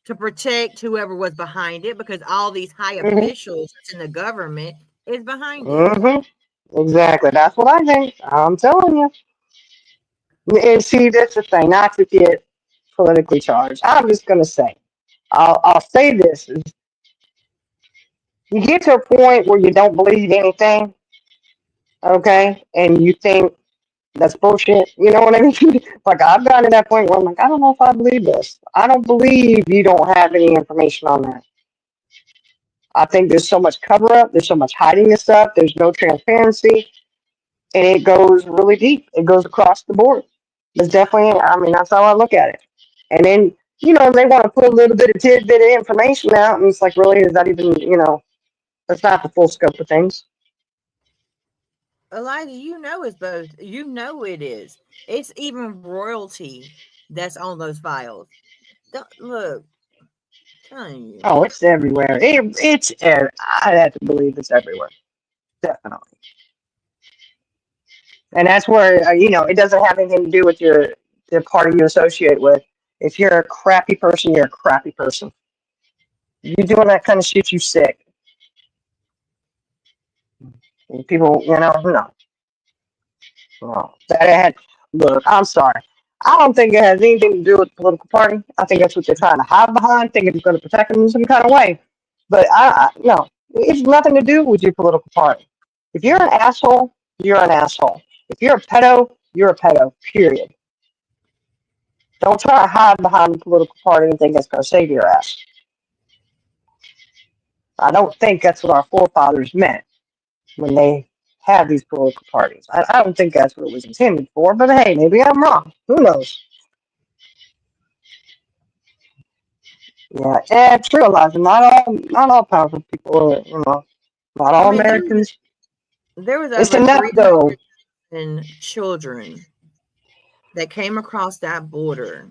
C: To protect whoever was behind it because all these high
B: Hmm.
C: officials in the government is behind it.
B: Hmm. Exactly. That's what I think. I'm telling you. And see, that's the thing. Not to get politically charged. I'm just gonna say. I'll say this: is you get to a point where you don't believe anything, okay, and you think that's bullshit. You know what I mean? Like I've gotten to that point where I'm like, I don't know if I believe this. I don't believe you don't have any information on that. I think there's so much cover up. There's so much hiding this stuff. There's no transparency, and it goes really deep. It goes across the board. It's definitely. I mean, that's how I look at it. And then they want to put a little bit of tidbit of information out, and it's like, really, is that even That's not the full scope of things.
C: Elijah, it's both. It is. It's even royalty that's on those files. Look, telling you.
B: Oh, it's everywhere. I have to believe it's everywhere. Definitely. And that's where it doesn't have anything to do with the party you associate with. If you're a crappy person, you're a crappy person. You doing that kind of shit, you sick. And people, no. Look, I'm sorry. I don't think it has anything to do with the political party. I think that's what they're trying to hide behind, thinking it's going to protect them in some kind of way. But no, it's nothing to do with your political party. If you're an asshole, you're an asshole. If you're a pedo, you're a pedo. Period. Don't try to hide behind the political party and think that's going to save your ass. I don't think that's what our forefathers meant when they had these political parties. I don't think that's what it was intended for, but hey, maybe I'm wrong. Who knows? Yeah, true, Elijah. Not all powerful people are, not
C: I
B: all
C: mean,
B: Americans.
C: there was
B: It's
C: over
B: enough, though.
C: 300,000 children that came across that border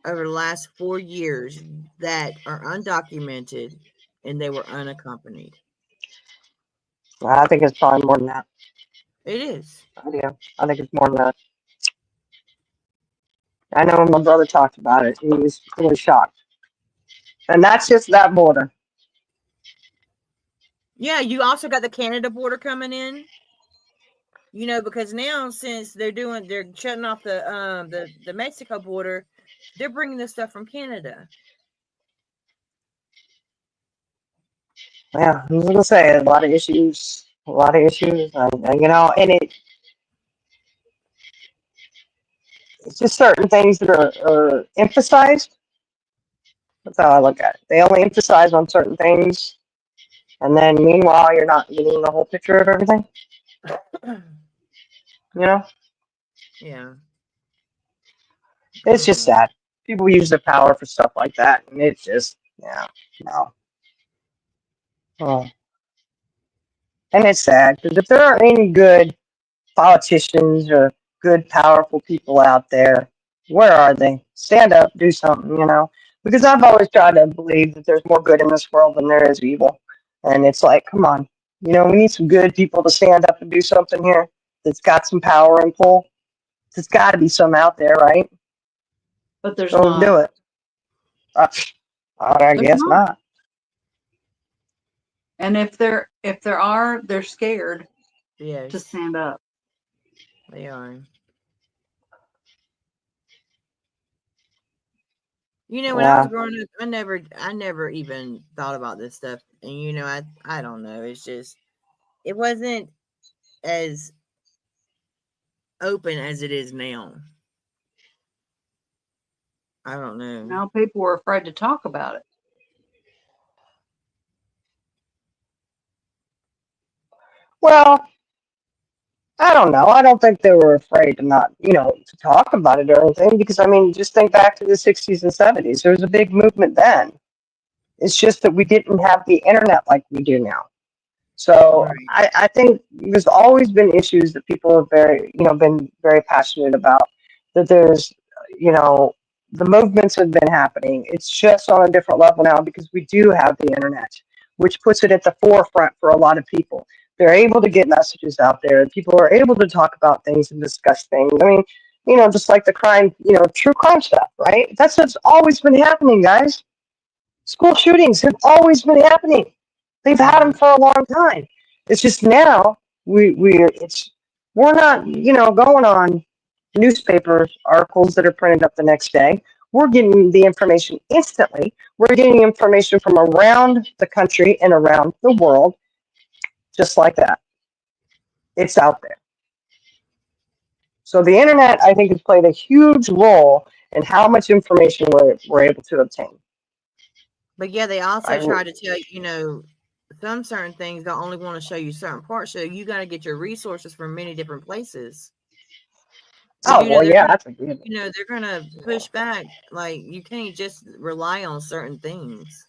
C: over the last 4 years that are undocumented and they were unaccompanied.
B: I think it's probably more than that.
C: It is.
B: Yeah, I think it's more than that. I know when my brother talked about it, he was really shocked. And that's just that border.
C: Yeah, you also got the Canada border coming in. You know, because now since they're shutting off the Mexico border, they're bringing this stuff from Canada.
B: Yeah, I was gonna say a lot of issues, and you know, and it's just certain things that are emphasized. That's how I look at it. They only emphasize on certain things, and then meanwhile, you're not getting the whole picture of everything. You know,
C: Yeah.
B: it's just sad. People use their power for stuff like that, and it's just, yeah, no. Oh. And it's sad because if there are any good politicians or good, powerful people out there, where are they? Stand up, do something, you know? Because I've always tried to believe that there's more good in this world than there is evil. And it's like, come on, you know, we need some good people to stand up and do something here that's got some power and pull. There's got to be some out there, right?
E: But there's
B: Don't
E: not.
B: do it. I
E: There's
B: guess
E: not.
B: not.
E: And if there are, they're scared
C: Yes,
E: to stand up.
C: they are. You know, when I was
B: Yeah.
C: growing up, I never even thought about this stuff. And you know, I don't know. It's just it wasn't as open as it is now. I don't know.
E: Now people are afraid to talk about it.
B: Well, I don't know. I don't think they were afraid to not, you know, to talk about it or anything because, I mean, just think back to the 60s and 70s. There was a big movement then. It's just that we didn't have the internet like we do now. So I think there's always been issues that people have been very passionate about. That there's, you know, the movements have been happening. It's just on a different level now because we do have the internet, which puts it at the forefront for a lot of people. They're able to get messages out there. People are able to talk about things and discuss things. I mean, you know, just like the crime, you know, true crime stuff, right? That's what's always been happening, guys. School shootings have always been happening. They've had them for a long time. It's just now we're not, you know, going on newspaper articles that are printed up the next day. We're getting the information instantly. We're getting information from around the country and around the world, just like that. It's out there. So the internet, I think, has played a huge role in how much information we're able to obtain.
C: But yeah, they also try to tell you know some certain things don't only want to show you certain parts. So you got to get your resources from many different places.
B: Oh,
C: You know,
B: well, yeah, that's a good.
C: you know, they're gonna push back. Like you can't just rely on certain things.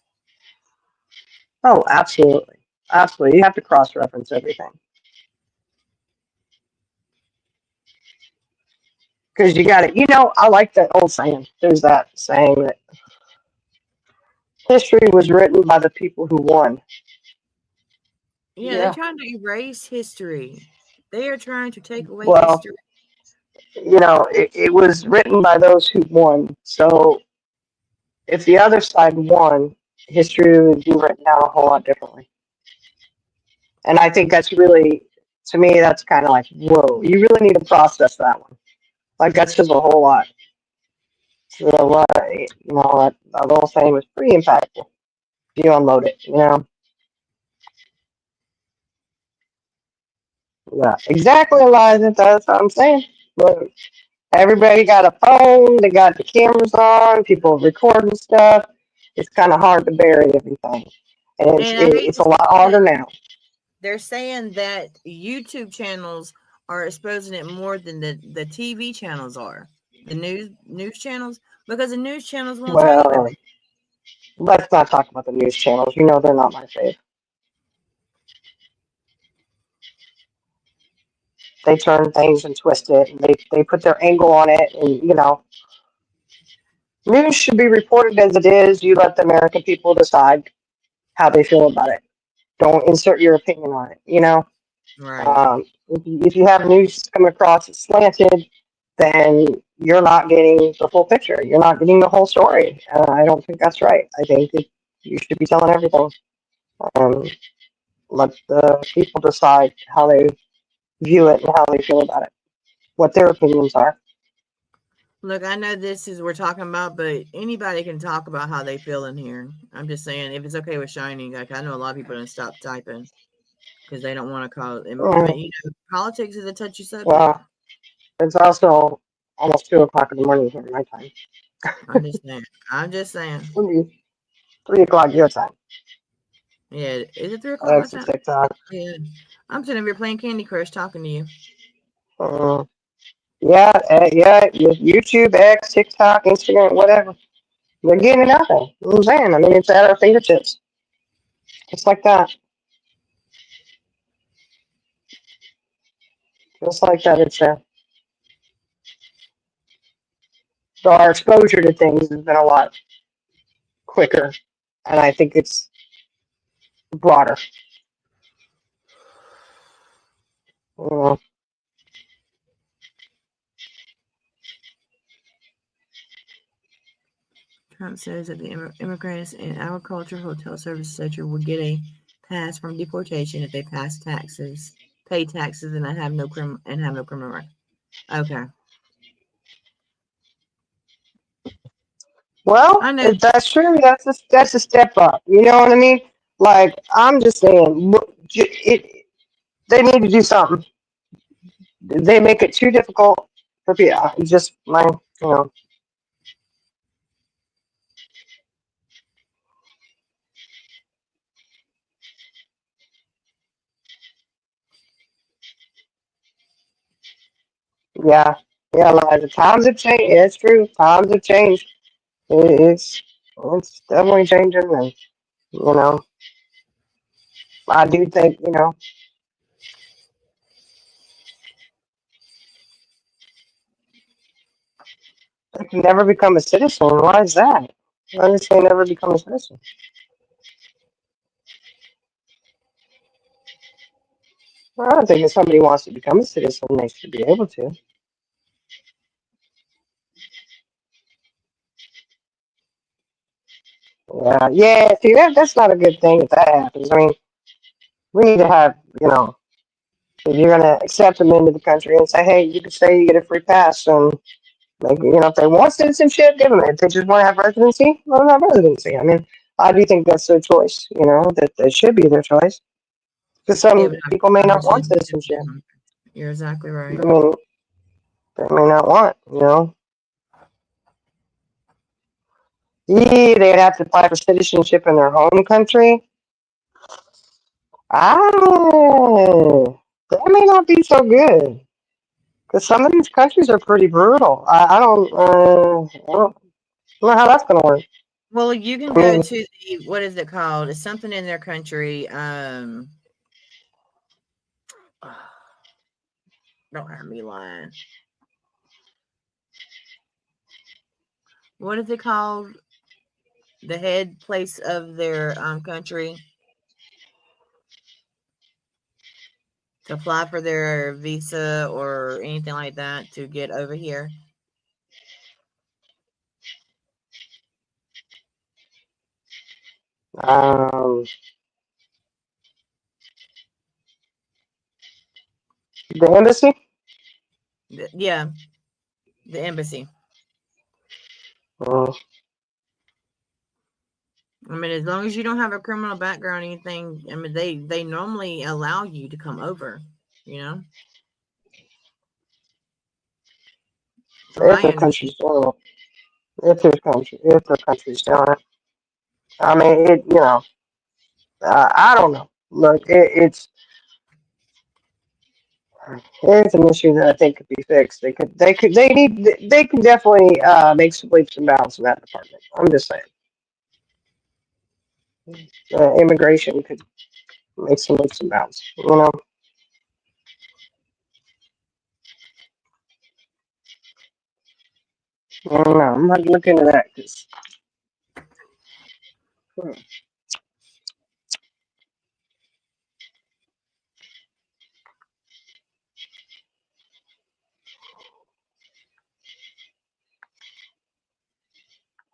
B: Oh, absolutely, absolutely. You have to cross-reference everything because you got it. You know, I like that old saying. There's that saying that history was written by the people who won.
C: Yeah, they're trying to erase history. They are trying to take away
B: Well,
C: history.
B: you know, it was written by those who won. So if the other side won, history would be written down a whole lot differently. And I think that's really, to me, that's kind of like, whoa, you really need to process that one. Like, that's just a whole lot. So, you know, that little thing was pretty impactful if you unload it, you know? Yeah, exactly, Eliza. That's what I'm saying. Look, everybody got a phone, they got the cameras on, people recording stuff. It's kind of hard to bury everything. And
C: And I hate
B: it's
C: to
B: a lot
C: say
B: harder
C: that
B: now.
C: they're saying that YouTube channels are exposing it more than the TV channels are, the news channels, because the news channels won't tell you
B: Well,
C: everything.
B: let's not talk about the news channels. You know they're not my fave. They turn things and twist it, and they put their angle on it, and you know, news should be reported as it is. You let the American people decide how they feel about it. Don't insert your opinion on it. You know,
C: Right.
B: if you have news come across as slanted, then you're not getting the full picture. You're not getting the whole story. I don't think that's right. I think that you should be telling everything. Um, let the people decide how they view it and how they feel about it, what their opinions are.
C: Look, I know this is we're talking about, but anybody can talk about how they feel in here. I'm just saying, if it's okay with Shining, like I know a lot of people don't stop typing because they don't want to call it. I mean, you know, politics is a touchy subject.
B: Well, it's also almost 2 o'clock in the morning here my time.
C: I'm just saying. I'm just saying.
B: 3 o'clock your time.
C: Yeah, is it 3 o'clock my
B: That's a
C: time?
B: TikTok.
C: Yeah, I'm sitting here playing Candy Crush, talking to you.
B: Yeah, yeah. YouTube, X, TikTok, Instagram, whatever. They're getting it out there. I'm saying. I mean, it's at our fingertips. Just like that. Just like that, it's there. So our exposure to things has been a lot quicker, and I think it's broader. Uh,
C: Trump says that the immigrants and agriculture hotel service sector will get a pass from deportation if they pay taxes, and have no criminal record. Okay.
B: well, if that's true, that's a step up. You know what I mean? Like I'm just saying, they need to do something. They make it too difficult for people. Just my, you know. Yeah, yeah. Like the times have changed. Yeah, it's true. Times have changed. It's definitely changing, and you know, I do think they can never become a citizen. Why is that? Why does they never become a citizen? Well, I don't think if somebody wants to become a citizen, they should be able to. Yeah, yeah. See, that's not a good thing if that happens. I mean, we need to have, if you're gonna accept them into the country and say, hey, you can say you get a free pass, and like, if they want citizenship, give them it. If they just want to have residency, let them have residency. I mean, I do think that's their choice. That should be their choice. Because
C: They
B: some
C: would have
B: people may not want
C: citizenship.
B: citizenship.
C: You're exactly right.
B: I mean, they may not want. Yeah, they'd have to apply for citizenship in their home country. Ah, that may not be so good. Because some of these countries are pretty brutal. I don't know how that's going to work.
C: Well, you can go to the, what is it called? It's something in their country. Don't have me lying. What is it called? The head place of their country to apply for their visa or anything like that to get over here.
B: The embassy?
C: Yeah, the embassy.
B: Oh.
C: I mean, as long as you don't have a criminal background or anything, I mean, they normally allow you to come over,
B: If the country's doing it. If the country's doing it. I mean, I don't know. Look, it's an issue that I think could be fixed. They could definitely make some leaps and bounds in that department. I'm just saying. Immigration could make some leaps and bounds. I don't know. I'm not looking into that because.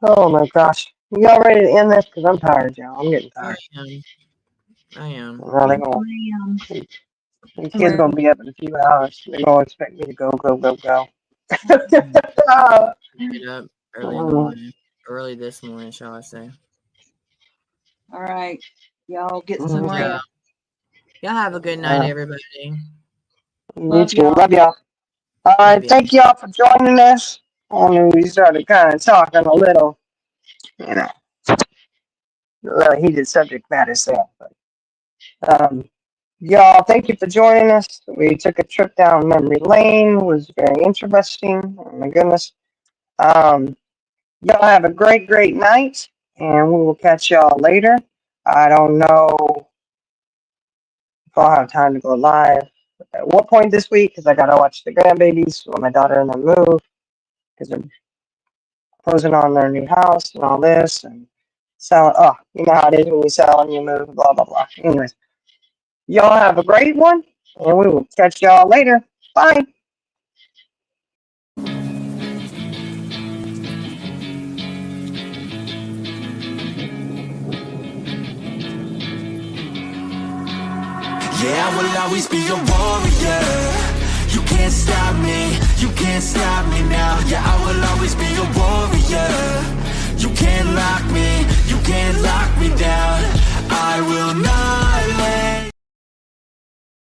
B: Oh my gosh. Y'all ready to end this? Because I'm tired, y'all. I'm getting tired.
C: I am.
B: Well, they gonna, the kids gonna be up in a few hours. They're gonna expect me to go.
C: Get up early in the morning. Early this morning, shall I say.
E: All right. Y'all get some rest.
C: Y'all have a good night, everybody.
B: You too. Love y'all. All right. Thank y'all for joining us. I mean, we started kind of talking a little, you know, a little heated subject matter stuff. But, y'all, thank you for joining us. We took a trip down memory lane. It was very interesting. Oh my goodness. Y'all have a great night, and we will catch y'all later. I don't know if I'll have time to go live at what point this week, because I gotta watch the grandbabies when my daughter and them move, because they're closing on their new house and all this, and selling. Oh, you know how it is when you sell and you move, blah blah blah. Anyways, y'all have a great one, and we will catch y'all later. Bye.
A: Yeah, I will always be a warrior. You can't stop me, you can't stop me now. Yeah, I will always be a warrior. You can't lock me, you can't lock me down.